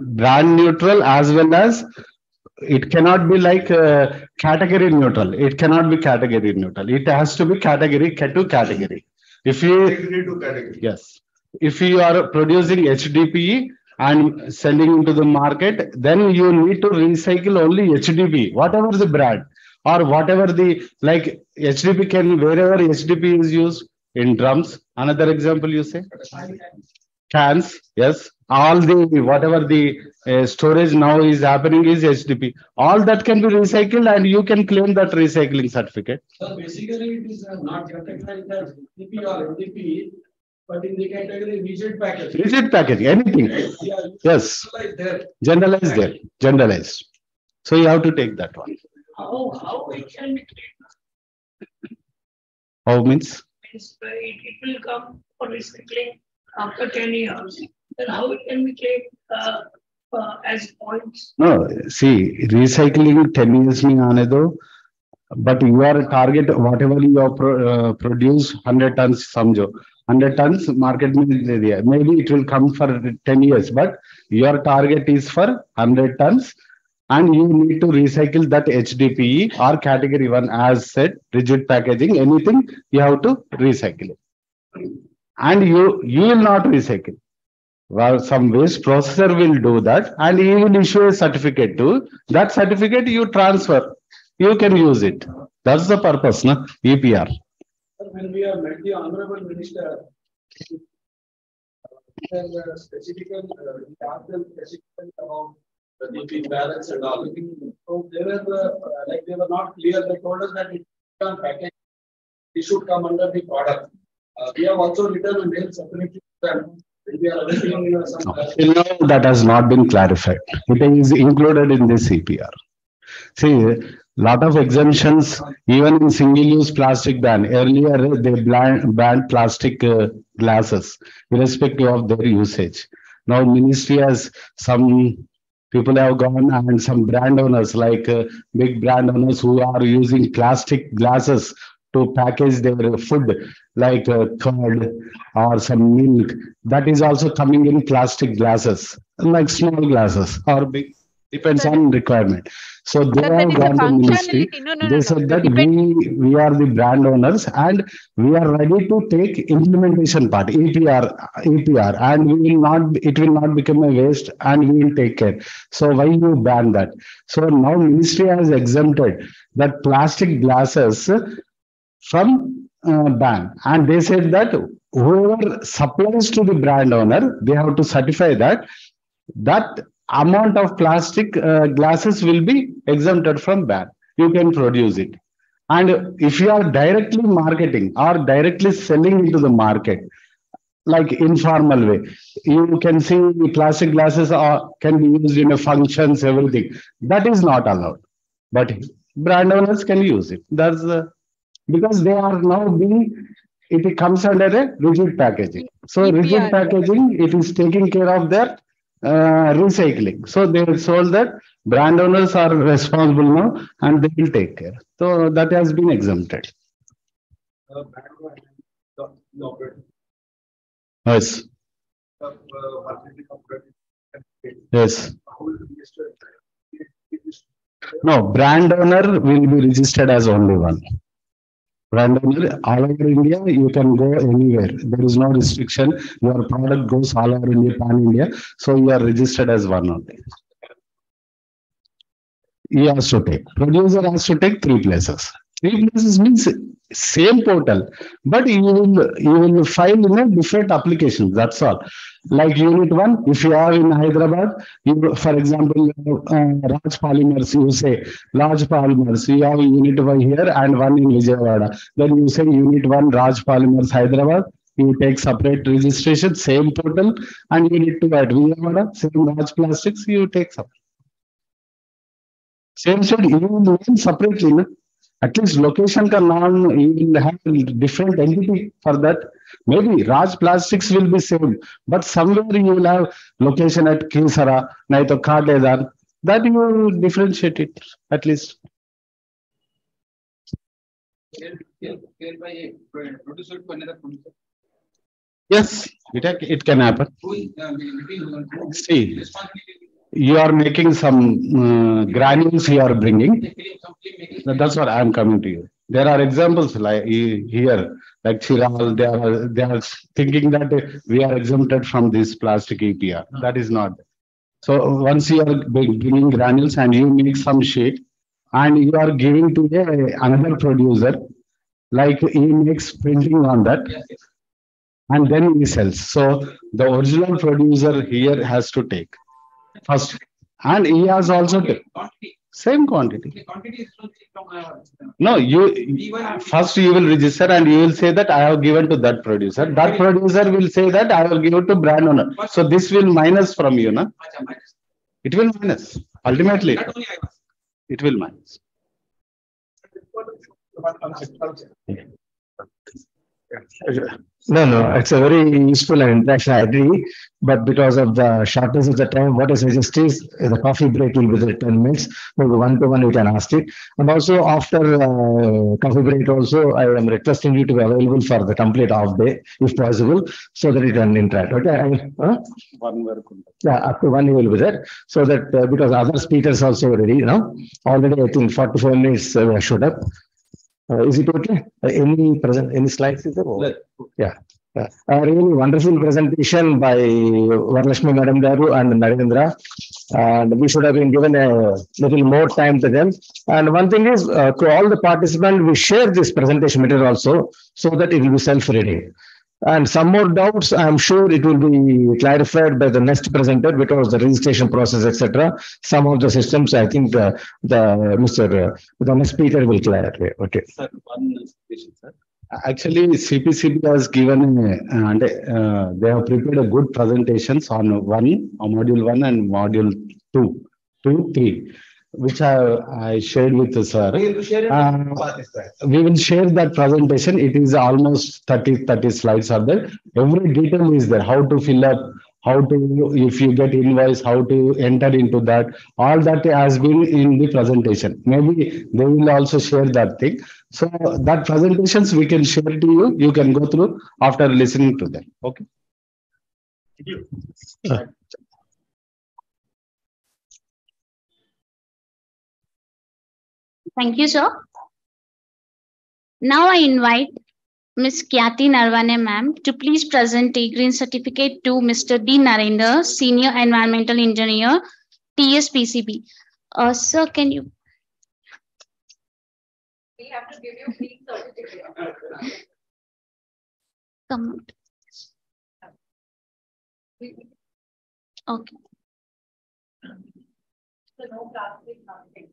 Brand neutral as well as it cannot be like category neutral. It cannot be category neutral. It has to be category to category. If you Category to category. yes, if you are producing HDPE and selling into the market, then you need to recycle only HDPE, whatever the brand or whatever the like HDPE can wherever HDPE is used in drums. Another example you say cans. Yes, all the whatever the storage now is happening is HDP. All that can be recycled and you can claim that recycling certificate. So basically, it is not categorized as DP or NDP, but in the category rigid packaging. Rigid packaging, anything. Yeah, Yes. there. Generalize there. Generalize. So you have to take that one. How it can be treated? How means? It will come for recycling after 10 years. Then how it can be claimed as points? No, see, recycling 10 years में आने दो, but your target whatever you are produce 100 tons समझो 100 tons market में दे दिया, maybe it will come for 10 years, but your target is for 100 tons and you need to recycle that HDPE or category 1 as said, rigid packaging, anything you have to recycle it. And you will not recycle. Well, some waste processor will do that and he will issue a certificate to that certificate you transfer. You can use it. That's the purpose, na? EPR. When we have met the Honorable Minister, specifically about the DP balance and all. So they were they were not clear. They told us that it can package. It should come under the product. We have also written a mail separately to them. We are awaiting some. Till now, that has not been clarified. It is included in this EPR. See, lot of exemptions, even in single-use plastic ban. Earlier, they banned plastic glasses, irrespective of their usage. Now, ministry has some people have gone and some brand owners, like big brand owners who are using plastic glasses to package their food, like curd or some milk. That is also coming in plastic glasses, like small glasses or big. Depends on requirement. So they have gone to ministry. They said that we are the brand owners and we are ready to take implementation part, EPR, and it will not become a waste and we will take care. So why you ban that? So now ministry has exempted that plastic glasses from ban, and they said that whoever supplies to the brand owner, they have to certify that amount of plastic glasses will be exempted from ban. You can produce it. And if you are directly marketing or directly selling into the market, like informal way, you can see the plastic glasses can be used in a functions, everything. That is not allowed. But brand owners can use it. That's because they are now it comes under a rigid packaging. So rigid packaging, it is taking care of their recycling. So they told that brand owners are responsible now and they will take care. So that has been exempted. Yes. Yes. No, brand owner will be registered as only one. Brand owner, all over India, you can go anywhere. There is no restriction. Your product goes all over India, pan India. So you are registered as one only. He has to take. Producer has to take 3 places. 3 places means same portal, but you will file in a different application. That's all. Like unit 1, if you are in Hyderabad, for example, Raj Polymers, you say large polymers, you have unit 1 here and 1 in Vijayawada. Then you say unit 1 Raj Polymers Hyderabad, you take separate registration, same portal, and unit 2 at Vijayawada, same Raj Plastics, you take separate. Same should you will name separately. No? At least location ka naam, you will have a different entity for that. Maybe Raj Plastics will be same, but somewhere you will have location at Kinsara, naito Khadedan. That you will differentiate it at least. Yes, it can happen. See, you are making some granules you are bringing. That's what I am coming to you. There are examples like here, like Chiral, they are thinking that we are exempted from this plastic EPR. That is not. So once you are bringing granules and you make some sheet and you are giving to another producer, like he makes printing on that and then he sells. So the original producer here has to take first, and he has also same quantity. No, you first you will register and you will say that I have given to that producer. That producer will say that I will give it to brand owner. So this will minus from you, na? It will minus. Ultimately, it will minus. No, it's a very useful and interaction. I agree, but because of the shortness of the time, what I suggest is the coffee break will be the 10 minutes. Maybe one to one we can ask it, and also after coffee break, also I am requesting you to be available for the complete half day, if possible, so that we can interact. Okay, yeah, up to one you will be there, so that because other speakers also ready, already I think 44 minutes showed up. Is it okay? Any slides is there? Yeah. Really wonderful presentation by Varalakshmi Madam Garu and Narendra. And we should have been given a little more time to them. And one thing is, to all the participants, we share this presentation material also, so that it will be self-reading. And some more doubts, I'm sure it will be clarified by the next presenter, because the registration process, etc. Some of the systems, I think the next speaker will clarify. Okay. Sir, one question, sir. Actually, CPCB has given and they have prepared a good presentations on module 1 and module 2, 3. Which I shared with the sir. We will share that presentation. It is almost 30 slides are there. Every detail is there. How to fill up, how to, if you get invoice, how to enter into that. All that has been in the presentation. Maybe they will also share that thing. So that presentations we can share to you. You can go through after listening to them. Okay. Thank you, sir. Now I invite Ms. Kyati Narwane, ma'am, to please present a green certificate to Mr. D. Narendra, Senior Environmental Engineer, TSPCB. Sir, can you? We have to give you green certificate. Come on. Okay. So no plastic, nothing.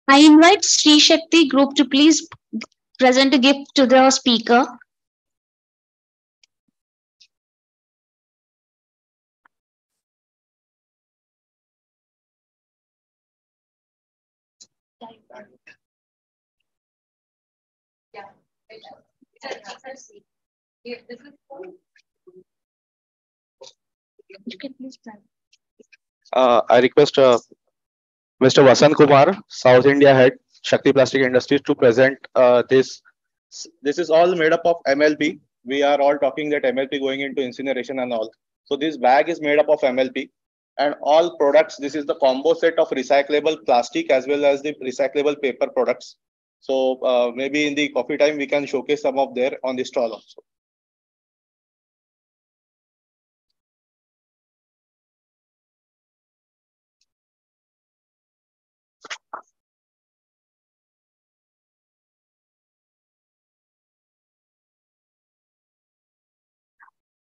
I invite Sri Shakti Group to please present a gift to the speaker. Yeah. This is You can please present. I request Mr. Vasant Kumar, South India Head, Shakti Plastic Industries, to present this. This is all made up of MLP. We are all talking that MLP going into incineration and all. So this bag is made up of MLP, and all products. This is the combo set of recyclable plastic as well as the recyclable paper products. So maybe in the coffee time we can showcase some of there on the stall also.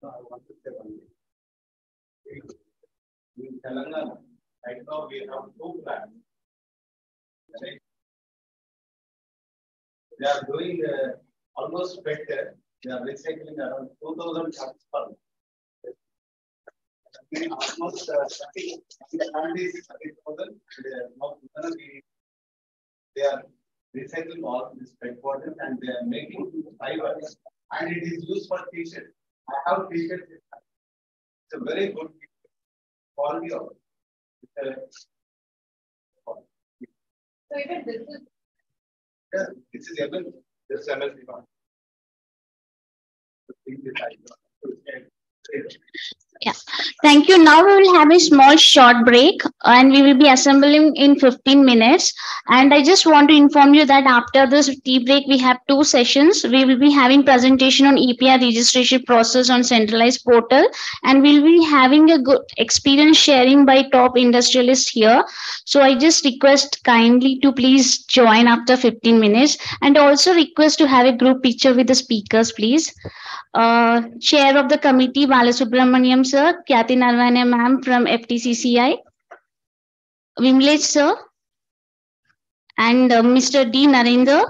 So I want to say one thing. In Telangana, right now we have 2 plants. Right? They are doing almost better. They are recycling around 2,000 tons per month. been almost 30 families, 30,000. Now they are recycling all this pet bottles and they are making fibers and it is used for t-shirt. I have t-shirt. It's a very good quality of it. So even this is this is even this MLC one. Yeah, thank you. Now we will have a small short break and we will be assembling in 15 minutes. And I just want to inform you that after this tea break, we have two sessions. We will be having presentation on EPR registration process on centralized portal. And we'll be having a good experience sharing by top industrialists here. So I just request kindly to please join after 15 minutes and also request to have a group picture with the speakers, please. Chair of the committee, Balasubramaniam sir, Kyati Narvane ma'am from FTCCI, Vimlej sir, and Mr. D. Narendra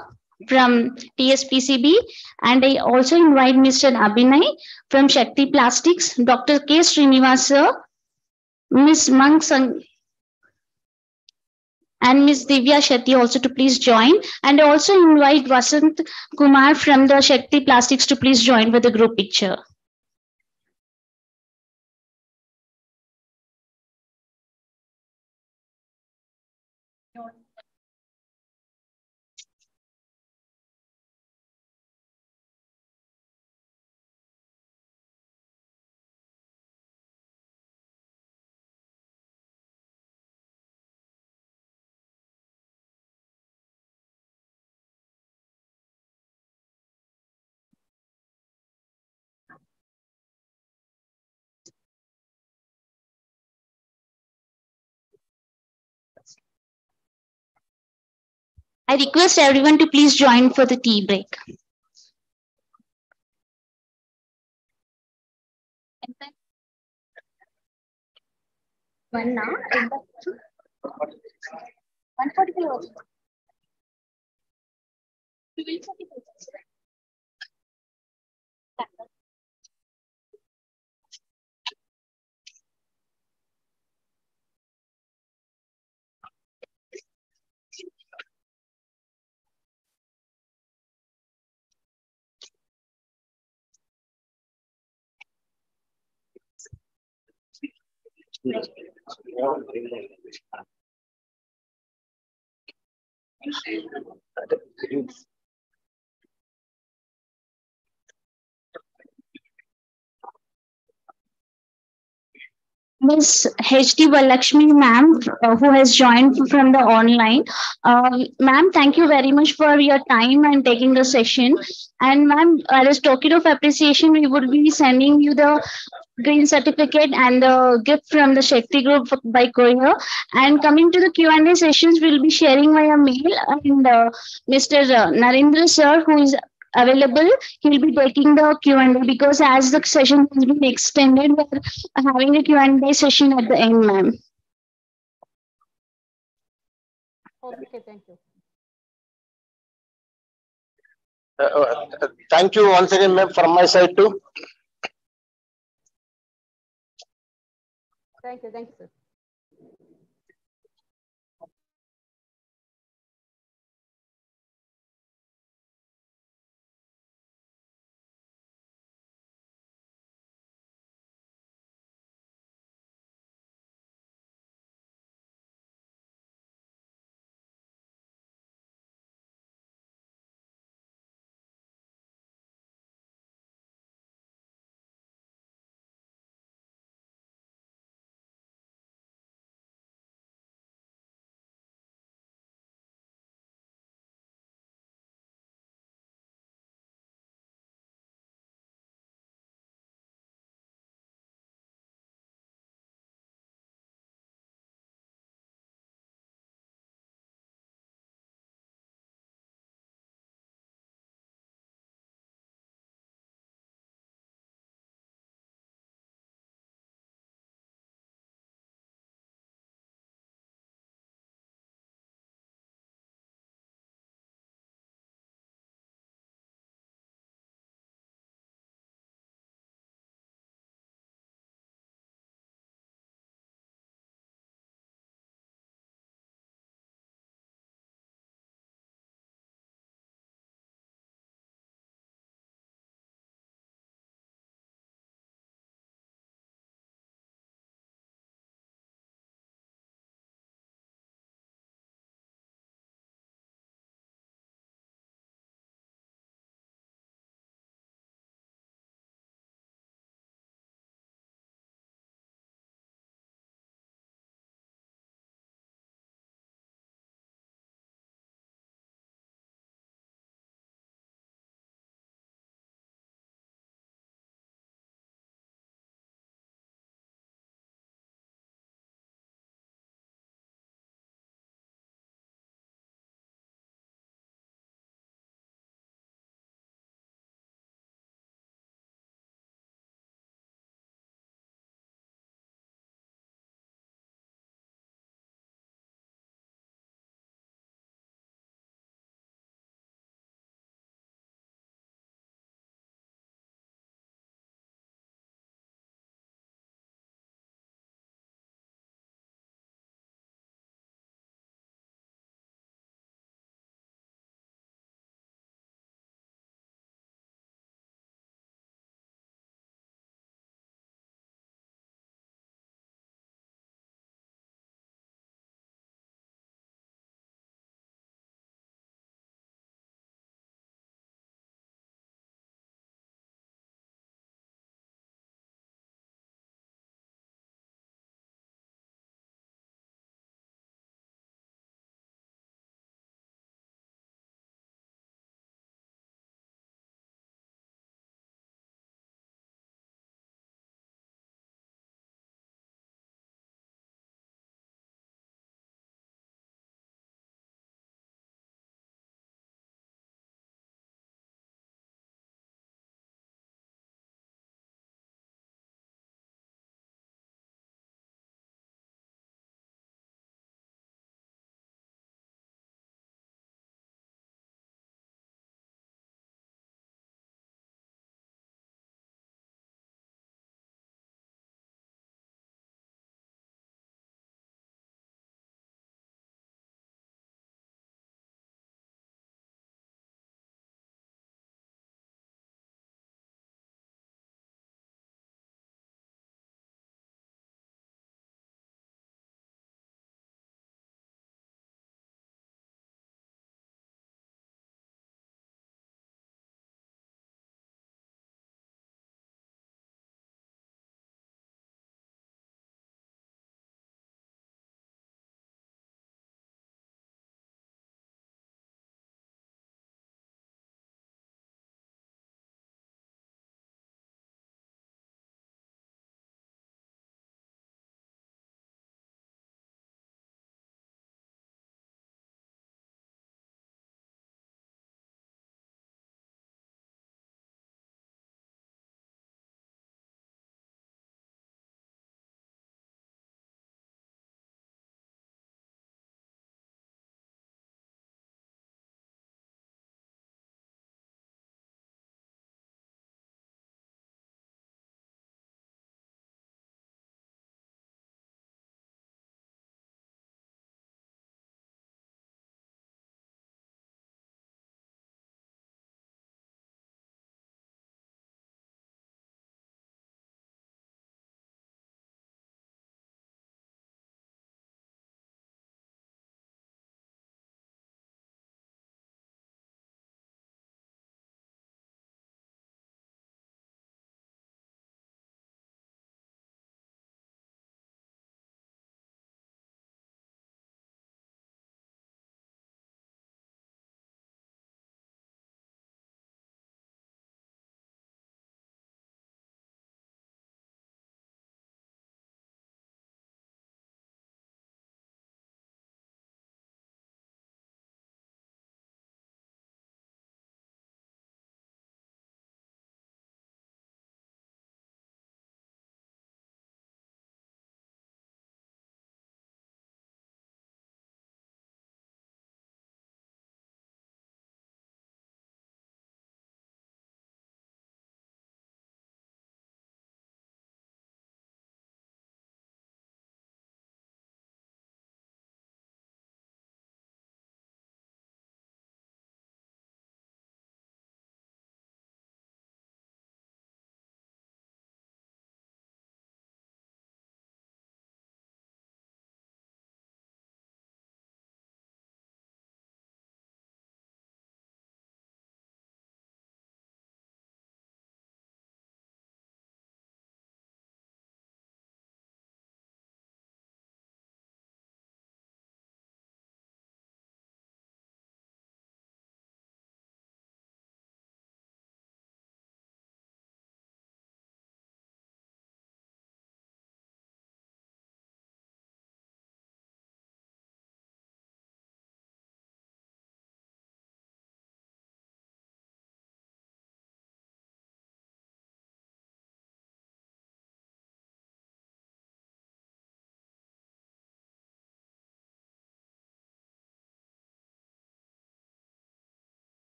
from TSPCB. And I also invite Mr. Abhinay from Shakti Plastics, Dr. K. Srinivas sir, Ms. Mang Sang and Ms. Divya Shetty also to please join. And I also invite Vasant Kumar from the Shakti Plastics to please join with the group picture. I request everyone to please join for the tea break. One now, 145. Ms. H.D. Valakshmi ma'am, who has joined from the online. Ma'am, thank you very much for your time and taking the session. And ma'am, as a token of appreciation, we would be sending you the green certificate and the gift from the Shakti group by courier. And coming to the Q&A sessions, we'll be sharing via mail. And Mr. Narendra sir, who is available, he'll be taking the Q&A because as the session has been extended, we're having a Q&A session at the end, ma'am. Okay, thank you. Thank you once again, ma'am, from my side too. Thank you, sir.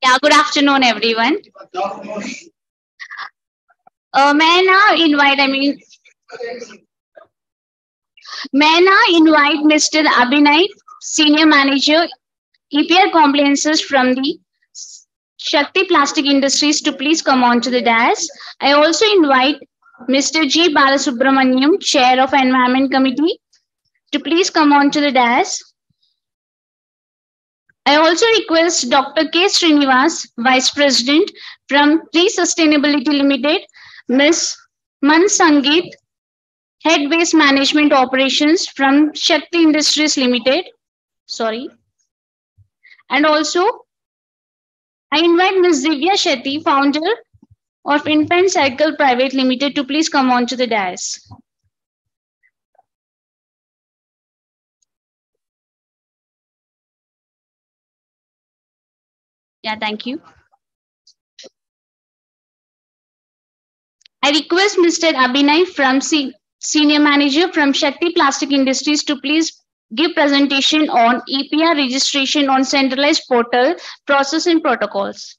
Yeah, good afternoon, everyone. May I now invite, Mr. Abhinay, Senior Manager, EPR Compliances from the Shakti Plastic Industries to please come on to the dais. I also invite Mr. G. Balasubramaniam, Chair of Environment Committee, to please come on to the dais. I also request Dr. K. Srinivas, Vice President from Tree Sustainability Limited, Ms. Man Sangeet, Head Waste Management Operations from Shakti Industries Limited. Sorry. And also, I invite Ms. Divya Shetty, Founder of Infant Cycle Private Limited, to please come on to the dais. Yeah, thank you. I request Mr. Abhinay from Senior Manager from Shakti Plastic Industries to please give presentation on EPR registration on centralized portal, process and protocols.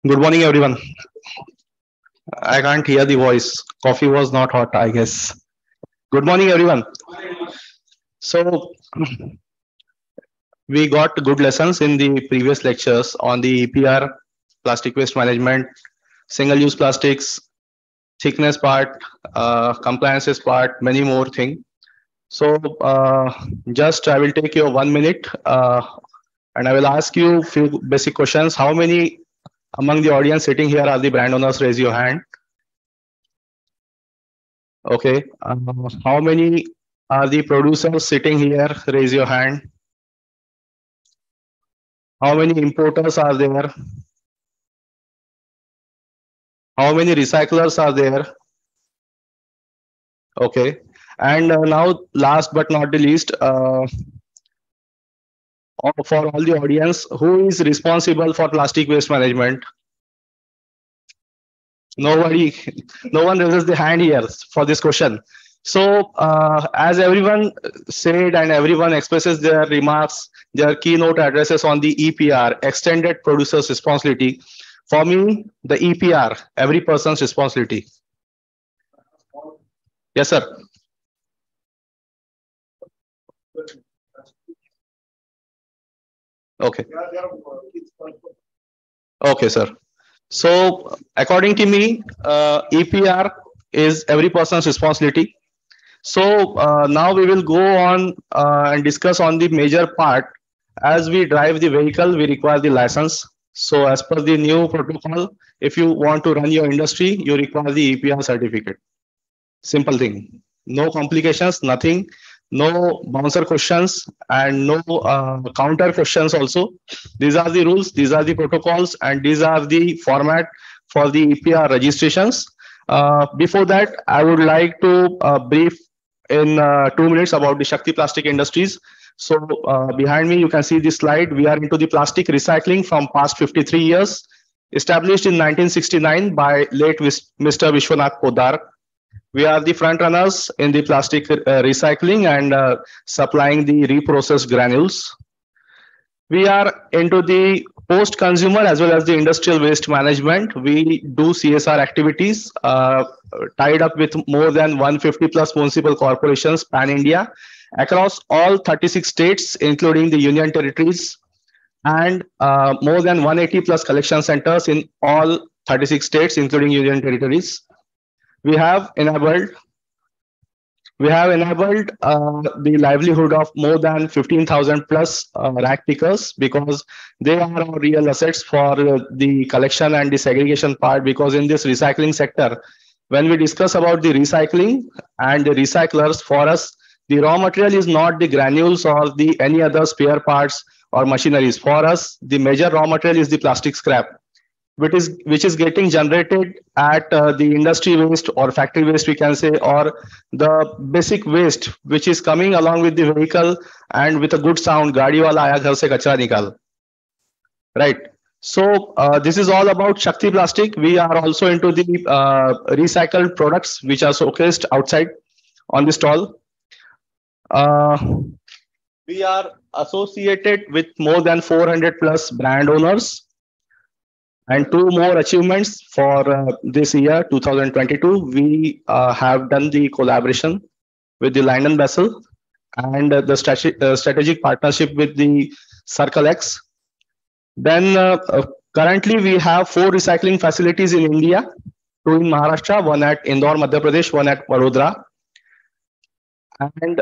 Good morning, everyone. I can't hear the voice. Coffee was not hot, I guess. Good morning, everyone. So, we got good lessons in the previous lectures on the EPR, plastic waste management, single-use plastics, thickness part, compliances part, many more things. So, just I will take your 1 minute and I will ask you a few basic questions. How many among the audience sitting here are the brand owners? Raise your hand. Okay. How many are the producers sitting here? Raise your hand. How many importers are there? How many recyclers are there? Okay. And now, last but not the least, for all the audience, who is responsible for plastic waste management? Nobody, no one raises the hand here for this question. So, as everyone said and everyone expresses their remarks, their keynote addresses on the EPR, Extended Producer's Responsibility. For me, the EPR, every person's responsibility. Yes, sir. Okay. Okay, sir. So, according to me, EPR is every person's responsibility. So now we will go on and discuss on the major part. As we drive the vehicle, we require the license. So as per the new protocol, if you want to run your industry, you require the EPR certificate. Simple thing. No complications, nothing. No bouncer questions and no counter questions also. These are the rules, these are the protocols, and these are the format for the EPR registrations. Before that, I would like to brief in 2 minutes about the Shakti Plastic Industries. So behind me, you can see this slide. We are into the plastic recycling from past 53 years, established in 1969 by late Mr. Vishwanath Podar. We are the front runners in the plastic recycling and supplying the reprocessed granules. We are into the post-consumer as well as the industrial waste management. We do CSR activities tied up with more than 150 plus municipal corporations pan-India across all 36 states, including the union territories, and more than 180 plus collection centers in all 36 states, including union territories. We have enabled the livelihood of more than 15,000 plus rack pickers, because they are our real assets for the collection and the segregation part. Because in this recycling sector, when we discuss about the recycling and the recyclers, for us, The raw material is not the granules or the any other spare parts or machineries. For us, the major raw material is the plastic scrap, which is getting generated at the industry waste or factory waste, we can say, or the basic waste which is coming along with the vehicle and with a good sound, gaadi wala aaya ghar se kachra nikal. Right. So this is all about Shakti Plastic. We are also into the recycled products which are showcased outside on the stall. We are associated with more than 400 plus brand owners. And two more achievements for this year, 2022. We have done the collaboration with the Lion Vessel and the strategic partnership with the Circle X. Then currently we have 4 recycling facilities in India, 2 in Maharashtra, 1 at Indore, Madhya Pradesh, 1 at Vadodara, and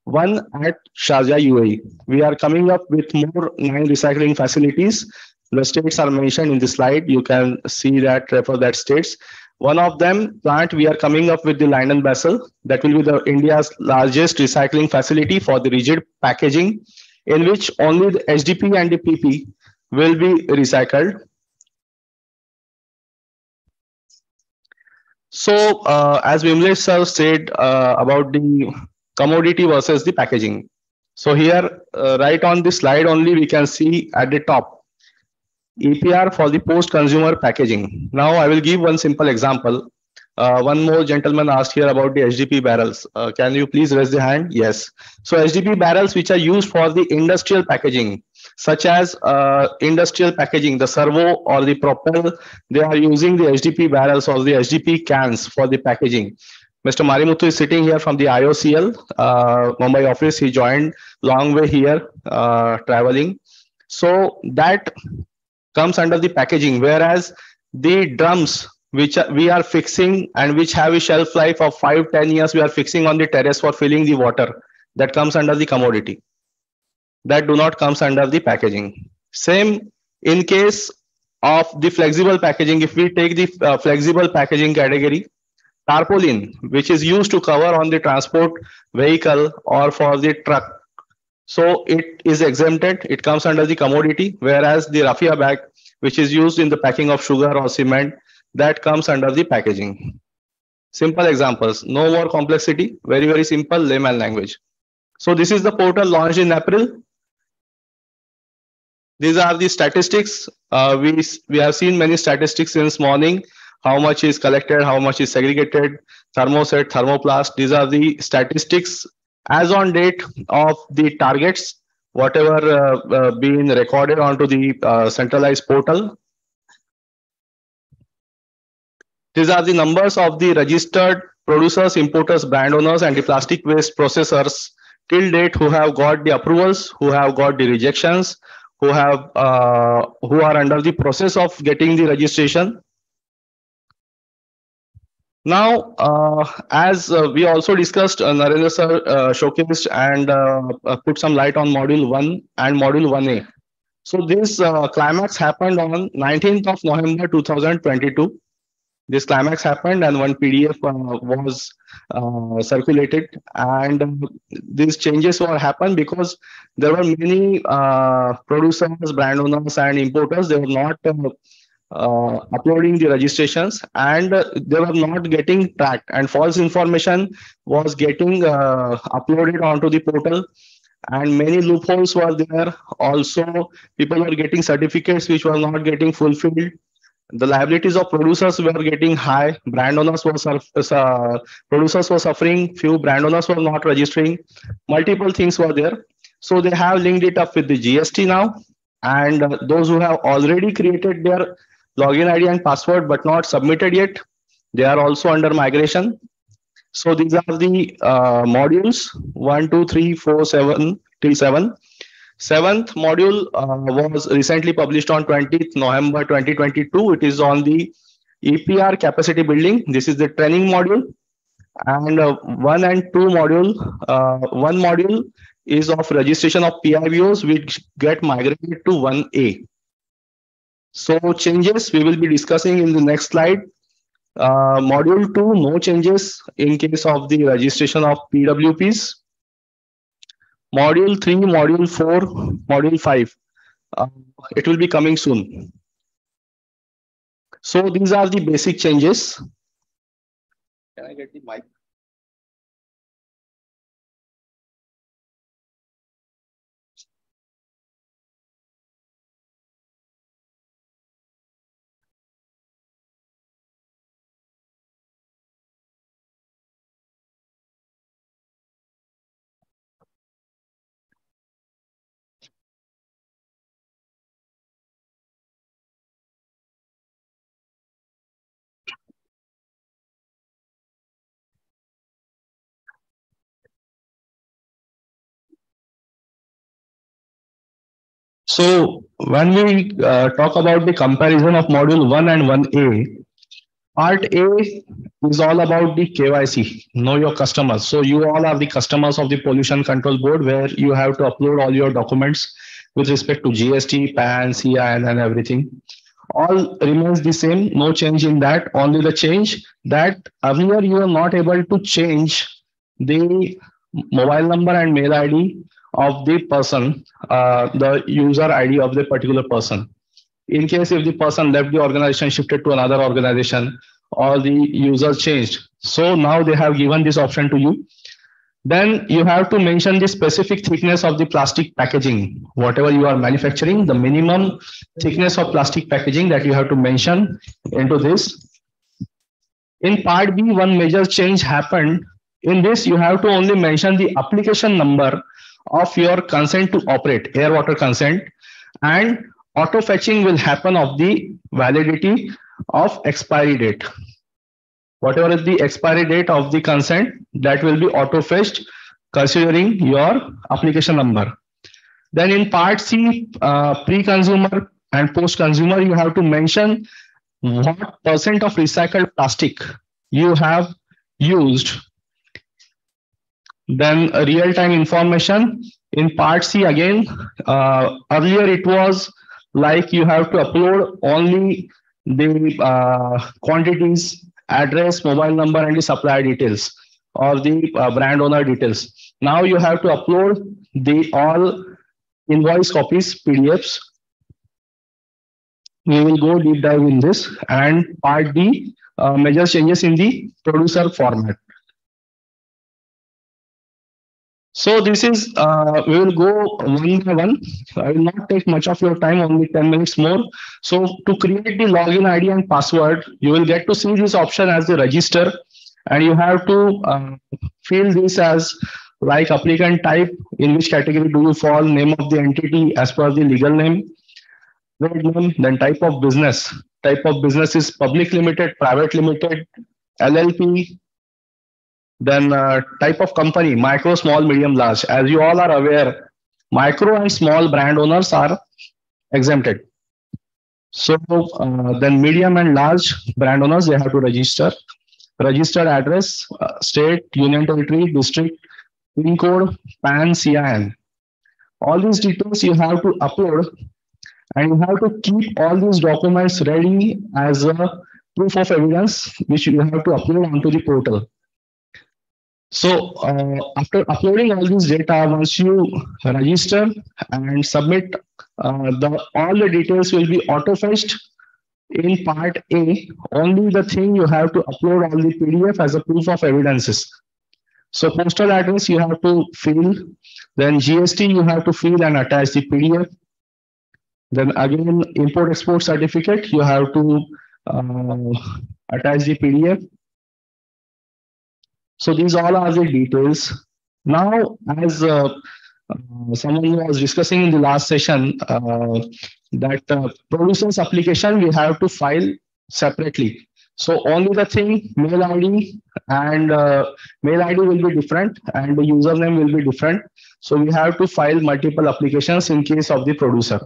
1 at Sharjah, UAE. We are coming up with more 9 recycling facilities. The states are mentioned in the slide. You can see that, refer that states. One of them plant we are coming up with the Lion Vessel. That will be the India's largest recycling facility for the rigid packaging, in which only the HDP and the PP will be recycled. So as Vimlesh sir said about the commodity versus the packaging. So here right on this slide only we can see at the top EPR for the post-consumer packaging. Now I will give one simple example. One more gentleman asked here about the HDP barrels. Can you please raise the hand? Yes. So HDP barrels which are used for the industrial packaging, such as industrial packaging, the servo or the propel, they are using the HDP barrels or the HDP cans for the packaging. Mr. Marimuthu is sitting here from the IOCL Mumbai office. He joined long way here traveling. So that comes under the packaging, whereas the drums which we are fixing and which have a shelf life of 5-10 years, we are fixing on the terrace for filling the water, that comes under the commodity. That do not comes under the packaging. Same in case of the flexible packaging. If we take the flexible packaging category, tarpaulin, which is used to cover on the transport vehicle or for the truck, so it is exempted, it comes under the commodity, whereas the raffia bag, which is used in the packing of sugar or cement, that comes under the packaging. Simple examples, no more complexity, very, very simple layman language. So this is the portal launched in April. These are the statistics. We have seen many statistics since morning, how much is collected, how much is segregated, thermoset, thermoplast. These are the statistics as on date of the targets, whatever being recorded onto the centralized portal. These are the numbers of the registered producers, importers, brand owners, and the plastic waste processors till date who have got the approvals, who have got the rejections, who are under the process of getting the registration. Now, as we also discussed, Narendra sir showcased and put some light on module 1 and module 1A. So this climax happened on 19th of November 2022. This climax happened and one PDF was circulated, and these changes were happened because there were many producers, brand owners, and importers. They were not uploading the registrations, and they were not getting tracked, and false information was getting uploaded onto the portal, and many loopholes were there. Also, people were getting certificates which were not getting fulfilled. The liabilities of producers were getting high. Brand owners were producers were suffering. Few brand owners were not registering. Multiple things were there. So they have linked it up with the GST now, and those who have already created their login ID and password but not submitted yet, they are also under migration. So these are the modules 1, 2, 3, 4, 7 till 7. 7th module was recently published on 20th November 2022. It is on the EPR capacity building. This is the training module, and 1 and 2 module. 1 module is of registration of PIBOs, which get migrated to 1A. So changes we will be discussing in the next slide. Module 2, no changes in case of the registration of PWPs. Module 3, Module 4, Module 5. It will be coming soon. So these are the basic changes. Can I get the mic? So when we talk about the comparison of module 1 and 1A, part A is all about the KYC, know your customers. So you all are the customers of the Pollution Control Board, where you have to upload all your documents with respect to GST, PAN, CIN and everything. All remains the same, no change in that. Only the change that earlier you are not able to change the mobile number and mail ID of the person, the user ID of the particular person. In case if the person left the organization, shifted to another organization, or the user changed. So now they have given this option to you. Then you have to mention the specific thickness of the plastic packaging. Whatever you are manufacturing, the minimum thickness of plastic packaging that you have to mention into this. In part B, one major change happened. In this, you have to only mention the application number of your consent to operate, air water consent, and auto fetching will happen of the validity of expiry date. Whatever is the expiry date of the consent, that will be auto fetched considering your application number. Then in part C, pre-consumer and post-consumer, you have to mention what percent of recycled plastic you have used. Then real-time information in part C again. Earlier it was like you have to upload only the quantities, address, mobile number, and the supplier details or the brand owner details. Now you have to upload the all invoice copies, PDFs. We will go deep dive in this. And part D, major changes in the producer format. So this is, we will go one by one. I will not take much of your time, only 10 minutes more. So to create the login ID and password, you will get to see this option as the register. And you have to fill this as like applicant type, in which category do you fall, name of the entity as per the legal name, trade name, then type of business. Type of business is public limited, private limited, LLP. Then type of company, micro, small, medium, large. As you all are aware, micro and small brand owners are exempted. So then medium and large brand owners, they have to register. Registered address, state, union territory, district, PIN code, PAN, CIN. All these details you have to upload, and you have to keep all these documents ready as a proof of evidence, which you have to upload onto the portal. So after uploading all this data, once you register and submit, all the details will be auto-fetched in part A. Only the thing you have to upload all the PDF as a proof of evidences. So postal address you have to fill, then GST you have to fill and attach the PDF. Then again, import-export certificate, you have to attach the PDF. So these all are the details. Now, as someone was discussing in the last session, that producer's application we have to file separately. So only the thing, mail ID and mail ID will be different and the username will be different. So we have to file multiple applications in case of the producer.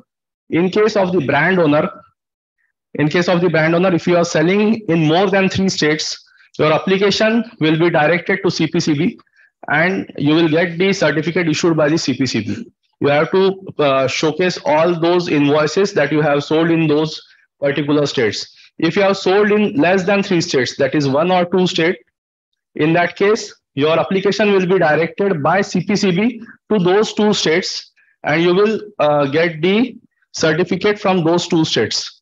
In case of the brand owner, if you are selling in more than 3 states, your application will be directed to CPCB and you will get the certificate issued by the CPCB. You have to showcase all those invoices that you have sold in those particular states. If you have sold in less than 3 states, that is 1 or 2 states, in that case, your application will be directed by CPCB to those 2 states, and you will get the certificate from those 2 states.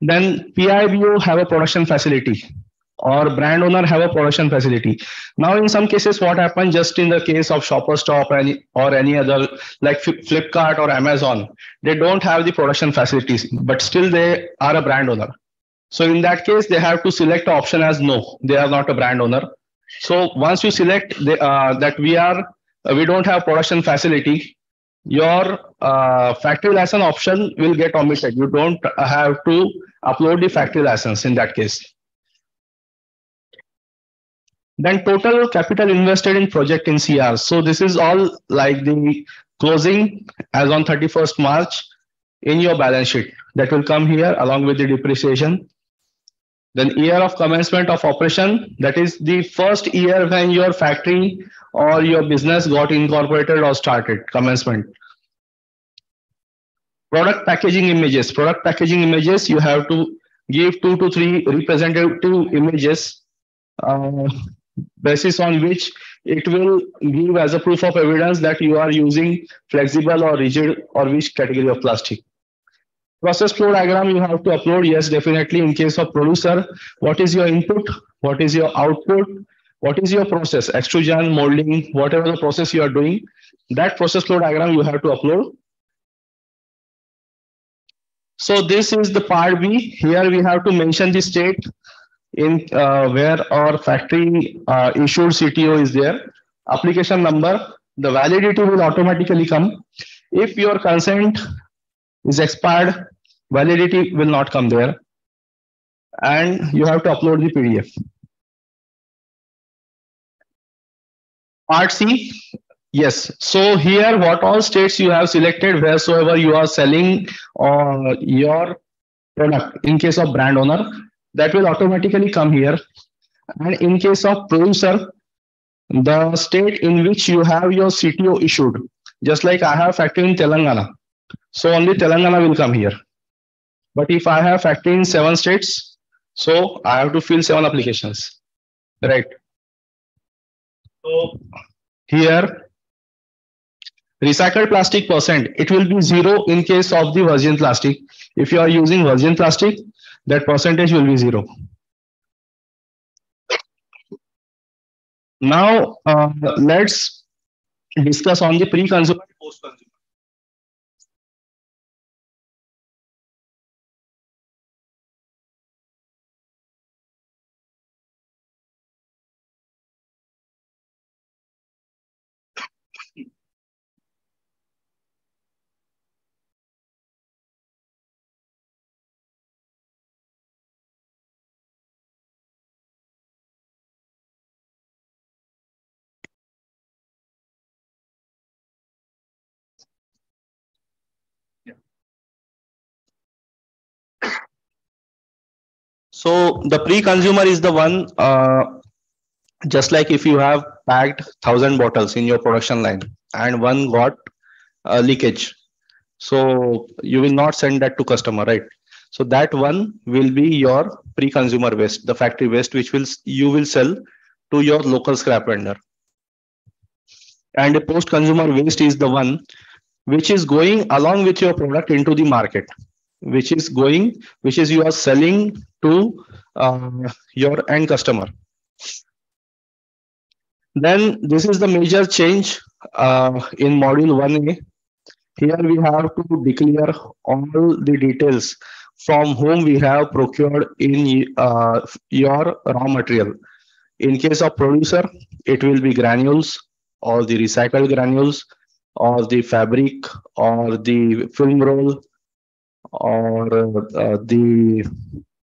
Then PIBO have a production facility, or brand owner have a production facility. Now, in some cases, what happens just in the case of Shoppers Stop or any other like Flipkart or Amazon, they don't have the production facilities, but still they are a brand owner. So in that case, they have to select the option as no, they are not a brand owner. So once you select that we don't have production facility, your factory license option will get omitted. You don't have to upload the factory license in that case. Then total capital invested in project in CR. So this is all like the closing as on 31st March in your balance sheet. That will come here along with the depreciation. Then year of commencement of operation, that is the first year when your factory or your business got incorporated or started, commencement. Product packaging images. Product packaging images, you have to give 2 to 3 representative images basis on which it will give as a proof of evidence that you are using flexible or rigid or which category of plastic. Process flow diagram you have to upload. Yes, definitely. In case of producer, what is your input? What is your output? What is your process? Extrusion, molding, whatever the process you are doing, that process flow diagram you have to upload. So this is the part B. Here we have to mention the state in where our factory issued CTO is there. Application number, the validity will automatically come. If your consent is expired, validity will not come there. And you have to upload the PDF. Part C, yes. So here, what all states you have selected, wheresoever you are selling your product, in case of brand owner, that will automatically come here. And in case of producer, the state in which you have your CTO issued, just like I have factory in Telangana. So only Telangana will come here. But if I have factory in 7 states, so I have to fill 7 applications, right? So here, recycled plastic percent, it will be 0 in case of the virgin plastic. If you are using virgin plastic, that percentage will be 0. Now, let's discuss on the pre-consumer and post-consumer. So the pre-consumer is the one, just like if you have packed 1,000 bottles in your production line and one got leakage. So you will not send that to customer, right? So that one will be your pre-consumer waste, the factory waste, which you will sell to your local scrap vendor. And the post-consumer waste is the one which is going along with your product into the market, which is you are selling to your end customer. Then this is the major change in module 1A. Here we have to declare all the details from whom we have procured in your raw material. In case of producer, it will be granules or the recycled granules or the fabric or the film roll or the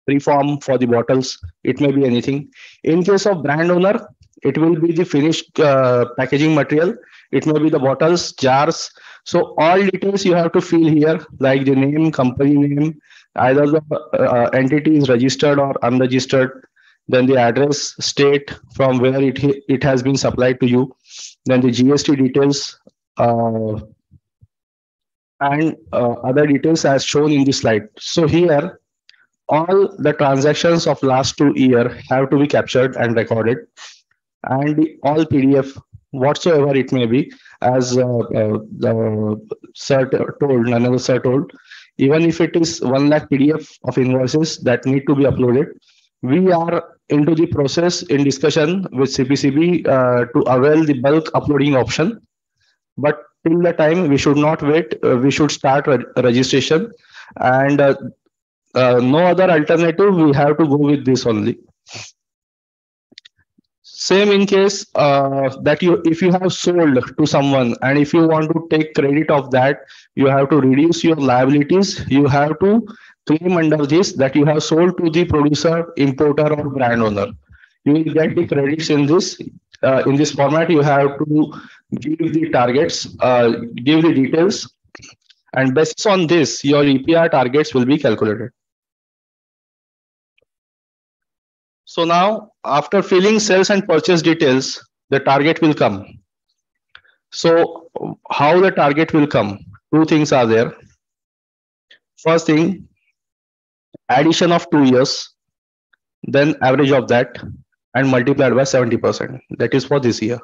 preform for the bottles. It may be anything. In case of brand owner, it will be the finished packaging material. It may be the bottles, jars. So all details you have to fill here, like the name, company name, either the entity is registered or unregistered, then the address, state from where it has been supplied to you, then the GST details, and other details as shown in the slide. So here, all the transactions of last 2 years have to be captured and recorded, and all PDF, whatsoever it may be, as the sir told, another sir told, even if it is 1 lakh PDF of invoices that need to be uploaded, we are into the process in discussion with CPCB to avail the bulk uploading option. But till the time, we should not wait. We should start registration, and no other alternative. We have to go with this only. Same in case that if you have sold to someone and if you want to take credit of that, you have to reduce your liabilities. You have to claim under this that you have sold to the producer, importer, or brand owner. You will get the credits in this. In this format, you have to give the targets, give the details, and based on this, your EPR targets will be calculated. So now, after filling sales and purchase details, the target will come. So how the target will come? Two things are there. First thing, addition of 2 years, then average of that, and multiplied by 70%. That is for this year.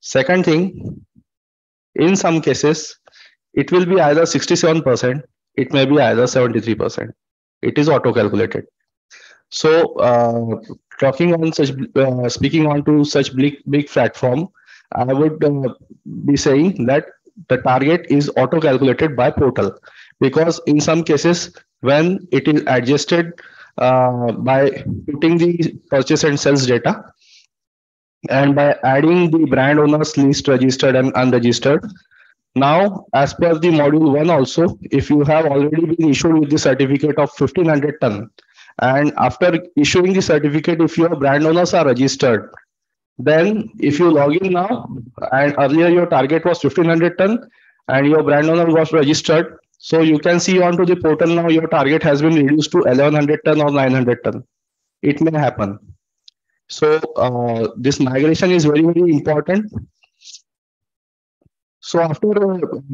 Second thing, in some cases, it will be either 67%, it may be either 73%. It is auto-calculated. So, talking on such, speaking on to such big platform, I would be saying that the target is auto-calculated by portal, because in some cases, when it is adjusted by putting the purchase and sales data, and by adding the brand owners list registered and unregistered. Now, as per the module 1 also, if you have already been issued with the certificate of 1500 ton, and after issuing the certificate, if your brand owners are registered, then if you log in now, and earlier your target was 1500 ton, and your brand owner was registered, so you can see onto the portal now your target has been reduced to 1100 ton or 900 ton. It may happen. So this migration is very, very important. So after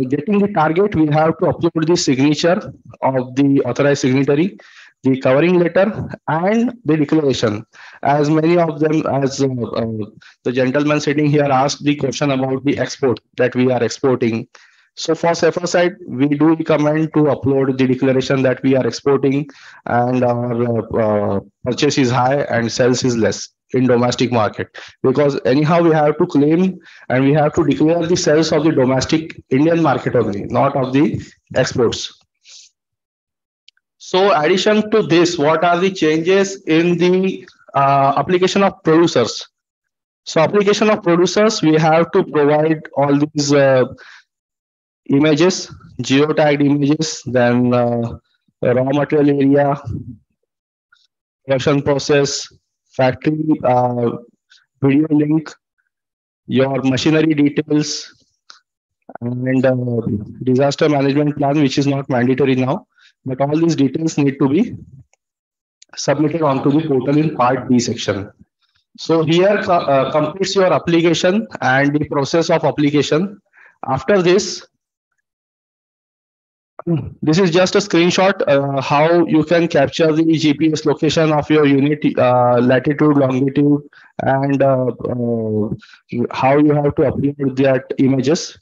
getting the target, we have to upload the signature of the authorized signatory, the covering letter, and the declaration. As many of them, as the gentleman sitting here asked the question about the export that we are exporting. So for SEFA side, we do recommend to upload the declaration that we are exporting and our purchase is high and sales is less in domestic market, because anyhow we have to claim and we have to declare the sales of the domestic Indian market only, not of the exports. So addition to this, what are the changes in the application of producers? So application of producers, we have to provide all these images, geotagged images, then raw material area, production process, factory video link, your machinery details, and disaster management plan, which is not mandatory now, but all these details need to be submitted onto the portal in part B section. So here completes your application and the process of application. After this, this is just a screenshot how you can capture the GPS location of your unit, latitude, longitude, and how you have to upload that images.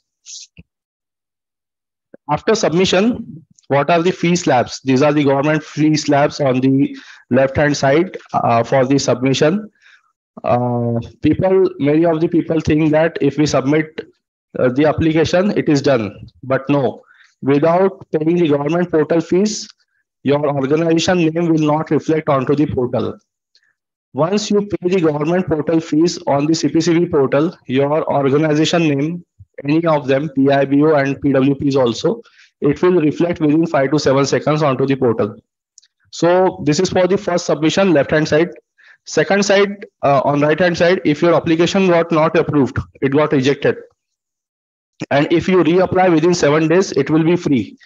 After submission, what are the fee slabs? These are the government fee slabs on the left-hand side for the submission. Many of the people think that if we submit the application, it is done, but no. Without paying the government portal fees, your organization name will not reflect onto the portal. Once you pay the government portal fees on the CPCB portal, your organization name, any of them, PIBO and PWPs also, it will reflect within 5 to 7 seconds onto the portal. So this is for the first submission, left-hand side. Second side, on right-hand side, if your application got not approved, it got rejected. And if you reapply within 7 days, it will be free.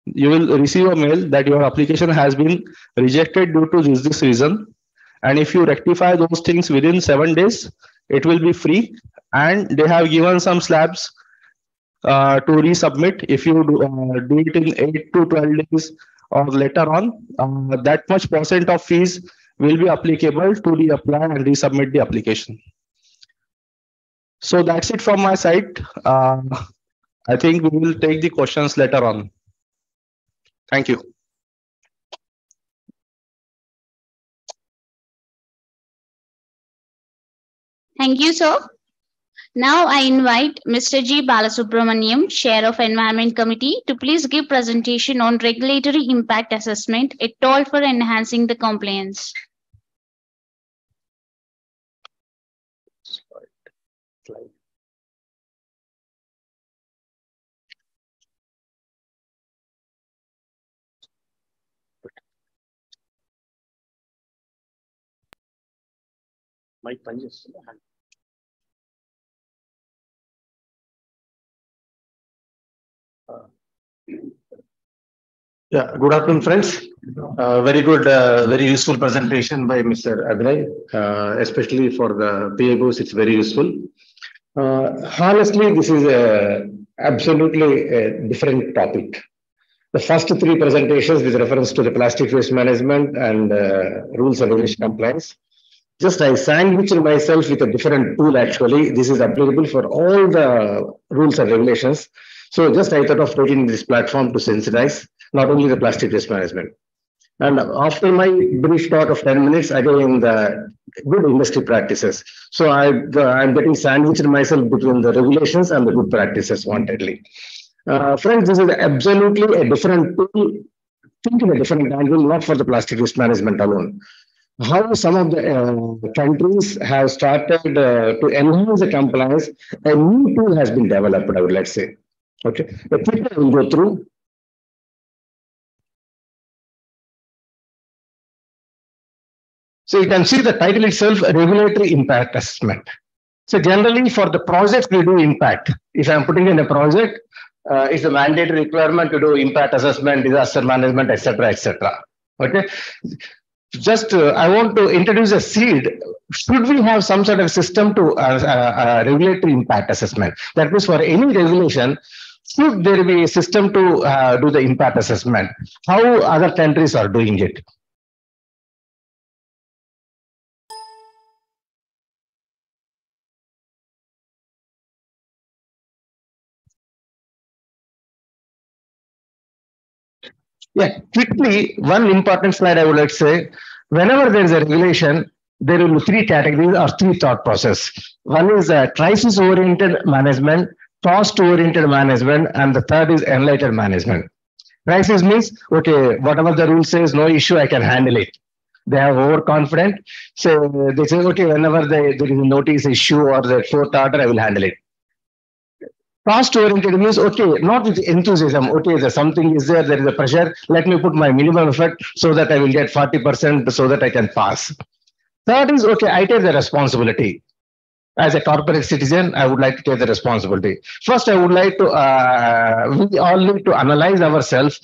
You will receive a mail that your application has been rejected due to this reason. And if you rectify those things within 7 days, it will be free. And they have given some slabs to resubmit. If you do it in 8 to 12 days or later on, that much percent of fees will be applicable to reapply and resubmit the application. So that's it from my side. I think we will take the questions later on. Thank you. Thank you, sir. Now I invite Mr. G. Balasubramaniam, Chair of Environment Committee, to please give presentation on regulatory impact assessment, a tool for enhancing the compliance. Yeah, good afternoon, friends. Very good, very useful presentation by Mr. Adray, especially for the PABOs, it's very useful. Honestly, this is absolutely a different topic. The first three presentations with reference to the plastic waste management and rules and regulation compliance. Just I sandwiched myself with a different tool actually. This is applicable for all the rules and regulations. So just I thought of creating this platform to sensitize not only the plastic waste management. And after my brief talk of 10 minutes, again the good industry practices. So I'm getting sandwiched myself between the regulations and the good practices wantedly. Friends, this is absolutely a different tool. Think in a different angle, not for the plastic waste management alone. How some of the countries have started to enhance the compliance, a new tool has been developed, I would like to say. Okay, the quick will go through. So you can see the title itself, regulatory impact assessment. So generally for the projects we do impact. If I'm putting in a project, it's a mandatory requirement to do impact assessment, disaster management, etc., etc. Okay. Just I want to introduce a seed. Should we have some sort of system to regulatory impact assessment? That means for any regulation, should there be a system to do the impact assessment? How other countries are doing it? Yeah, quickly, one important slide I would like to say, whenever there is a regulation, there will be three categories or three thought process. One is crisis-oriented management, cost-oriented management, and the third is enlightened management. Crisis means, okay, whatever the rule says, no issue, I can handle it. They are overconfident. So they say, okay, whenever there is a notice issue or the court order, I will handle it. Cost oriented means, okay, not with enthusiasm. Okay, there's something is there is a pressure. Let me put my minimum effort so that I will get 40% so that I can pass. Third is, okay, I take the responsibility. As a corporate citizen, I would like to take the responsibility. First, I would like to, we all need to analyze ourselves.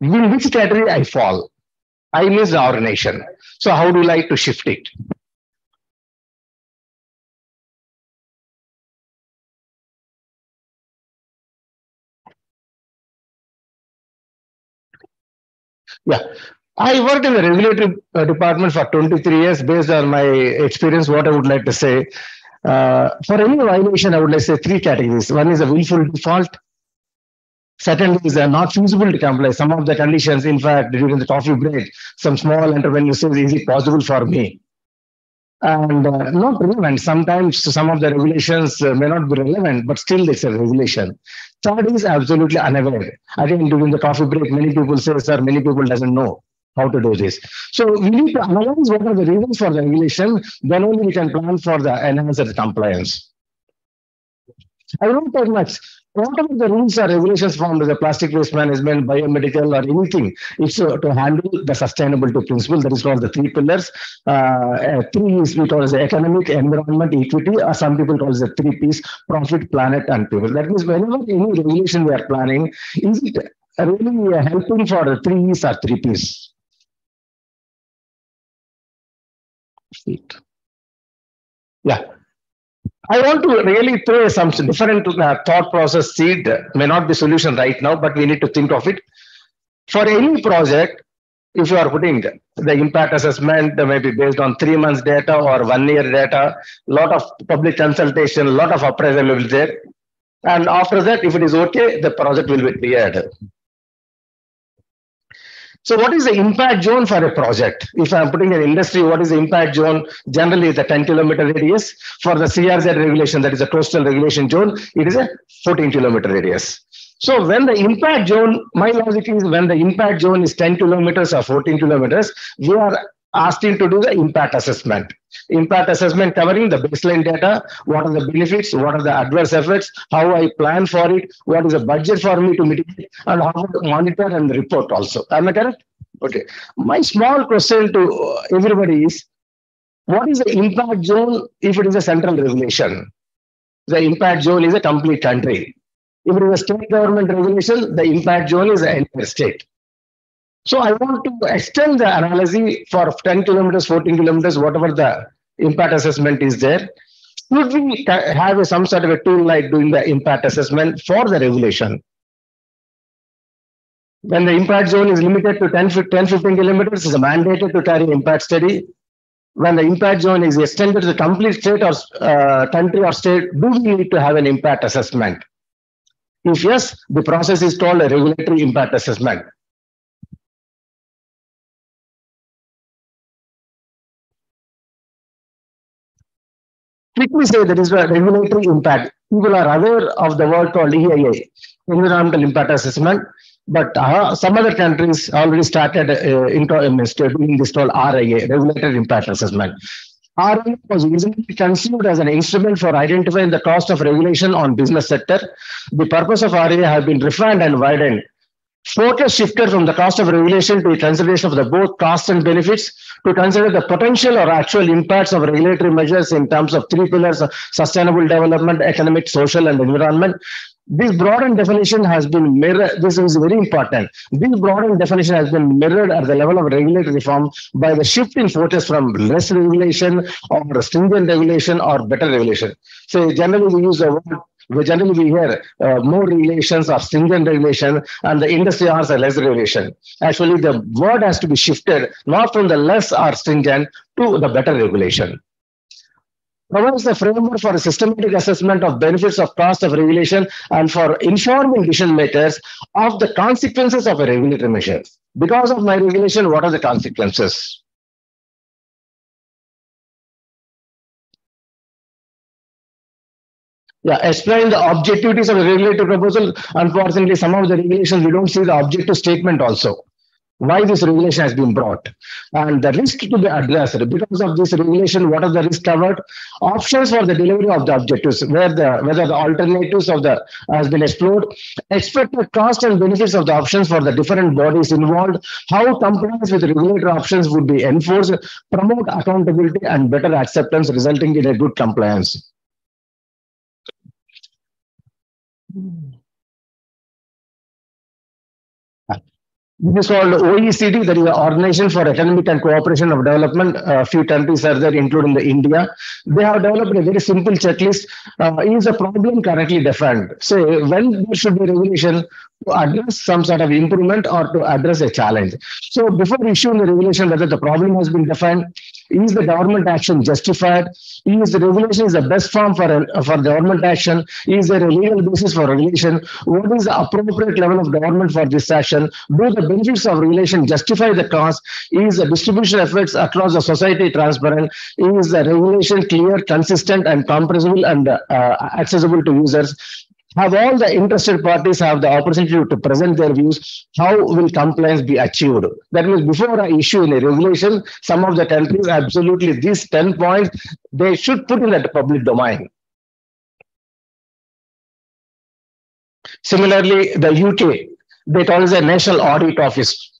In which category I fall? I means the organization. So how do you like to shift it? Yeah, I worked in the regulatory department for 23 years. Based on my experience, what I would like to say, for any violation, I would like to say three categories. One is a willful default. Second is not feasible to comply. Some of the conditions, in fact, during the coffee break, some small entrepreneur says, is it possible for me? And not relevant. Sometimes some of the regulations may not be relevant, but still it's a regulation. Third is absolutely unaware. Again, during the coffee break, many people say, sir, many people doesn't know how to do this. So we need to analyze what are the reasons for the regulation, then only we can plan for the enhanced compliance. I won't take much. Whatever the rules or regulations from the plastic waste management, biomedical, or anything, it's to handle the sustainability principle. That is called the three pillars. Three is we call as economic, environment, equity, or some people call it the three P's: profit, planet, and people. That means whenever any regulation we are planning, is it really helping for the three E's or three P's? Yeah. I want to really throw some different thought process seed. May not be solution right now, but we need to think of it. For any project, if you are putting the impact assessment, maybe based on 3 months data or 1 year data, lot of public consultation, lot of appraisal will be there. And after that, if it is okay, the project will be cleared. So what is the impact zone for a project? If I'm putting an industry, what is the impact zone? Generally, the 10-kilometer radius. For the CRZ regulation, that is a coastal regulation zone, it is a 14-kilometer radius. So when the impact zone, my logic is when the impact zone is 10 kilometers or 14 kilometers, we are asking to do the impact assessment. Impact assessment covering the baseline data, what are the benefits, what are the adverse effects, how I plan for it, what is the budget for me to mitigate, and how to monitor and report also. Am I correct? Okay. My small question to everybody is, what is the impact zone if it is a central regulation? The impact zone is a complete country. If it is a state government regulation, the impact zone is an entire state. So I want to extend the analysis for 10 kilometers, 14 kilometers, whatever the impact assessment is there. Should we have some sort of a tool like doing the impact assessment for the regulation? When the impact zone is limited to 10-15 kilometers, it is mandated to carry impact study. When the impact zone is extended to the complete state or country or state, do we need to have an impact assessment? If yes, the process is called a regulatory impact assessment. Quickly say that is a regulatory impact. People are aware of the word called EIA, Environmental Impact Assessment, but some other countries already started doing this called RIA, Regulatory Impact Assessment. RIA was originally conceived as an instrument for identifying the cost of regulation on business sector. The purpose of RIA has been refined and widened. Focus shifted from the cost of regulation to a consideration of the both costs and benefits to consider the potential or actual impacts of regulatory measures in terms of 3 pillars of sustainable development, economic, social, and environment. This broadened definition has been mirrored. This is very important. This broadened definition has been mirrored at the level of regulatory reform by the shift in focus from less regulation or stringent regulation or better regulation. So generally we use the word. We hear more regulations or stringent regulation, and the industry asks a less regulation. Actually, the word has to be shifted not from the less or stringent to the better regulation. Provides the framework for a systematic assessment of benefits of cost of regulation and for informing decision makers of the consequences of a regulatory measure. Because of my regulation, what are the consequences? Yeah, explain the objectivities of the regulatory proposal. Unfortunately, some of the regulations, we don't see the objective statement also. Why this regulation has been brought. And the risk to be addressed. Because of this regulation, what are the risks covered? Options for the delivery of the objectives, whether the alternatives of the has been explored, expected cost and benefits of the options for the different bodies involved, how compliance with regulatory options would be enforced, promote accountability and better acceptance, resulting in a good compliance. This is called OECD, that is the Organization for Economic and Cooperation of Development. A few countries are there, including India. They have developed a very simple checklist. Is a problem correctly defined? So when there should be regulation to address some sort of improvement or to address a challenge. So before issuing the regulation, whether the problem has been defined, is the government action justified? Is the regulation is the best form for government action? Is there a legal basis for regulation? What is the appropriate level of government for this action? Do the benefits of regulation justify the cost? Is the distribution effects across the society transparent? Is the regulation clear, consistent, and comprehensible and accessible to users? Have all the interested parties have the opportunity to present their views? How will compliance be achieved? That means before I issue a regulation, some of the countries, absolutely these 10 points, they should put in the public domain. Similarly, the UK, they call it a National Audit Office.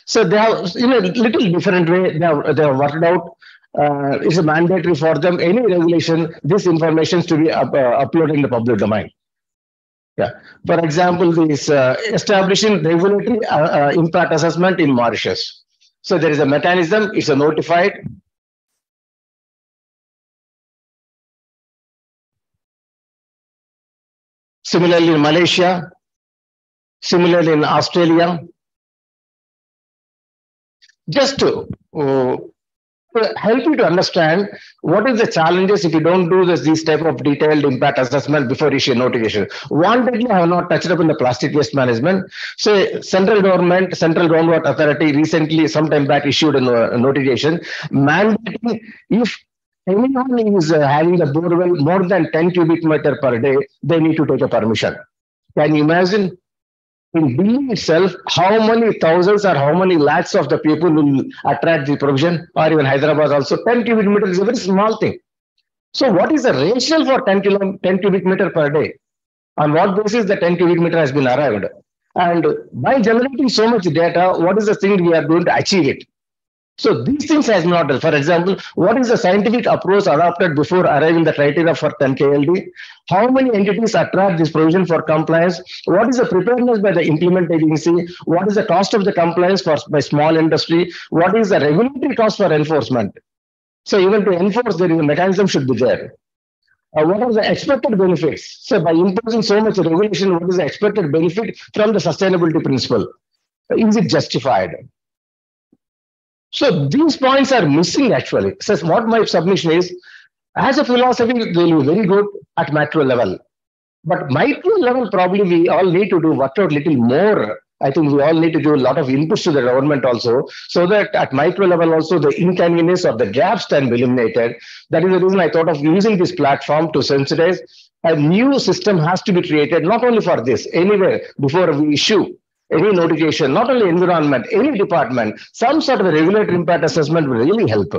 So they have, in a little different way, they have worked out. It's a mandatory for them. Any regulation, this information is to be uploaded in the public domain. Yeah. For example, this establishing regulatory impact assessment in Mauritius. So there is a mechanism, it's a notified. similarly in Malaysia, similarly in Australia. Just to help you to understand what is the challenges if you don't do these type of detailed impact assessment before issue notification. Wantedly, I have not touched up in the plastic waste management. So central government, Central Groundwater Authority recently, sometime back, issued a notification mandating if anyone is having a borewell more than 10 cubic meter per day, they need to take a permission. Can you imagine? In Delhi itself, how many thousands or how many lakhs of the people will attract the provision, or even Hyderabad also, 10 cubic meters is a very small thing. So what is the rationale for 10 cubic meter per day? On what basis the 10 cubic meter has been arrived? And by generating so much data, what is the thing we are going to achieve it? So these things has not done. For example, what is the scientific approach adopted before arriving the criteria for 10 KLD? How many entities attract this provision for compliance? What is the preparedness by the implement agency? What is the cost of the compliance by small industry? What is the regulatory cost for enforcement? So even to enforce, there is a mechanism should be there. What are the expected benefits? So by imposing so much regulation, what is the expected benefit from the sustainability principle? Is it justified? So these points are missing actually. So what my submission is, as a philosophy, they will be very good at macro level. But micro level, probably we all need to do work out little more. I think we all need to do a lot of inputs to the government also, so that at micro level also the inconvenience or the gaps can be eliminated. That is the reason I thought of using this platform to sensitize. A new system has to be created, not only for this, anywhere before we issue any notification, not only environment, any department, some sort of a regulatory impact assessment will really help.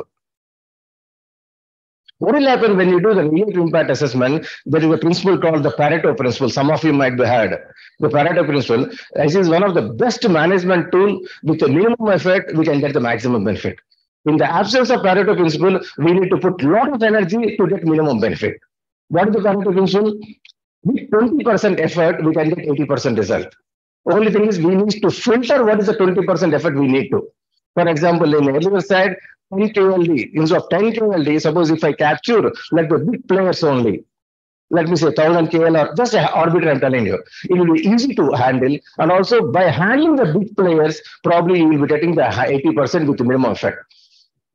What will happen when you do the regulatory impact assessment? There is a principle called the Pareto principle. Some of you might be heard. The Pareto principle, this is one of the best management tool. With the minimum effort, we can get the maximum benefit. In the absence of Pareto principle, we need to put a lot of energy to get minimum benefit. What is the Pareto principle? With 20% effort, we can get 80% result. Only thing is we need to filter what is the 20% effort we need to. For example, in the earlier side, 10 KLD, instead of 10 KLD, suppose if I capture like the big players only, let me say 1000 KL or just an arbitrary, I'm telling you, it will be easy to handle. And also by handling the big players, probably you will be getting the 80% with the minimum effect.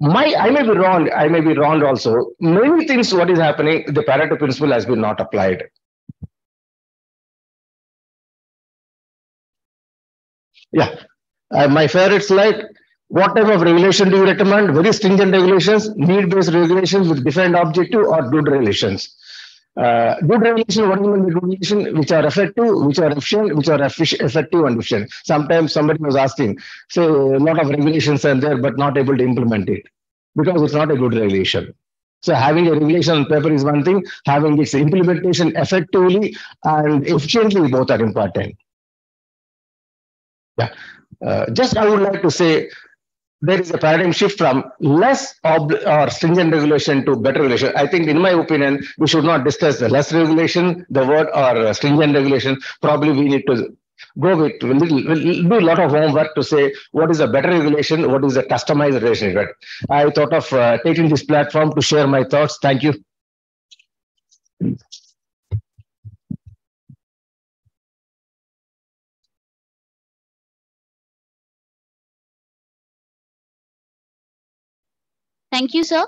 I may be wrong also. Many things what is happening, the Pareto principle has been not applied. Yeah, my favorite slide. What type of regulation do you recommend? Very stringent regulations, need-based regulations with defined objective, or good regulations. Good regulation, what do you mean by good regulation? Which are effective, which are efficient, which are effective and efficient. Sometimes somebody was asking, so a lot of regulations are there, but not able to implement it because it's not a good regulation. So having a regulation on paper is one thing, having its implementation effectively and efficiently, both are important. Yeah, just I would like to say there is a paradigm shift from less or stringent regulation to better regulation. I think, in my opinion, we should not discuss the less regulation, the word, or stringent regulation. Probably we need to go with, we'll do a lot of homework to say what is a better regulation, what is a customized regulation. Right? I thought of taking this platform to share my thoughts. Thank you. Thank you, sir.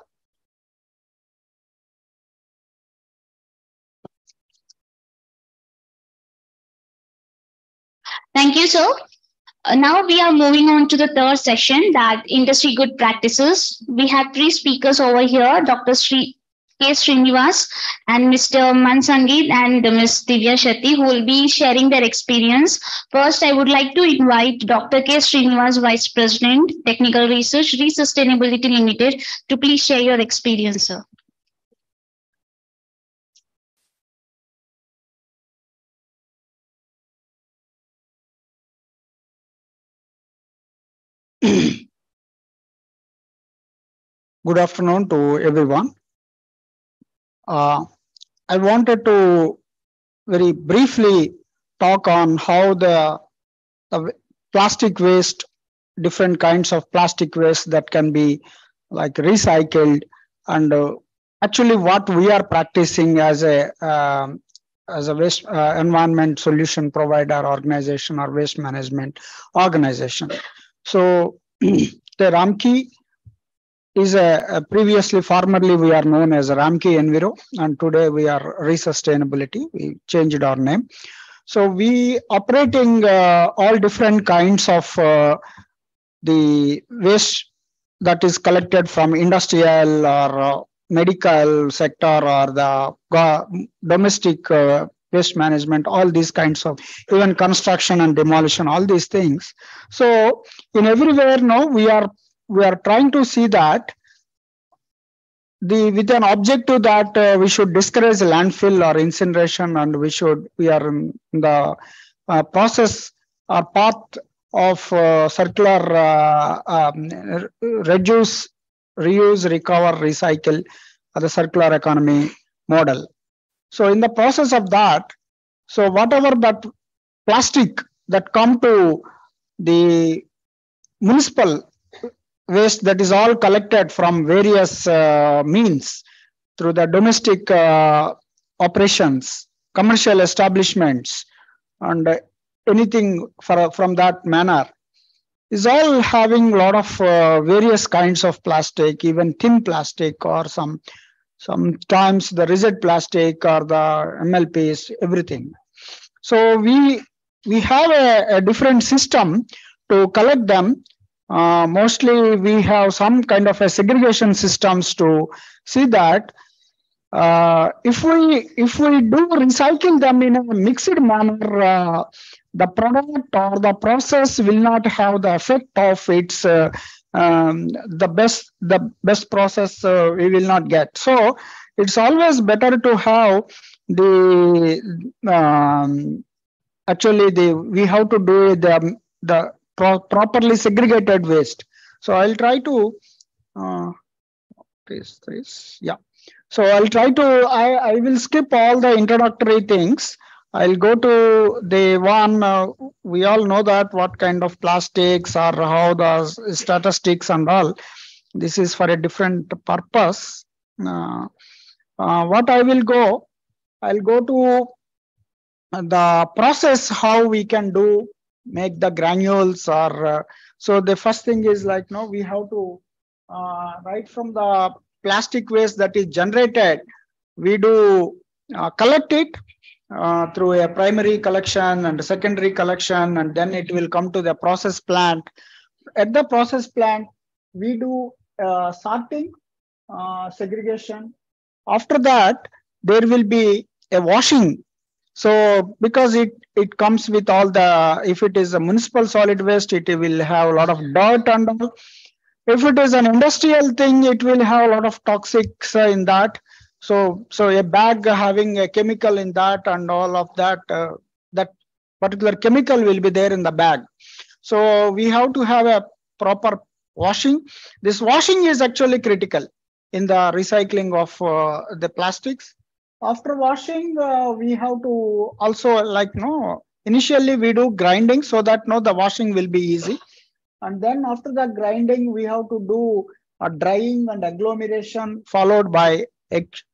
Thank you, sir. Now we are moving on to the third session, that industry good practices. We have three speakers over here, Dr. K. Srinivas and Mr. Mansangit and Ms. Divya Shetty, who will be sharing their experience. First, I would like to invite Dr. K. Srinivas, Vice President, Technical Research, Resustainability Limited, to please share your experience, sir. Good afternoon to everyone. I wanted to very briefly talk on how the plastic waste, different kinds of plastic waste that can be like recycled, and actually what we are practicing as a as a waste environment solution provider organization or waste management organization. So the Ramki is previously, formerly we are known as Ramki Enviro, and today we are Resustainability. We changed our name. So we operating all different kinds of the waste that is collected from industrial or medical sector or the domestic waste management, all these kinds of, even construction and demolition, all these things. So in everywhere now we are trying to see that with an objective that we should discourage landfill or incineration, and we are in the process or path of circular reduce, reuse, recover, recycle, the circular economy model. So in the process of that, so whatever that plastic that come to the municipal waste, that is all collected from various means through the domestic operations, commercial establishments, and anything from that manner, is all having a lot of various kinds of plastic, even thin plastic, or sometimes the rigid plastic or the MLPs, everything. So we have a different system to collect them. Mostly we have some kind of a segregation systems to see that if we do recycle them in a mixed manner, the product or the process will not have the effect of its the best process we will not get. So it's always better to have the we have to do the properly segregated waste. So I'll try to yeah. So I'll try to I will skip all the introductory things. I'll go to the one we all know that what kind of plastics or how the statistics and all. This is for a different purpose. What I'll go to the process, how we can make the granules, or so the first thing is like we have to right from the plastic waste that is generated, we do collect it through a primary collection and secondary collection, and then it will come to the process plant. At the process plant, we do sorting, segregation. After that, there will be a washing. So because it comes with all the, if it is a municipal solid waste, it will have a lot of dirt and all. If it is an industrial thing, it will have a lot of toxics in that. So a bag having a chemical in that and all of that, that particular chemical will be there in the bag. So we have to have a proper washing. This washing is actually critical in the recycling of the plastics. After washing, we have to also initially we do grinding so that the washing will be easy. And then after the grinding, we have to do a drying and agglomeration followed by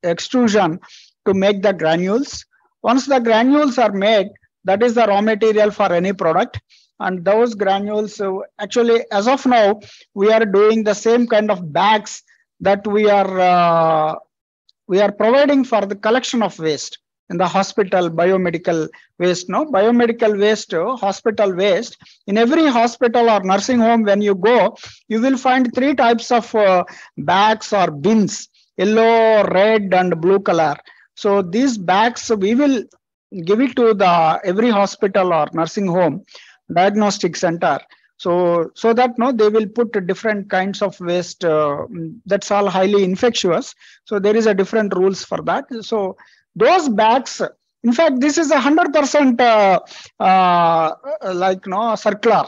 extrusion to make the granules. Once the granules are made, that is the raw material for any product. And those granules, actually, as of now, we are doing the same kind of bags that we are providing for the collection of waste in the hospital biomedical waste. Biomedical waste, hospital waste. In every hospital or nursing home, when you go, you will find 3 types of bags or bins: yellow, red, and blue color. So these bags, we will give it to every hospital or nursing home, diagnostic center. So that they will put different kinds of waste. That's all highly infectious. So there is a different rules for that. So those bags, in fact, this is 100% circular.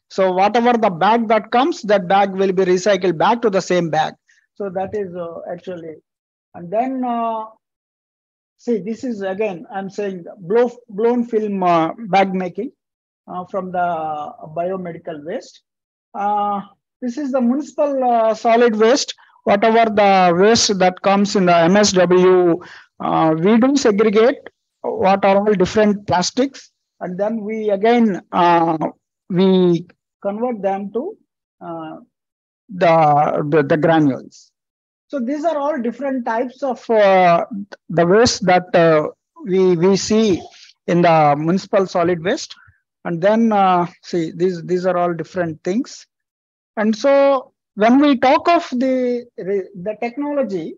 So whatever the bag that comes, that bag will be recycled back to the same bag. So that is actually, and then see, this is again, I'm saying blown film bag making from the biomedical waste. This is the municipal solid waste. Whatever the waste that comes in the MSW, we do segregate what are all different plastics, and then we again we convert them to the granules. So these are all different types of the waste that we see in the municipal solid waste, and then see these are all different things. And so when we talk of the technology,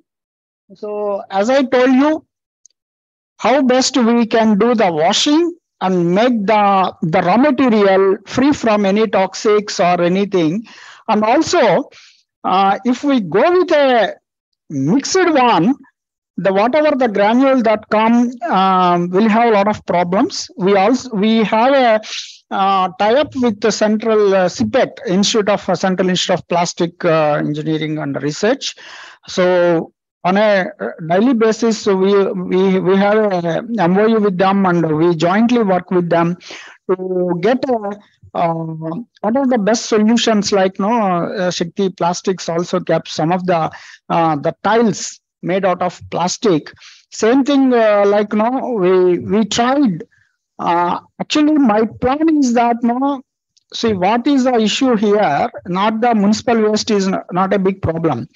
so as I told you, how best we can do the washing and make the raw material free from any toxics or anything. And also, if we go with a mixed one, the whatever the granule that come will have a lot of problems. We have a tie-up with the Central Central Institute of Plastic Engineering and Research. So on a daily basis, we have a MOU with them, and we jointly work with them to get what are the best solutions. Like Shakti Plastics also kept some of the tiles made out of plastic. Same thing, we tried. Actually, my plan is that see, what is the issue here? Not the municipal waste is not a big problem,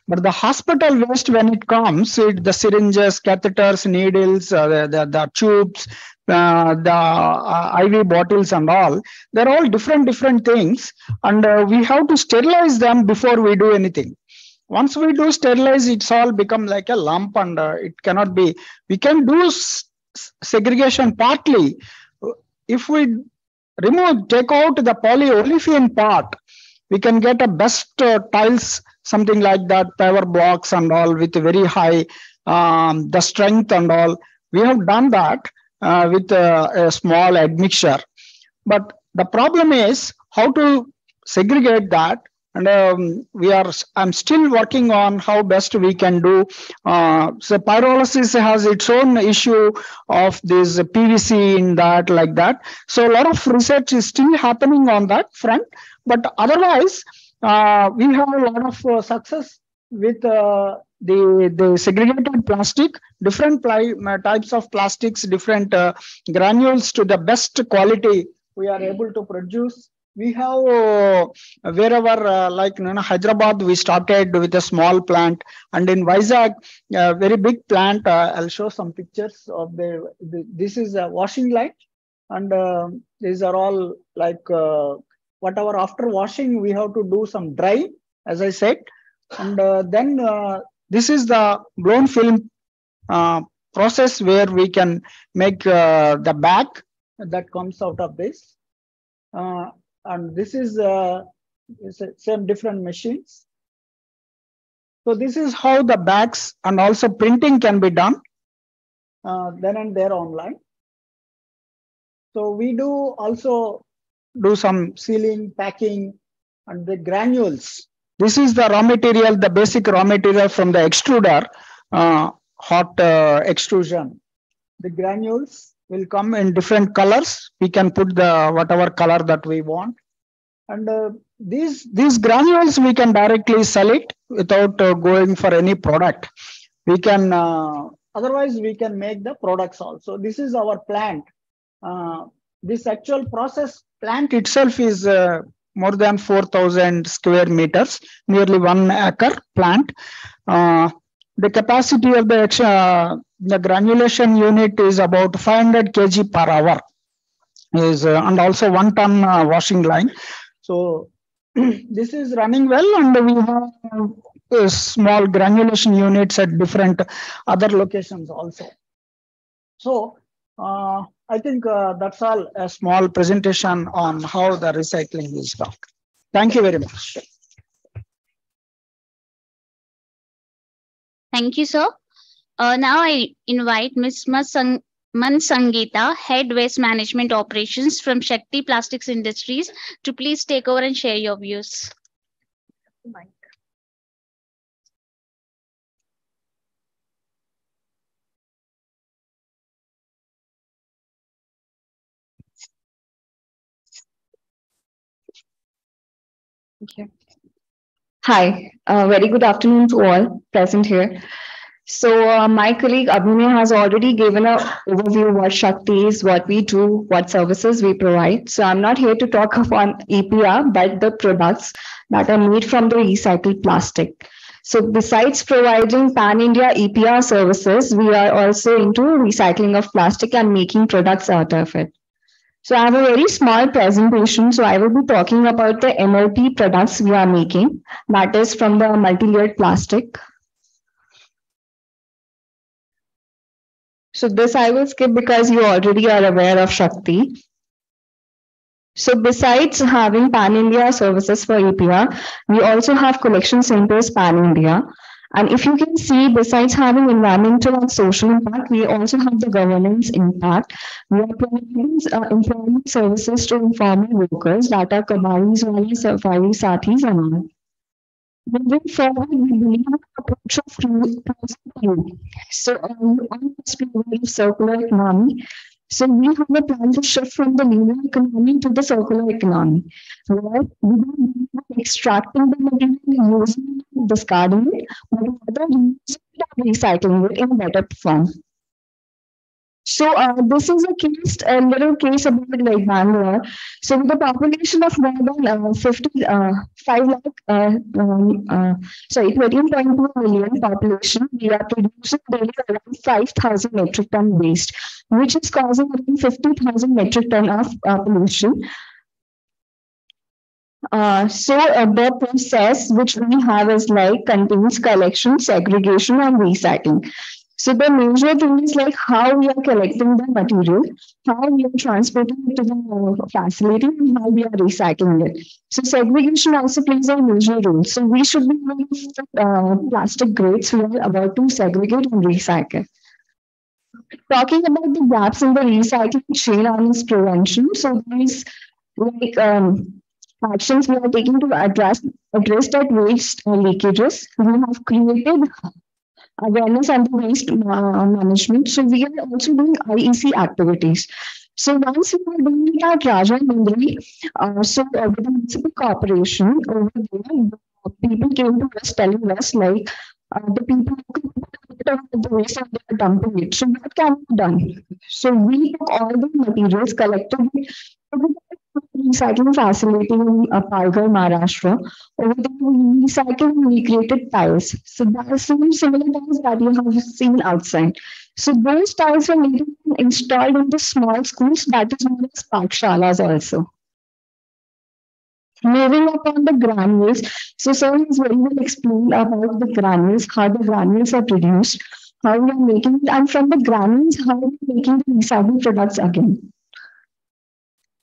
but the hospital waste, when it comes, the syringes, catheters, needles, the tubes, the IV bottles and all, they're all different things, and we have to sterilize them before we do anything. Once we do sterilize, it's all become like a lump, and it cannot be. We can do segregation partly. If we take out the polyolefin part, we can get a best tiles, something like that, power blocks and all with very high the strength and all. We have done that with a small admixture. But the problem is how to segregate that. And I'm still working on how best we can do. So pyrolysis has its own issue of this PVC in that, like that. So a lot of research is still happening on that front. But otherwise, we have a lot of success with the segregated plastic, different types of plastics, different granules to the best quality we are able to produce. We have wherever like Hyderabad, we started with a small plant, and in Vizag, a very big plant. I'll show some pictures of this is a washing line, and these are all like whatever after washing we have to do some dry, as I said, and then this is the blown film process where we can make the bag that comes out of this. And this is same different machines. So this is how the bags and also printing can be done then and there online. So we do also do some sealing, packing, and the granules. This is the raw material, the basic raw material from the extruder, hot extrusion. The granules will come in different colors. We can put the whatever color that we want. And these granules, we can directly sell it without going for any product. We can, otherwise we can make the products also. This is our plant. This actual process plant itself is more than 4,000 square meters, nearly 1 acre plant. The capacity of the granulation unit is about 500 kg per hour, and also 1 ton washing line. So this is running well, and we have small granulation units at different other locations also. So I think that's all, a small presentation on how the recycling is done. Thank you very much. Thank you, sir. Now I invite Ms. Mansangita, Head Waste Management Operations from Shakti Plastics Industries, to please take over and share your views. Okay. Hi, very good afternoon to all present here. So my colleague Abhinay has already given an overview what Shakti is, what we do, what services we provide. So I'm not here to talk about EPR, but the products that are made from the recycled plastic. So besides providing pan-India EPR services, we are also into recycling of plastic and making products out of it. So I have a very small presentation. So I will be talking about the MLP products we are making, that is from the multi-layered plastic. So this I will skip because you already are aware of Shakti. So besides having pan-India services for EPR, we also have collection centers pan-India. And if you can see, besides having environmental and social impact, we also have the governance impact. We are providing employment services to informal workers that are kabaris, walis, safari sathis, and all. Moving forward, we believe in the approach of closing the loop. So, you all must be aware of circular economy. So, we have a plan to shift from the linear economy to the circular economy, where we don't believe in extracting the material, using it, discarding it, but rather using it and recycling it in a better form. So this is a little case about like Bangalore. So with the population of more than 5 lakh, 13.2 million population, we are producing daily around 5,000 metric ton waste, which is causing around 50,000 metric ton of pollution. The process which we have is like contains collection, segregation, and recycling. So the major thing is like how we are collecting the material, how we are transporting it to the facility, and how we are recycling it. So segregation also plays a major role. So we should be knowing the plastic grades we are about to segregate and recycle. Talking about the gaps in the recycling chain and its prevention. So these like actions we are taking to address that waste leakages. We have created awareness and the waste management. So we are also doing IEC activities. So once we were doing it at Raja Mundri, with the municipal corporation over there, people came to us telling us like the people who the waste and they are dumping it. So what can be done? So we took all the materials collectively recycling facility in Palghar, Maharashtra. Over there, we recycled and recreated tiles. So that is similar tiles that you have seen outside. So those tiles were later installed in the small schools that is known as pakshalas also. Moving up on the granules, so sir has very well explained about the granules, how the granules are produced, how we are making it, and from the granules, how we are making the recycled products again.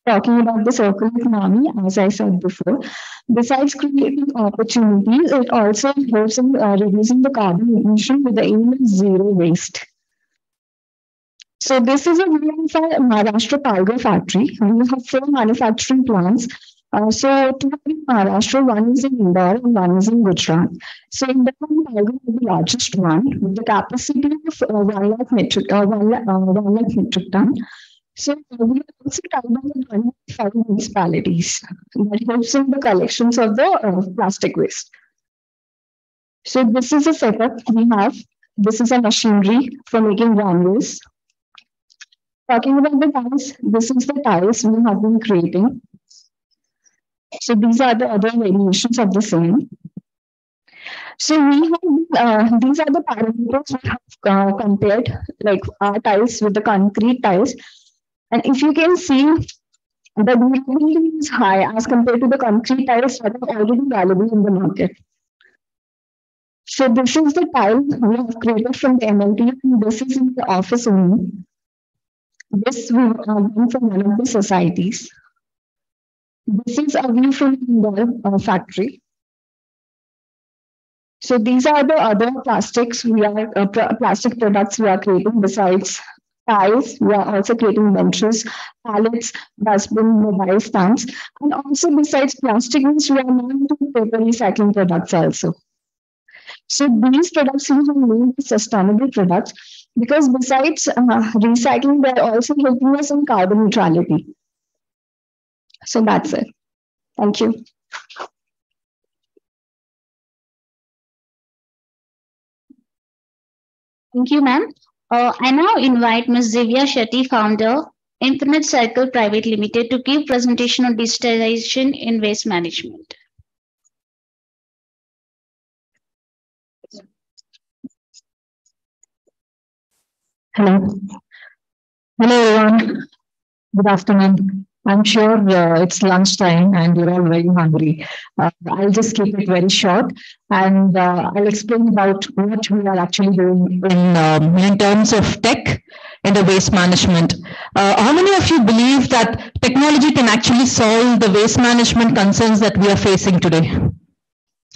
Talking about the circular economy, as I said before, besides creating opportunities, it also helps in reducing the carbon emission with the aim of zero waste. So this is a view of our Maharashtra Palghar factory. We have 4 manufacturing plants. So two are in Maharashtra, one is in Indore and one is in Gujarat. So Indore and Palghar is the largest one with the capacity of 1 lakh metric, 1 lakh metric ton. So we are also tied up with 105 municipalities that helps in the collections of the plastic waste. So this is a setup we have. This is a machinery for making granules. Talking about the tiles, this is the tiles we have been creating. So these are the other variations of the same. So we have these are the parameters we have compared like our tiles with the concrete tiles. And if you can see, the durability is high as compared to the concrete tiles that are already available in the market. So this is the tile we have created from the MLT, and this is in the office only. This we have done from one of the societies. This is a view from the factory. So these are the other plastics we are plastic products we are creating besides tiles. We are also creating benches, pallets, dustbin, mobile stands, and also besides plastic waste, we are now into paper recycling products also. So these products we have made sustainable products because besides recycling, they are also helping us in carbon neutrality. So that's it. Thank you. Thank you, ma'am. I now invite Ms. Divya Shetty, founder, Infinite Cycle Private Limited, to give presentation on digitalization in waste management. Hello. Hello, everyone. Good afternoon. I'm sure it's lunchtime and you're all very hungry. I'll just keep it very short and I'll explain about what we are actually doing in terms of tech in the waste management. How many of you believe that technology can actually solve the waste management concerns that we are facing today?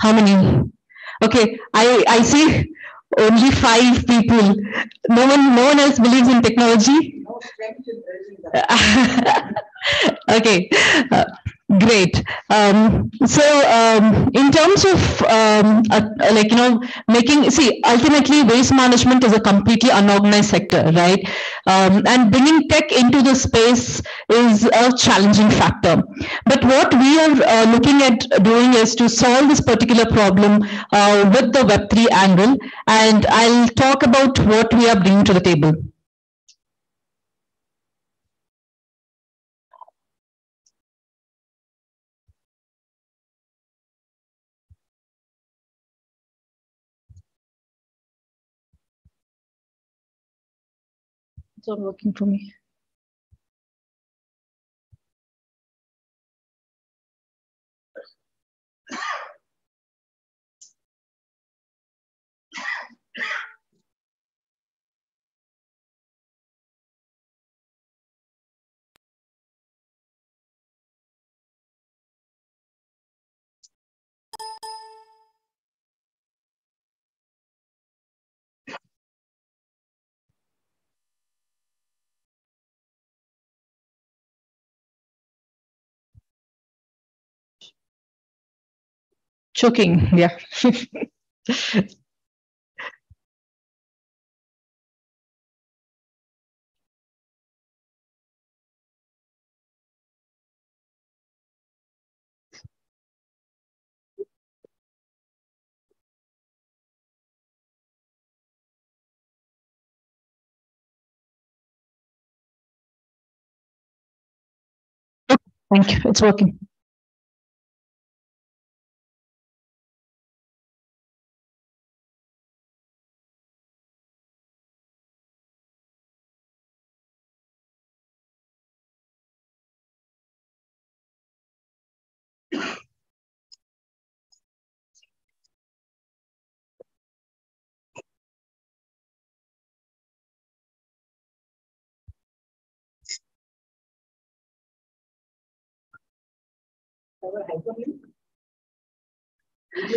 How many? Okay, I see only 5 people. No one else believes in technology. Okay, great. In terms of making, see, ultimately waste management is a completely unorganized sector, right? And bringing tech into the space is a challenging factor. But what we are looking at doing is to solve this particular problem with the Web3 angle, and I'll talk about what we are bringing to the table. It's not working for me. Choking, yeah. Thank you. It's working.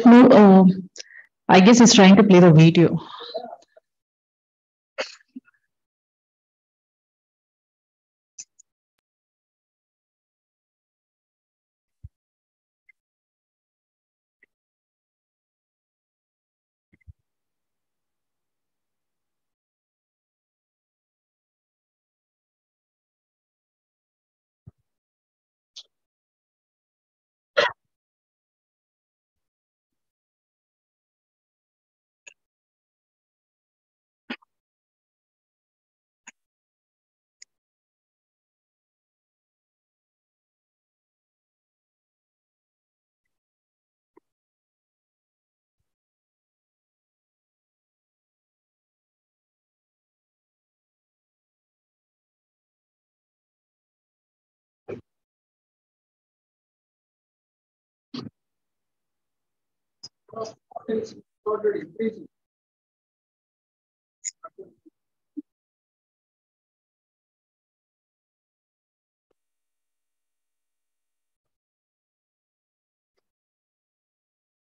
No, I guess he's trying to play the video.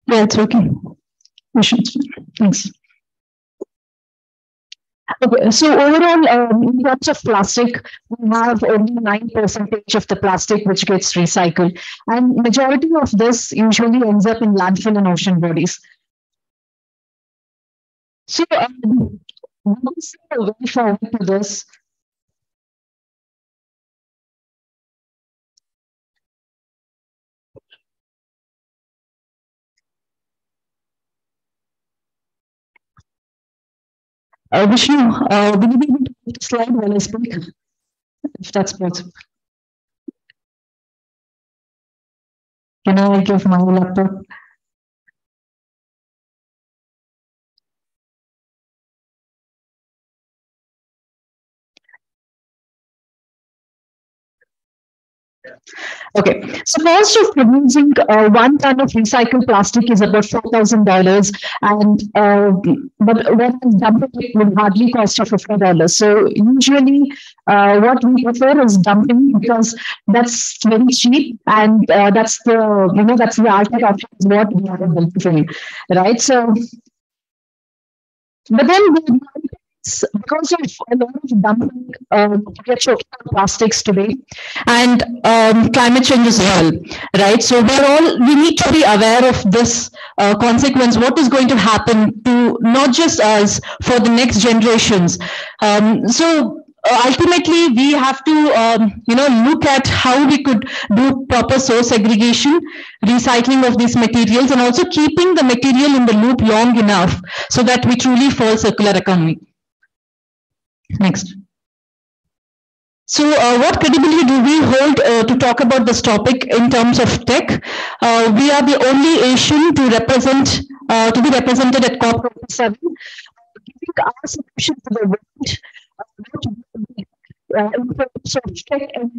Yeah, it's working. Thanks. Okay, so overall, in terms of plastic, we have only 9% of the plastic which gets recycled, and majority of this usually ends up in landfill and ocean bodies. So, what is the way forward to this? Vishnu, will you be able to put the slide while I speak? If that's possible. Can I give my laptop? Okay, so cost of producing 1 ton of recycled plastic is about $4,000, and but when dumping it would hardly cost you $50. So usually, what we prefer is dumping because that's very cheap, and that's that's the ultimate option is what we are doing, right? So, but then because of a lot of dumping, we are choking on plastics today, and climate change as well, right? So we need to be aware of this consequence. What is going to happen to not just us, for the next generations? Ultimately, we have to look at how we could do proper source segregation, recycling of these materials, and also keeping the material in the loop long enough so that we truly follow circular economy. Next. So what credibility do we hold to talk about this topic in terms of tech? We are the only Asian to be represented at COP27, giving our solution to the world in terms of tech and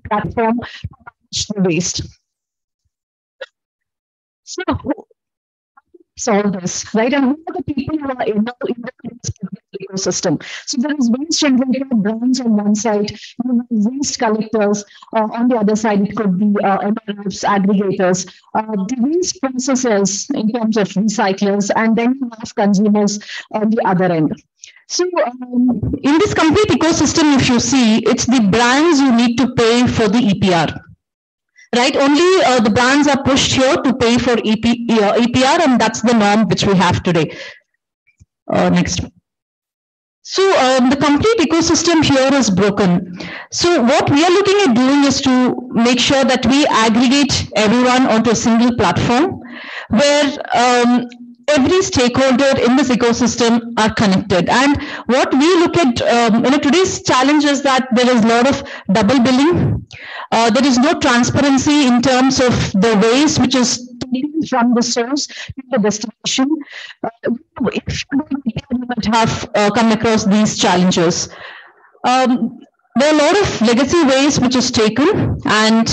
platform to manage the waste. So solve this, right? And who are the people who are in the ecosystem? So there is waste generator brands on one side, waste collectors on the other side. It could be MRFs, aggregators, the waste processors in terms of recyclers, and then you have consumers on the other end. So in this complete ecosystem, if you see, it's the brands who need to pay for the EPR. Right, only the brands are pushed here to pay for EPR, and that's the norm which we have today. Next. So the complete ecosystem here is broken. So what we are looking at doing is to make sure that we aggregate everyone onto a single platform where every stakeholder in this ecosystem are connected. And what we look at, today's challenge is that there is a lot of double billing. There is no transparency in terms of the waste which is taken from the source to the destination. If you might have come across these challenges. There are a lot of legacy waste which is taken and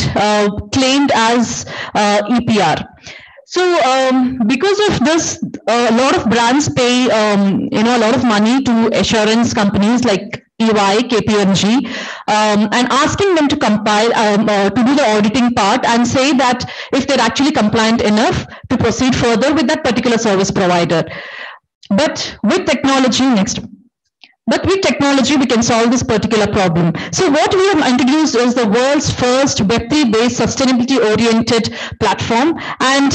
claimed as EPR. So because of this, a lot of brands pay, a lot of money to assurance companies like EY, KPMG, and asking them to compile, to do the auditing part and say that if they're actually compliant enough to proceed further with that particular service provider. But with technology, we can solve this particular problem. So what we have introduced is the world's first Web3-based sustainability-oriented platform, and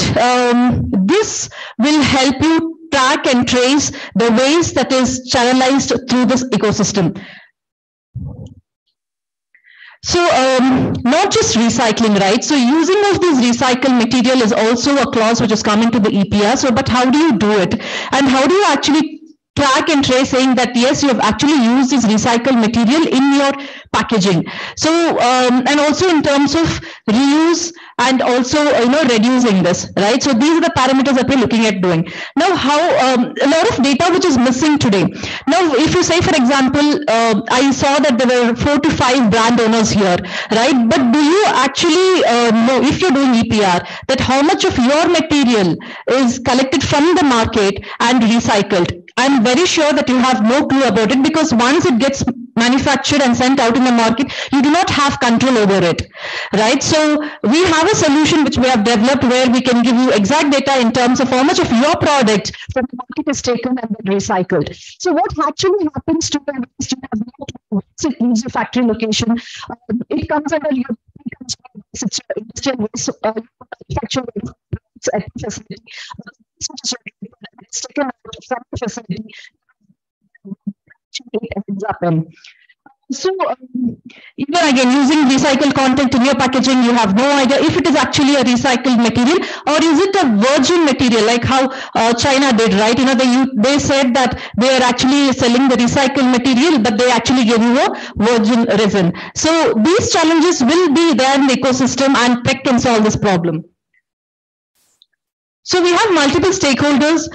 this will help you track and trace the waste that is channelized through this ecosystem. So not just recycling, right? So using of this recycled material is also a clause which is coming to the EPR. So, but how do you do it? And how do you actually track and trace saying that yes, you have actually used this recycled material in your packaging? So and also in terms of reuse and also reducing this, right? So these are the parameters that we're looking at doing. Now how a lot of data which is missing today. Now if you say, for example, I saw that there were 4 to 5 brand owners here, right? But do you actually know, if you're doing EPR, that how much of your material is collected from the market and recycled? I'm very sure that you have no clue about it, because once it gets manufactured and sent out in the market, you do not have control over it, right? So we have a solution which we have developed where we can give you exact data in terms of how much of your product from the market is taken and then recycled. So what actually happens to the waste? Once it leaves your factory location, it comes under your industrial waste, manufacturing at the facility. It's taken out from the facility. It ends up in. So, again, using recycled content in your packaging, you have no idea if it is actually a recycled material or is it a virgin material, like how China did, right? They said that they are actually selling the recycled material, but they actually give you a virgin resin. So these challenges will be there in the ecosystem, and tech can solve this problem. So we have multiple stakeholders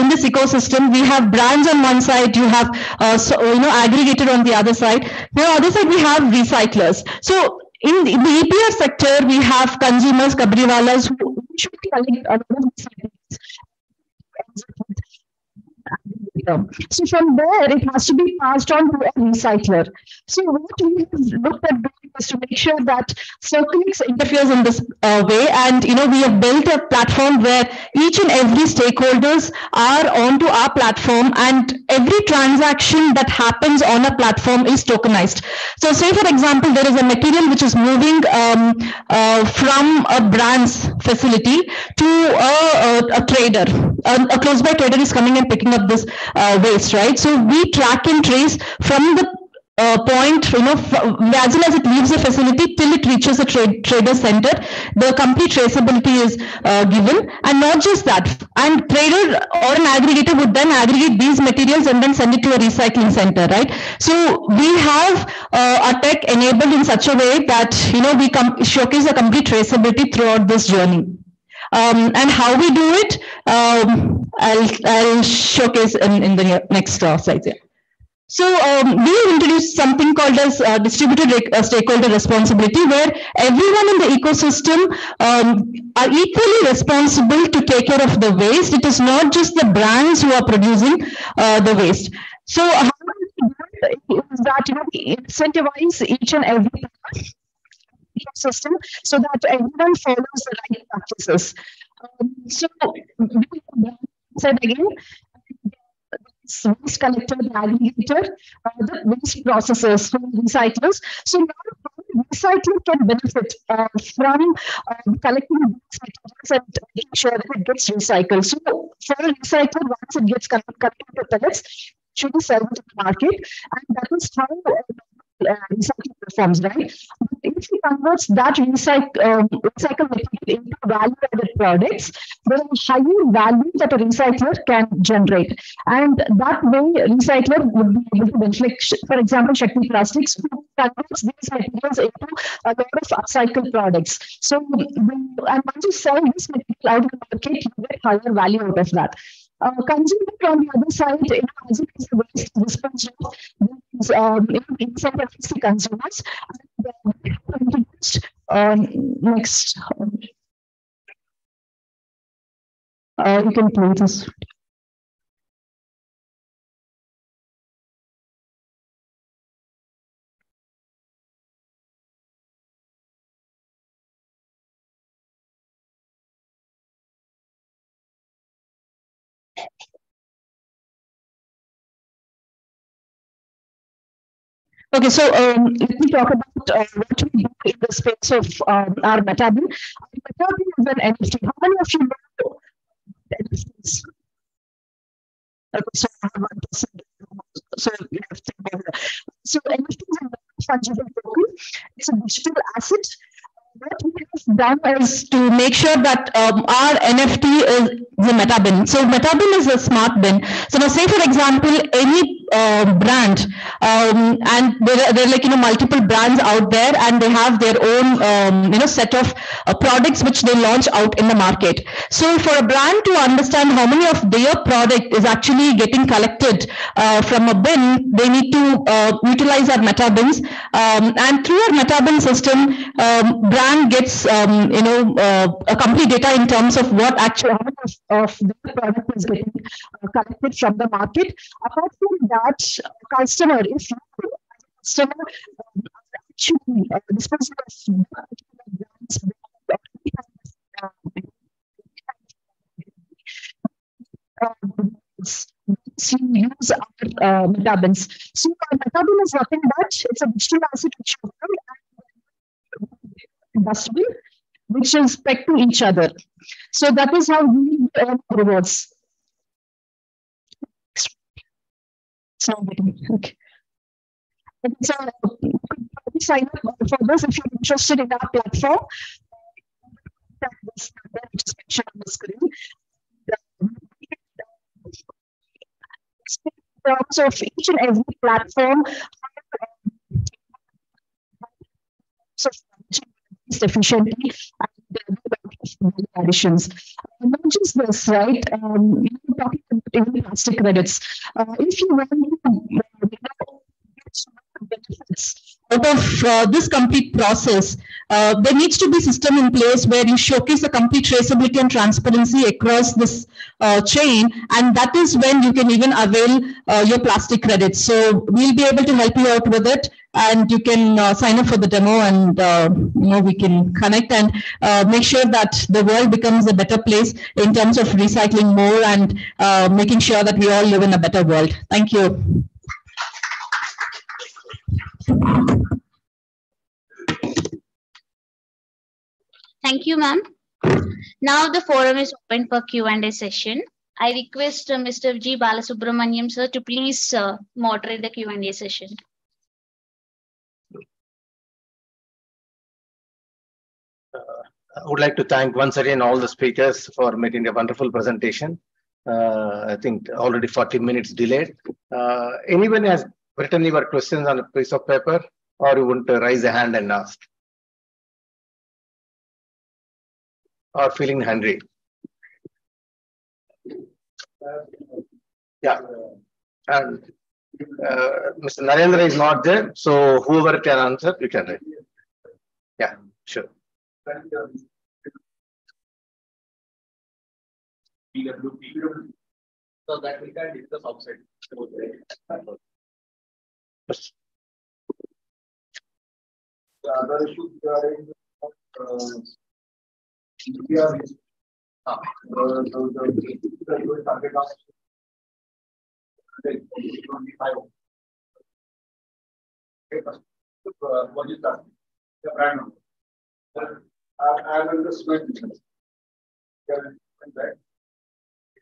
in this ecosystem. We have brands on one side, you have aggregator on the other side. On the other side, we have recyclers. So in the EPR sector, we have consumers, kabriwalas, who should collect a lot of recyclables. So from there, it has to be passed on to a recycler. So what we have looked at doing is to make sure that Circlex interferes in this way, and we have built a platform where each and every stakeholders are onto our platform, and every transaction that happens on a platform is tokenized. So say for example, there is a material which is moving from a brand's facility to a trader. A close by trader is coming and picking up this waste, right? So we track and trace from the point, as soon as it leaves the facility till it reaches the trader center, the complete traceability is given. And not just that, and trader or an aggregator would then aggregate these materials and then send it to a recycling center, right? So we have our tech enabled in such a way that we showcase the complete traceability throughout this journey. And how we do it, I'll showcase in the next slides here. So we introduced something called as distributed stakeholder responsibility, where everyone in the ecosystem are equally responsible to take care of the waste. It is not just the brands who are producing the waste. So how we do it is that we incentivize each and every ecosystem so that everyone follows the right practices. So we said again, waste collector, the aggregator, the waste processors, recyclers. So now recycling can benefit from collecting waste materials and making sure that it gets recycled. So for a recycler, once it gets collected to pellets, it should be sold to the market, and that is how recycling performs, right? But if we convert that recycle material into value-added products, there is higher value that a recycler can generate, and that way recycler would be able to benefit. For example, Shakti Plastics converts these materials into a lot of upcycled products. So, and once you sell this material out in the market, you get higher value out of that. Consumer on the other side, as it is the waste disposal, incentives the consumers. Next, you can play this. Okay, so let me talk about what we do in the space of our Metabin. Metabin is an NFT. How many of you know NFTs? Okay, so 1%. So you have to so NFT is a fungible token. It's a digital asset. What we have done is to make sure that our NFT is the Metabin. So Metabin is a smart bin. So now say for example, any brand, and there are like multiple brands out there, and they have their own set of products which they launch out in the market. So for a brand to understand how many of their product is actually getting collected from a bin, they need to utilize our Metabins, and through our Metabin system, brand gets a complete data in terms of what actually how much of the product is getting collected from the market. Apart from that, customer, if you customer actually disposal of brands, use our Metabins. So Metabin is nothing but it's a digital asset which you dustbin, which is pegged to each other. So that is how we earn rewards. Okay. So sign up for this if you're interested in our platform. This number which is mentioned on the screen. In terms of each and every platform, so efficiently and additions. Not just this, right? You're talking about even plastic credits. If you want to benefits out of this complete process, there needs to be a system in place where you showcase the complete traceability and transparency across this chain, and that is when you can even avail your plastic credits. So we'll be able to help you out with it, and you can sign up for the demo, and we can connect and make sure that the world becomes a better place in terms of recycling more and making sure that we all live in a better world. Thank you. Thank you, ma'am. Now the forum is open for Q&A session. I request Mr. G. Balasubramaniam, sir, to please moderate the Q&A session. I would like to thank once again all the speakers for making a wonderful presentation. I think already 40 minutes delayed. Anyone has written your questions on a piece of paper, or you want to raise a hand and ask? Or feeling hungry? Yeah. And Mr. Narendra is not there, so whoever can answer, you can write. Yeah, sure. So that we can discuss outside. The other issue regarding EPR is the target of 25. What is that? The brand number. I understand.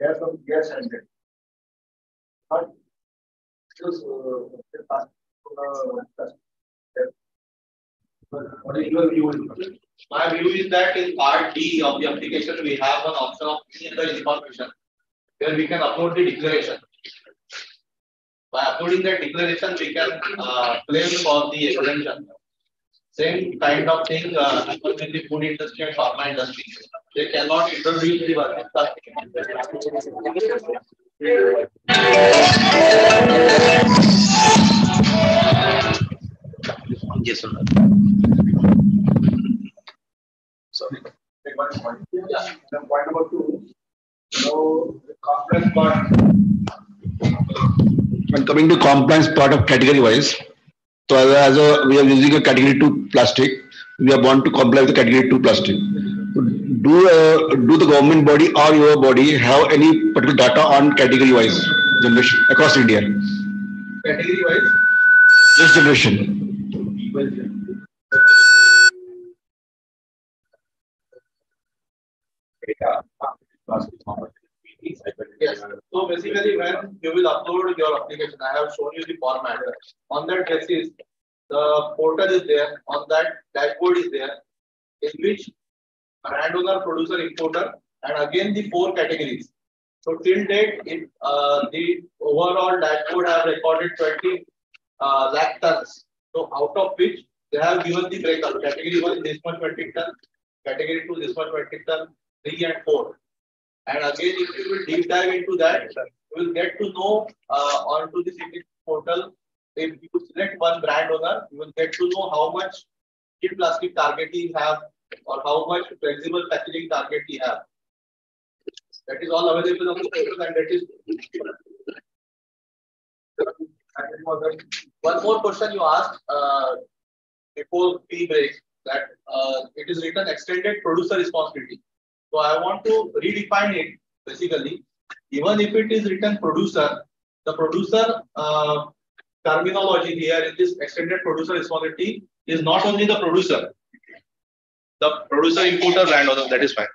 Yes, yes, and that. But what is your view? My view is that in part D of the application, we have an option of any other information where we can upload the declaration. By uploading that declaration, we can claim for the exemption. Same kind of thing happens in the food industry and pharma industry. They cannot introduce the working plastic. Yes, sir. Sorry. Yeah. Then point number 2. So the compliance part. When coming to compliance part of category wise, so we are using a category 2 plastic. We are bound to comply with the category 2 plastic. Do the government body or your body have any particular data on category wise generation across India? Category wise? This generation. Yes. So basically, when you will upload your application, I have shown you the format. On that basis, the portal is there. On that dashboard is there, in which brand owner, producer, importer, and again the 4 categories. So till date, the overall dashboard have recorded 20 lakh tons. So out of which they have given the breakup. Category 1 this much metric ton, category 2 this much metric ton, 3 and 4. And again, if you will deep dive into that, you will get to know onto the CT portal. If you select one brand owner, you will get to know how much cheap plastic target you have or how much flexible packaging target you have. That is all available on the portal, and that is. One more question you asked before tea break, that it is written extended producer responsibility. So I want to redefine it. Basically, even if it is written producer, the producer terminology here in this extended producer responsibility is not only the producer, importer, brand owner, that is fine.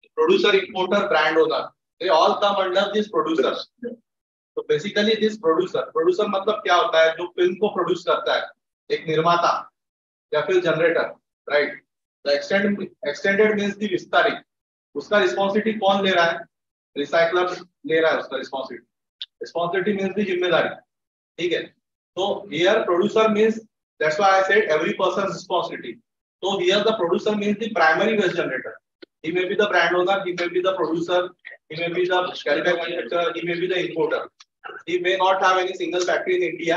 The producer, importer, brand owner, they all come under this producer. तो basically this producer मतलब क्या होता है, जो film को produce करता है, एक निर्माता या फिर generator, right. The extended means the विस्तारित, उसका रिस्पॉन्सिबिलिटी कौन ले रहा है, रिसाइकलर ले रहा है उसका रिस्पॉन्सिबिलिटी मीन्स द जिम्मेदारी, ठीक है। तो here producer means, that's why I said every person responsibility. So here the producer means the primary waste generator. He may be the brand owner, he may be the producer, he may be the carry bag manufacturer, he may be the importer. He may not have any single factory in India.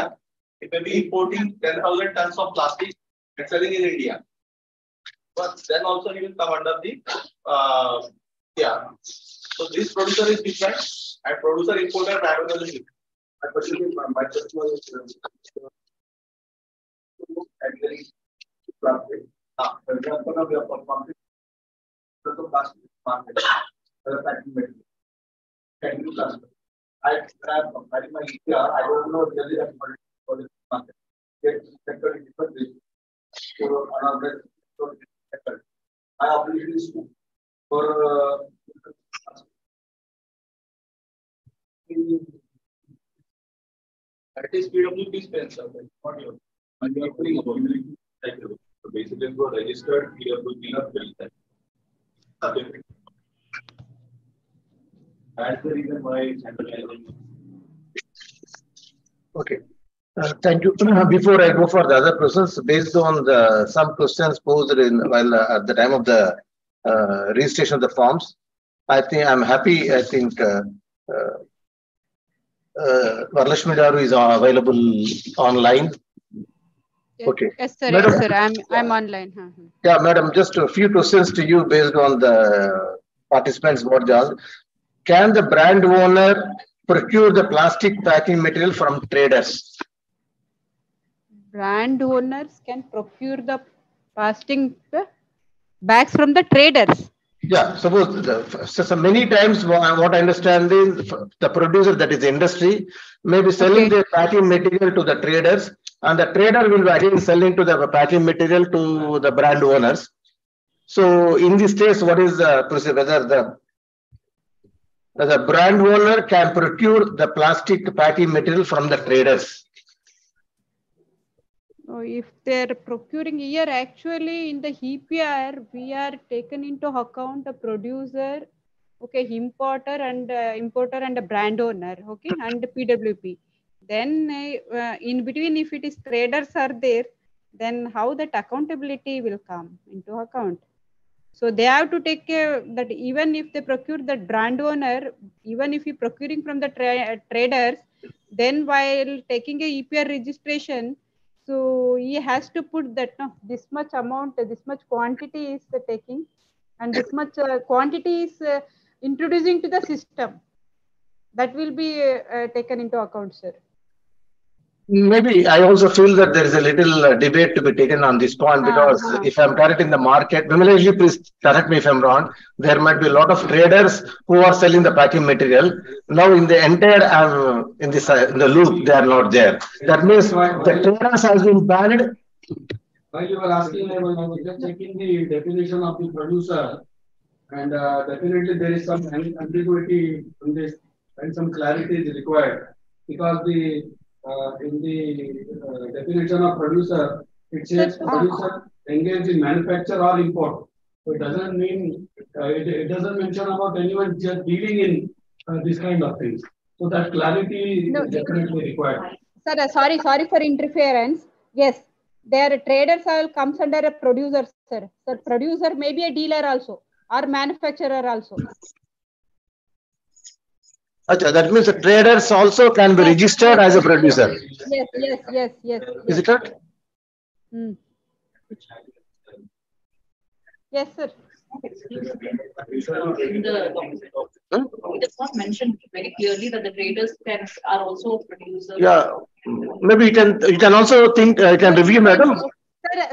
He may be importing 10,000 tons of plastic and selling in India. But then also he will come under the So this producer is different, and producer importer brand owner is different. My customer is plastic. For example, we are performing the plastic market, the packing material, packing plastic. I am my EPR. I don't know really that for this market. Get sector in different ways. So another sector. My operation is for that is PWP Spencer, not your. And you are putting a mobility cycle. So basically, for registered PWP bill. That's the reason why it's handling. Okay. Thank you. Before I go for the other questions, based on some questions posed while at the time of the registration of the forms, I think I'm happy. I think Varalakshmi Garu is available online. Okay. Yes, sir. Madam, yes, sir. I'm online. Yeah, madam, just a few questions to you based on the participants' what they asked. Can the brand owner procure the plastic packing material from traders? Brand owners can procure the plastic bags from the traders. Yeah, suppose so many times what I understand is the producer, that is the industry, may be selling their packing material to the traders, and the trader will be again selling to the packing material to the brand owners. So in this case, what is the procedure? Whether the brand owner can procure the plastic packing material from the traders? If they're procuring here, actually in the EPR, we are taken into account the producer, importer and a brand owner, and the PWP. Then in between, if it is traders are there, then how that accountability will come into account. So they have to take care that even if they procure the brand owner, even if he procuring from the traders, then while taking a EPR registration, so he has to put that this much amount, this much quantity is taking, and this much quantity is introducing to the system. That will be taken into account, sir. Maybe I also feel that there is a little debate to be taken on this point, because if I'm correct in the market, Vimalaji, please correct me if I'm wrong, there might be a lot of traders who are selling the packing material. Now in the entire, in the loop, they are not there. That means the traders has been banned. While you were asking, I was just checking the definition of the producer, and definitely there is some ambiguity in this, and some clarity is required, because in the definition of producer, it says producer engaged in manufacture or import. So it doesn't mean it doesn't mention about anyone just dealing in this kind of things. So that clarity is definitely required. Sir, sorry for interference. Yes, their traders all comes under a producer, sir. Sir, producer may be a dealer also or manufacturer also. That means the traders also can be registered as a producer. Yes. Is it correct? Yes, sir. It is not mentioned very clearly that the traders are also producers. Yeah, maybe you can also think, you can review, madam.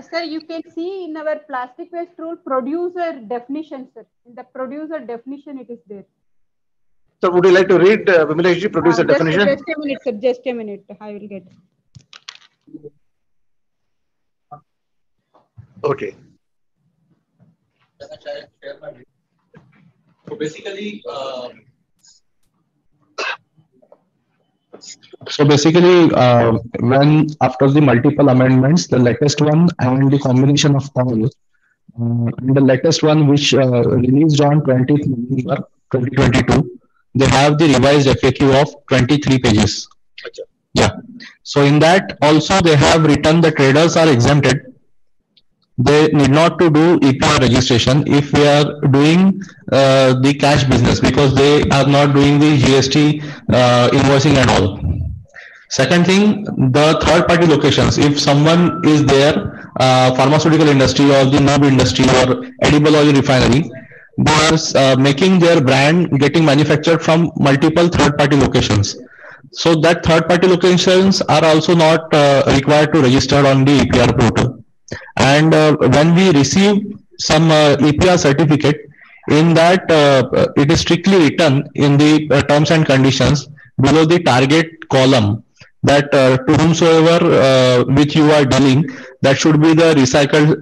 Sir, you can see in our plastic waste rule producer definition, sir. In the producer definition, it is there. So would you like to read Vimalaji producer definition? Just a minute, sir. Just a minute. I will get. Okay. So basically, So basically, when after the multiple amendments, the latest one and the combination of all, and the latest one which released on 20th November 2022, they have the revised FAQ of 23 pages. Yeah. So in that also they have written the traders are exempted. They need not to do EPR registration if we are doing the cash business, because they are not doing the GST invoicing and all. Second thing, the third party locations. If someone is there, pharmaceutical industry or the nub industry or edible oil refinery, they are making their brand getting manufactured from multiple third party locations. So that third party locations are also not required to register on the EPR portal. And when we receive some EPR certificate, in that it is strictly written in the terms and conditions below the target column that to whomsoever with you are dealing, that should be the recycled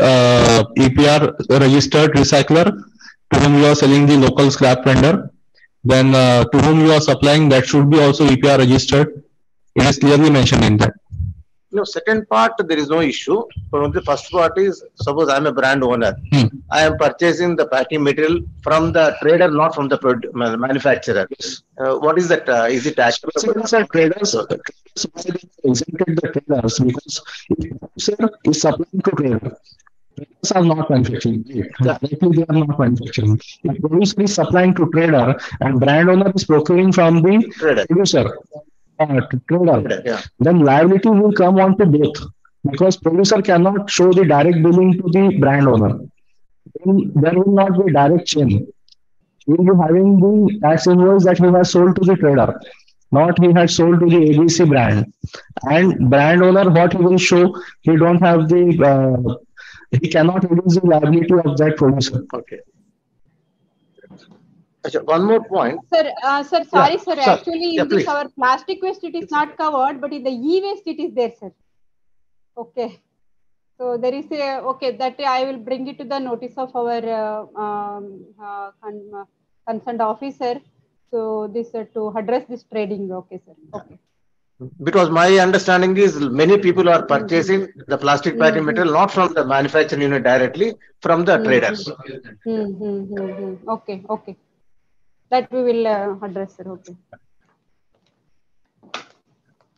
EPR registered recycler to whom you are selling the local scrap vendor. Then to whom you are supplying, that should be also EPR registered. It is clearly mentioned in that. No, second part, there is no issue. But the first part is, suppose I am a brand owner. I am purchasing the packing material from the trader, not from the manufacturer. What is that? Is it taxable? Traders exempted the traders because if producer is supplying to trader, traders are not manufacturing. Directly they are not manufacturing. If producer is supplying to trader and brand owner is procuring from the producer, trader, then liability will come on to both, because producer cannot show the direct billing to the brand owner. Then there will not be direct chain. He will be having the tax invoice that he has sold to the trader, not he had sold to the ABC brand. And brand owner, what he will show, he don't have the, he cannot reduce the liability of that producer. Okay. One more point. Sir, sorry, sir. Sir. Actually, in this Please. our plastic waste, it is not covered, but in the e-waste, it is there, sir. Okay. So there is a, okay, that I will bring it to the notice of our concerned officer. So this to address this trading. Okay, sir. Okay. Because my understanding is many people are purchasing the plastic packing material not from the manufacturing unit directly, from the traders. Okay, okay. That we will address, sir. Okay.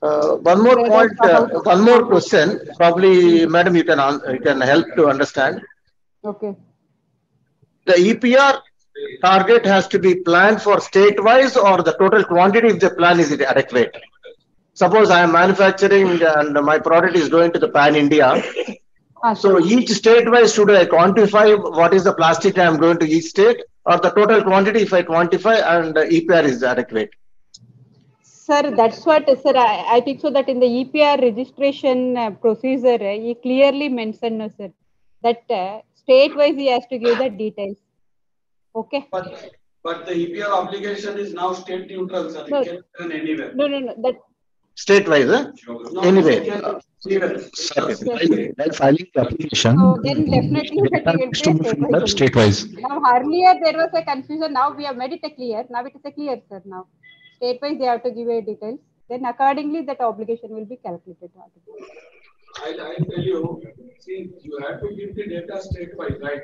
One more point, one more question. Probably, madam, you can help to understand. Okay. The EPR target has to be planned for state-wise, or the total quantity if the plan is adequate. Suppose I am manufacturing and my product is going to the pan India. So each state-wise, should I quantify what is the plastic I am going to each state, or the total quantity if I quantify and EPR is adequate? Sir, that's what, sir, I think so that in the EPR registration procedure, he clearly mentioned, no, sir, that state-wise he has to give the details. Okay. But the EPR obligation is now state neutral, sir. No. It can be done anywhere. No. That State-wise, No, anyway. While filing the application, so then definitely that will be state-wise. Now earlier there was a confusion. Now we have made it clear. Now it is a clear, sir. Now state-wise they have to give a details. Then accordingly that obligation will be calculated. I'll tell you. See, you have to give the data state-wise, right?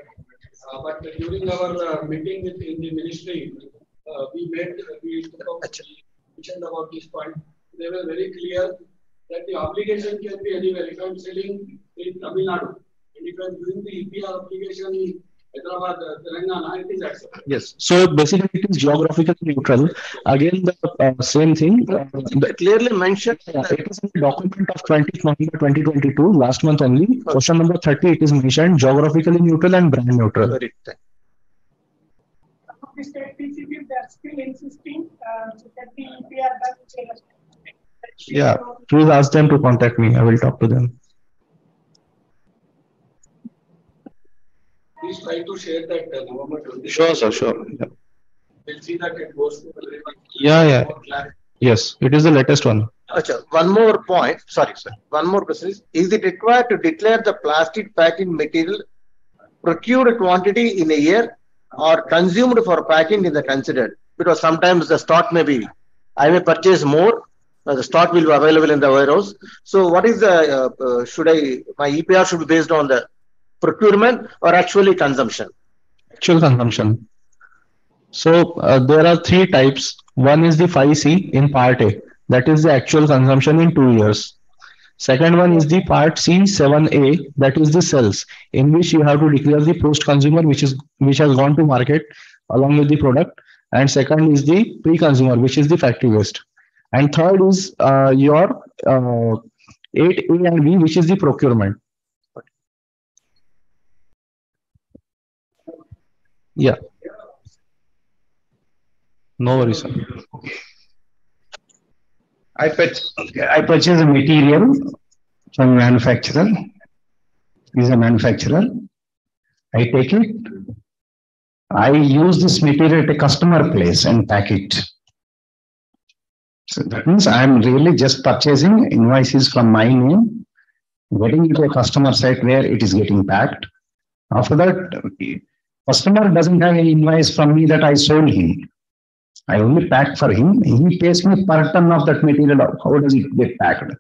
But during our meeting in the ministry, we mentioned about this point. They were very clear that the obligation can be anywhere. If I'm selling in Tamil Nadu, and if I'm doing the EPR application in Hyderabad, Telangana, it is acceptable. Yes. So basically, it is geographically neutral. Again, the same thing. Clearly mentioned. It is in the document of 20th November 2022, last month only. Question number 30, it is mentioned geographically neutral and brand neutral. The state PCB, they are still insisting to get the EPR done. Yeah, please ask them to contact me. I will talk to them. Please try to share that November 20. Sure, sir. Sure. Yeah. We'll see that it goes to everyone. Yeah. Yes, it is the latest one. One more point. Sorry, sir. One more question is it required to declare the plastic packing material procured quantity in a year or consumed for packing in the considered? Because sometimes the stock may be, I may purchase more The stock will be available in the warehouse. So what is the, my EPR should be based on the procurement or actually consumption? Actual consumption. So there are three types. One is the 5C in part A. That is the actual consumption in 2 years. Second one is the part C 7A, that is the sales, in which you have to declare the post-consumer which has gone to market along with the product. And second is the pre-consumer, which is the factory waste. And third is your 8A and B, which is the procurement. Yeah. No worries, sir. I purchase a material from manufacturer. He's a manufacturer. I take it. I use this material at a customer place and pack it. So that means I'm really just purchasing invoices from my name, getting it to a customer site where it is getting packed. After that, customer doesn't have any invoice from me that I sold him. I only pack for him. He pays me per ton of that material. How does it get packed?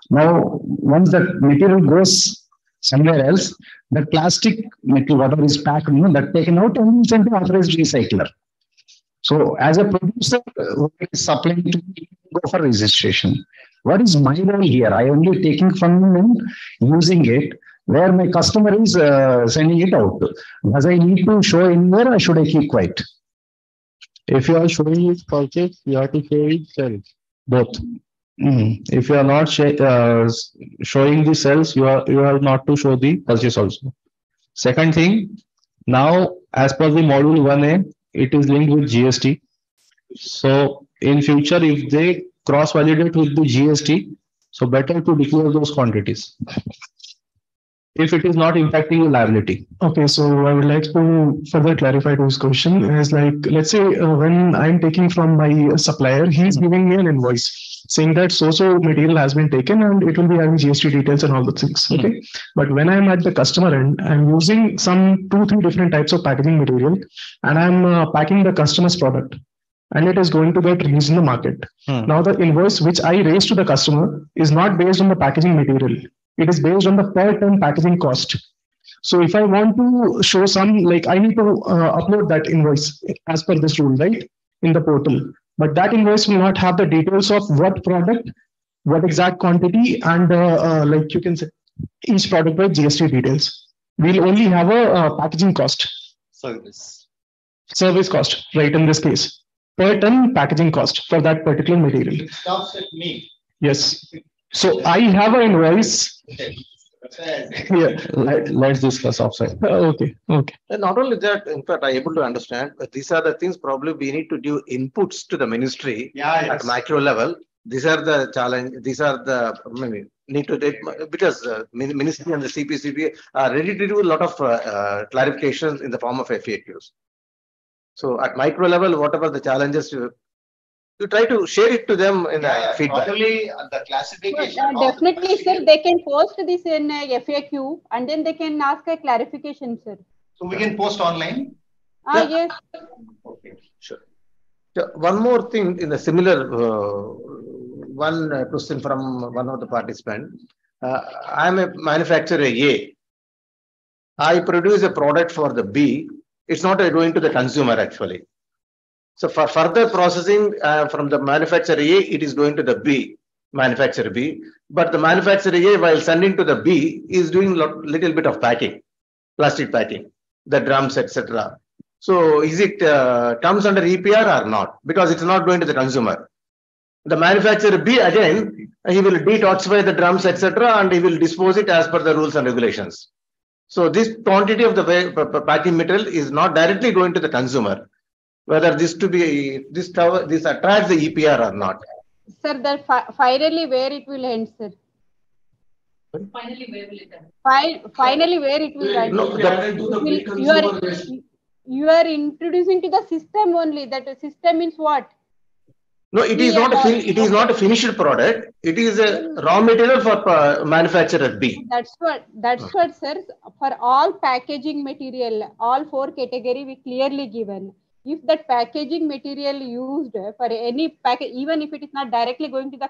Now, once that material goes somewhere else, the plastic material, whatever is packed, that taken out and sent to authorized recycler. So, as a producer, who is supplying to me, go for registration. What is my role here? I am only taking from him and using it. Where my customer is sending it out. Does I need to show anywhere or should I keep quiet? If you are showing his purchase, you have to show his sales. Both. If you are not showing the sales, you have not to show the purchase also. Second thing, now as per the module 1A, it is linked with GST. So in future, if they cross-validate with the GST, so better to declare those quantities, if it is not impacting your liability. Okay, so I would like to further clarify to his question. Is like, let's say when I'm taking from my supplier, he's giving me an invoice saying that so material has been taken and it will be having GST details and all the things. Okay, but when I'm at the customer end, I'm using some 2-3 different types of packaging material, and I'm packing the customer's product, and it is going to get released in the market. Now the invoice which I raise to the customer is not based on the packaging material. It is based on the per ton packaging cost. So if I want to show some, like I need to upload that invoice as per this rule, right, in the portal. But that invoice will not have the details of what product, what exact quantity, and like you can say each product by GST details. We'll only have a packaging cost. Service cost, right, in this case. Per ton packaging cost for that particular material. It stops at me. Yes. So I have an invoice. Yeah, let's discuss offside. Okay. And not only that, in fact, I'm able to understand, but these are the things probably we need to give inputs to the ministry at macro level. These are the challenge. These are the need to take, because ministry and the CPCB are ready to do a lot of clarifications in the form of FAQs. So at micro level, whatever the challenges you try to share it to them in feedback. Probably the classification. Definitely, sir. They can post this in FAQ and then they can ask a clarification, sir. So we can post online? Yes. Okay, sure. One more thing in the similar one question from one of the participants. I'm a manufacturer A. I produce a product for the B. It's not going to the consumer actually. So for further processing from the manufacturer A, it is going to the B, manufacturer B. But the manufacturer A, while sending to the B, is doing little bit of packing, plastic packing, the drums, etc. So is it comes under EPR or not? Because it's not going to the consumer. The manufacturer B, again, he will detoxify the drums, etc. and he will dispose it as per the rules and regulations. So this quantity of the packing material is not directly going to the consumer. Whether this attracts the EPR or not. Sir, that finally where it will end, sir? Finally, where will it end? Finally, where it will end? You are introducing to the system only. That system means what? No, it is not a finished product. It is a raw material for manufacturer B. That's what, sir. For all packaging material, all 4 category we clearly given. if that packaging material used for any package, even if it is not directly going to the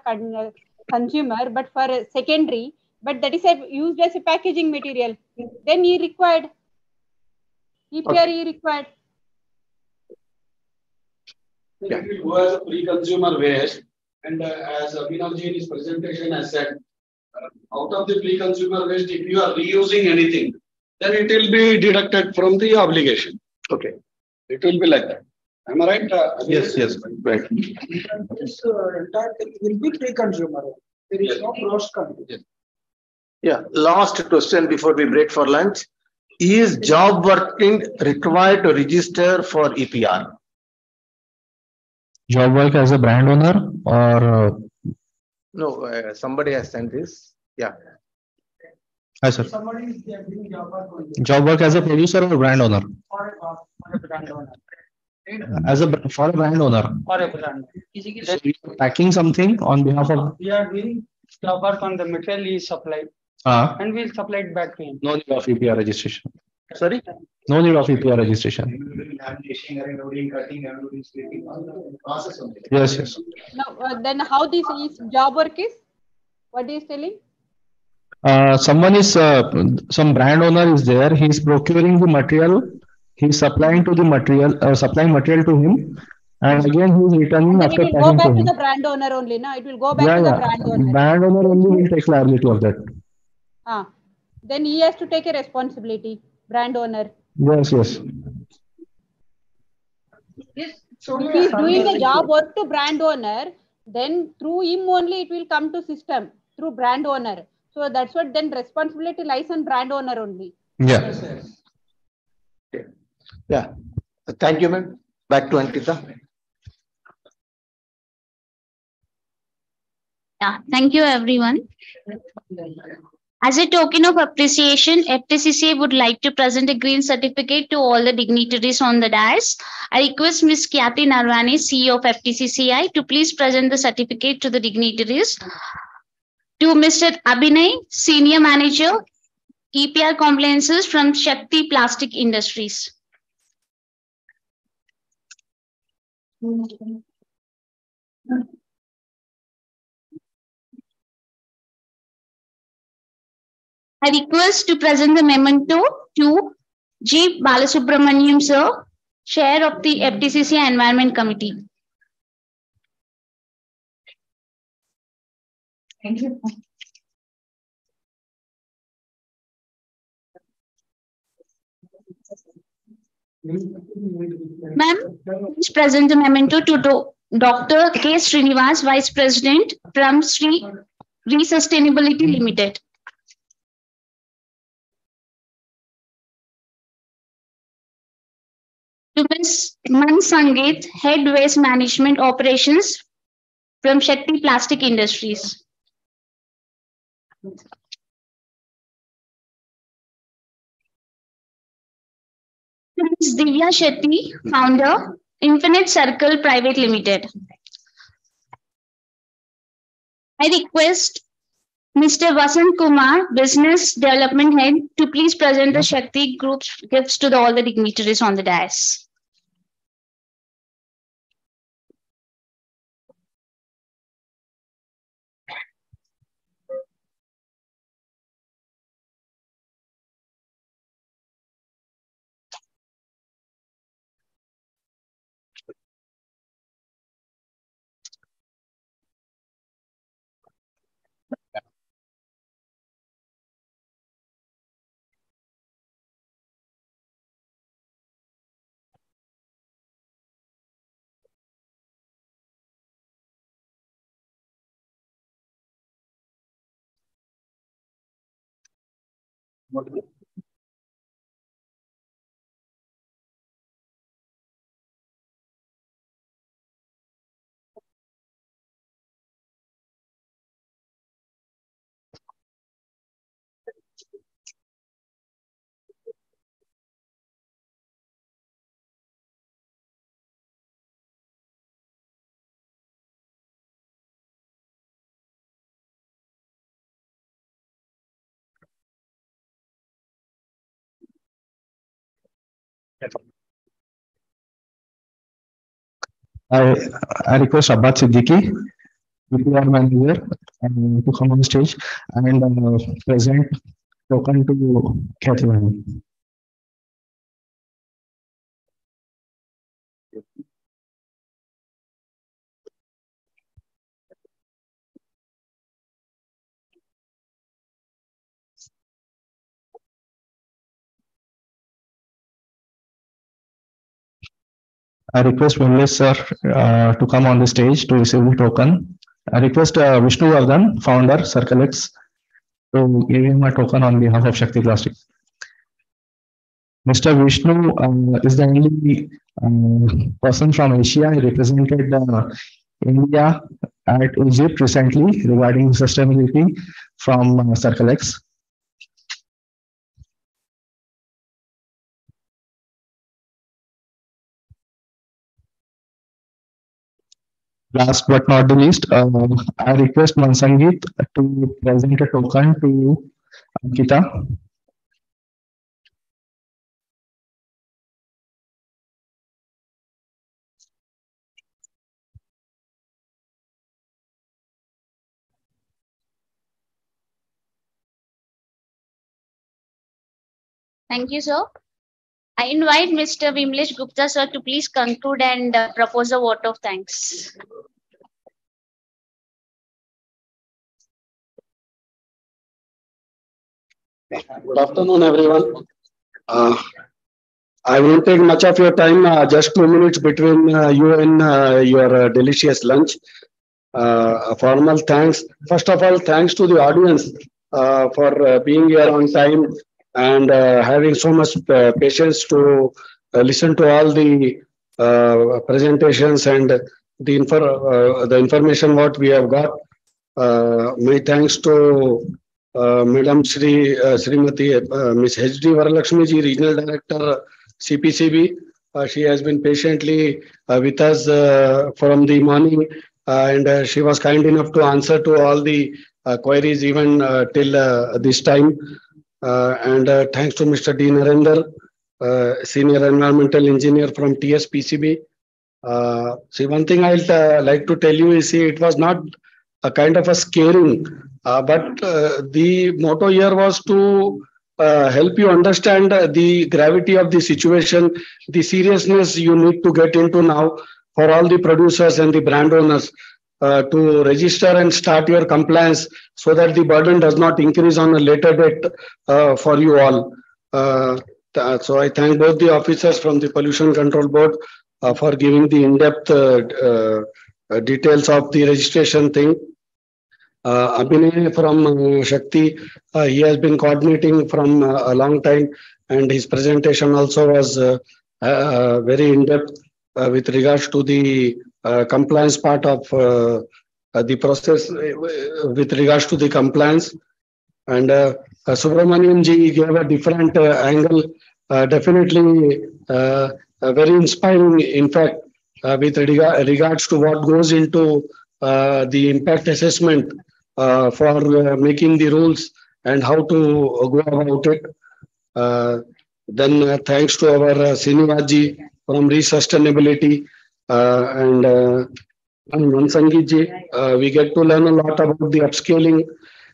consumer, but for a secondary, but that is used as a packaging material, then E required, EPR E required. It will go as a pre-consumer waste, and as Abhinavji in his presentation has said, out of the pre-consumer waste, if you are reusing anything, then it will be deducted from the obligation. Okay. It will be like that. Am I right? Yes, right. This entire thing will be pre-consumer. There is no post-consumer. Yeah, last question before we break for lunch. Is job working required to register for EPR? Job work as a brand owner or No, somebody has sent this. Yeah. hi sir. Somebody is doing job work only. Job work as a producer or brand owner? For a brand owner. As a for a brand owner. For a brand. So you are packing something on behalf of We are doing job work on the material is supplied. And we'll supply it back to him. no need of EPR registration. Sorry? No need of EPR registration. Yes, yes. Now, then how this is job work is? What is telling? Someone is some brand owner is there. He is procuring the material. He is supplying to the material, supplying material to him, and again he is returning Then it after will go packing back to to him. the brand owner only. No, it will go back Yeah, to the yeah. brand owner. Brand owner only will take liability of that. Then he has to take a responsibility. Brand owner. Yes, yes. If he is doing the job work to brand owner, then through him only it will come to system through brand owner. So that's what then responsibility lies on brand owner only. Yeah. Yeah. Thank you, ma'am. Back to Ankita. Yeah, thank you, everyone. As a token of appreciation, FTCCI would like to present a green certificate to all the dignitaries on the dais. I request Ms. Khyati Narwani, CEO of FTCCI, to please present the certificate to the dignitaries. To Mr. Abhinay, Senior Manager, EPR Compliances from Shakti Plastic Industries. I request to present the memento to G. Balasubramaniam, sir, Chair of the FTCCI Environment Committee. Thank you. Ma'am, please present the memento to Dr. K. Srinivas, Vice President from Sri Resustainability Limited. To Ms. Man Sangeet, Head Waste Management Operations from Shakti Plastic Industries. To Ms. Divya Shetty, Founder, Infinite Circle Private Limited. I request Mr. Vasant Kumar, Business Development Head, to please present the Shakti Group's gifts to all the dignitaries on the dais. I request Abad Siddiqui, EPR manager, to come on stage and present token to Catherine. I request Vinesh sir to come on the stage to receive the token. I request Vishnu Vardhan, founder, Circle X, to give him a token on behalf of Shakti Plastic. Mr. Vishnu is the only person from Asia. He represented India at Egypt recently regarding sustainability from Circle X. Last but not the least, I request Mansangit to present a token to Ankita. Thank you, sir. I invite Mr. Vimlesh Gupta, sir, to please conclude and propose a vote of thanks. Good afternoon, everyone. I won't take much of your time, just 2 minutes between you and your delicious lunch. A formal thanks. First of all, thanks to the audience for being here on time and having so much patience to listen to all the presentations and the information what we have got. My thanks to Madam Srimati Ms. H.D. Varalakshmi ji, Regional Director, CPCB. She has been patiently with us from the morning and she was kind enough to answer to all the queries even till this time. And thanks to Mr. D. Narendra, Senior Environmental Engineer from TSPCB. See, one thing I'd like to tell you is, see, it was not a kind of a scaring, but the motto here was to help you understand the gravity of the situation, the seriousness you need to get into now for all the producers and the brand owners to register and start your compliance so that the burden does not increase on a later date for you all. So I thank both the officers from the Pollution Control Board for giving the in-depth details of the registration thing. Abhinay from Shakti, he has been coordinating from a long time and his presentation also was very in-depth with regards to the compliance part of the process with regards to the compliance. And Subramanian ji gave a different angle, definitely very inspiring, in fact, with regards to what goes into the impact assessment for making the rules and how to go about it. Then thanks to our Srinivas from Re-Sustainability and Mansangit ji, we get to learn a lot about the upscaling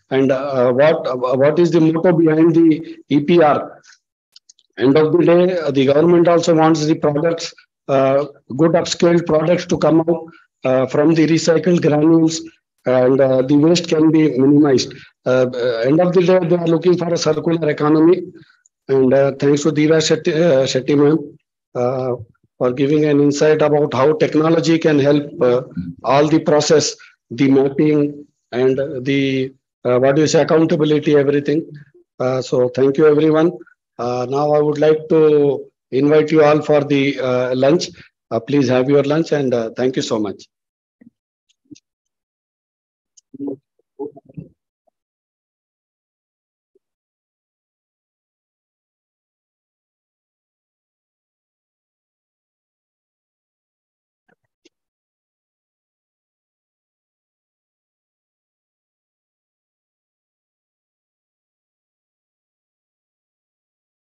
and what is the motto behind the EPR. End of the day, the government also wants the products, good upscaled products to come out from the recycled granules and the waste can be minimized. End of the day, they are looking for a circular economy. And thanks to Diva Shetty ma'am for giving an insight about how technology can help all the process, the mapping and the what do you say, accountability, everything. So thank you, everyone. Now I would like to invite you all for the lunch. Please have your lunch and thank you so much.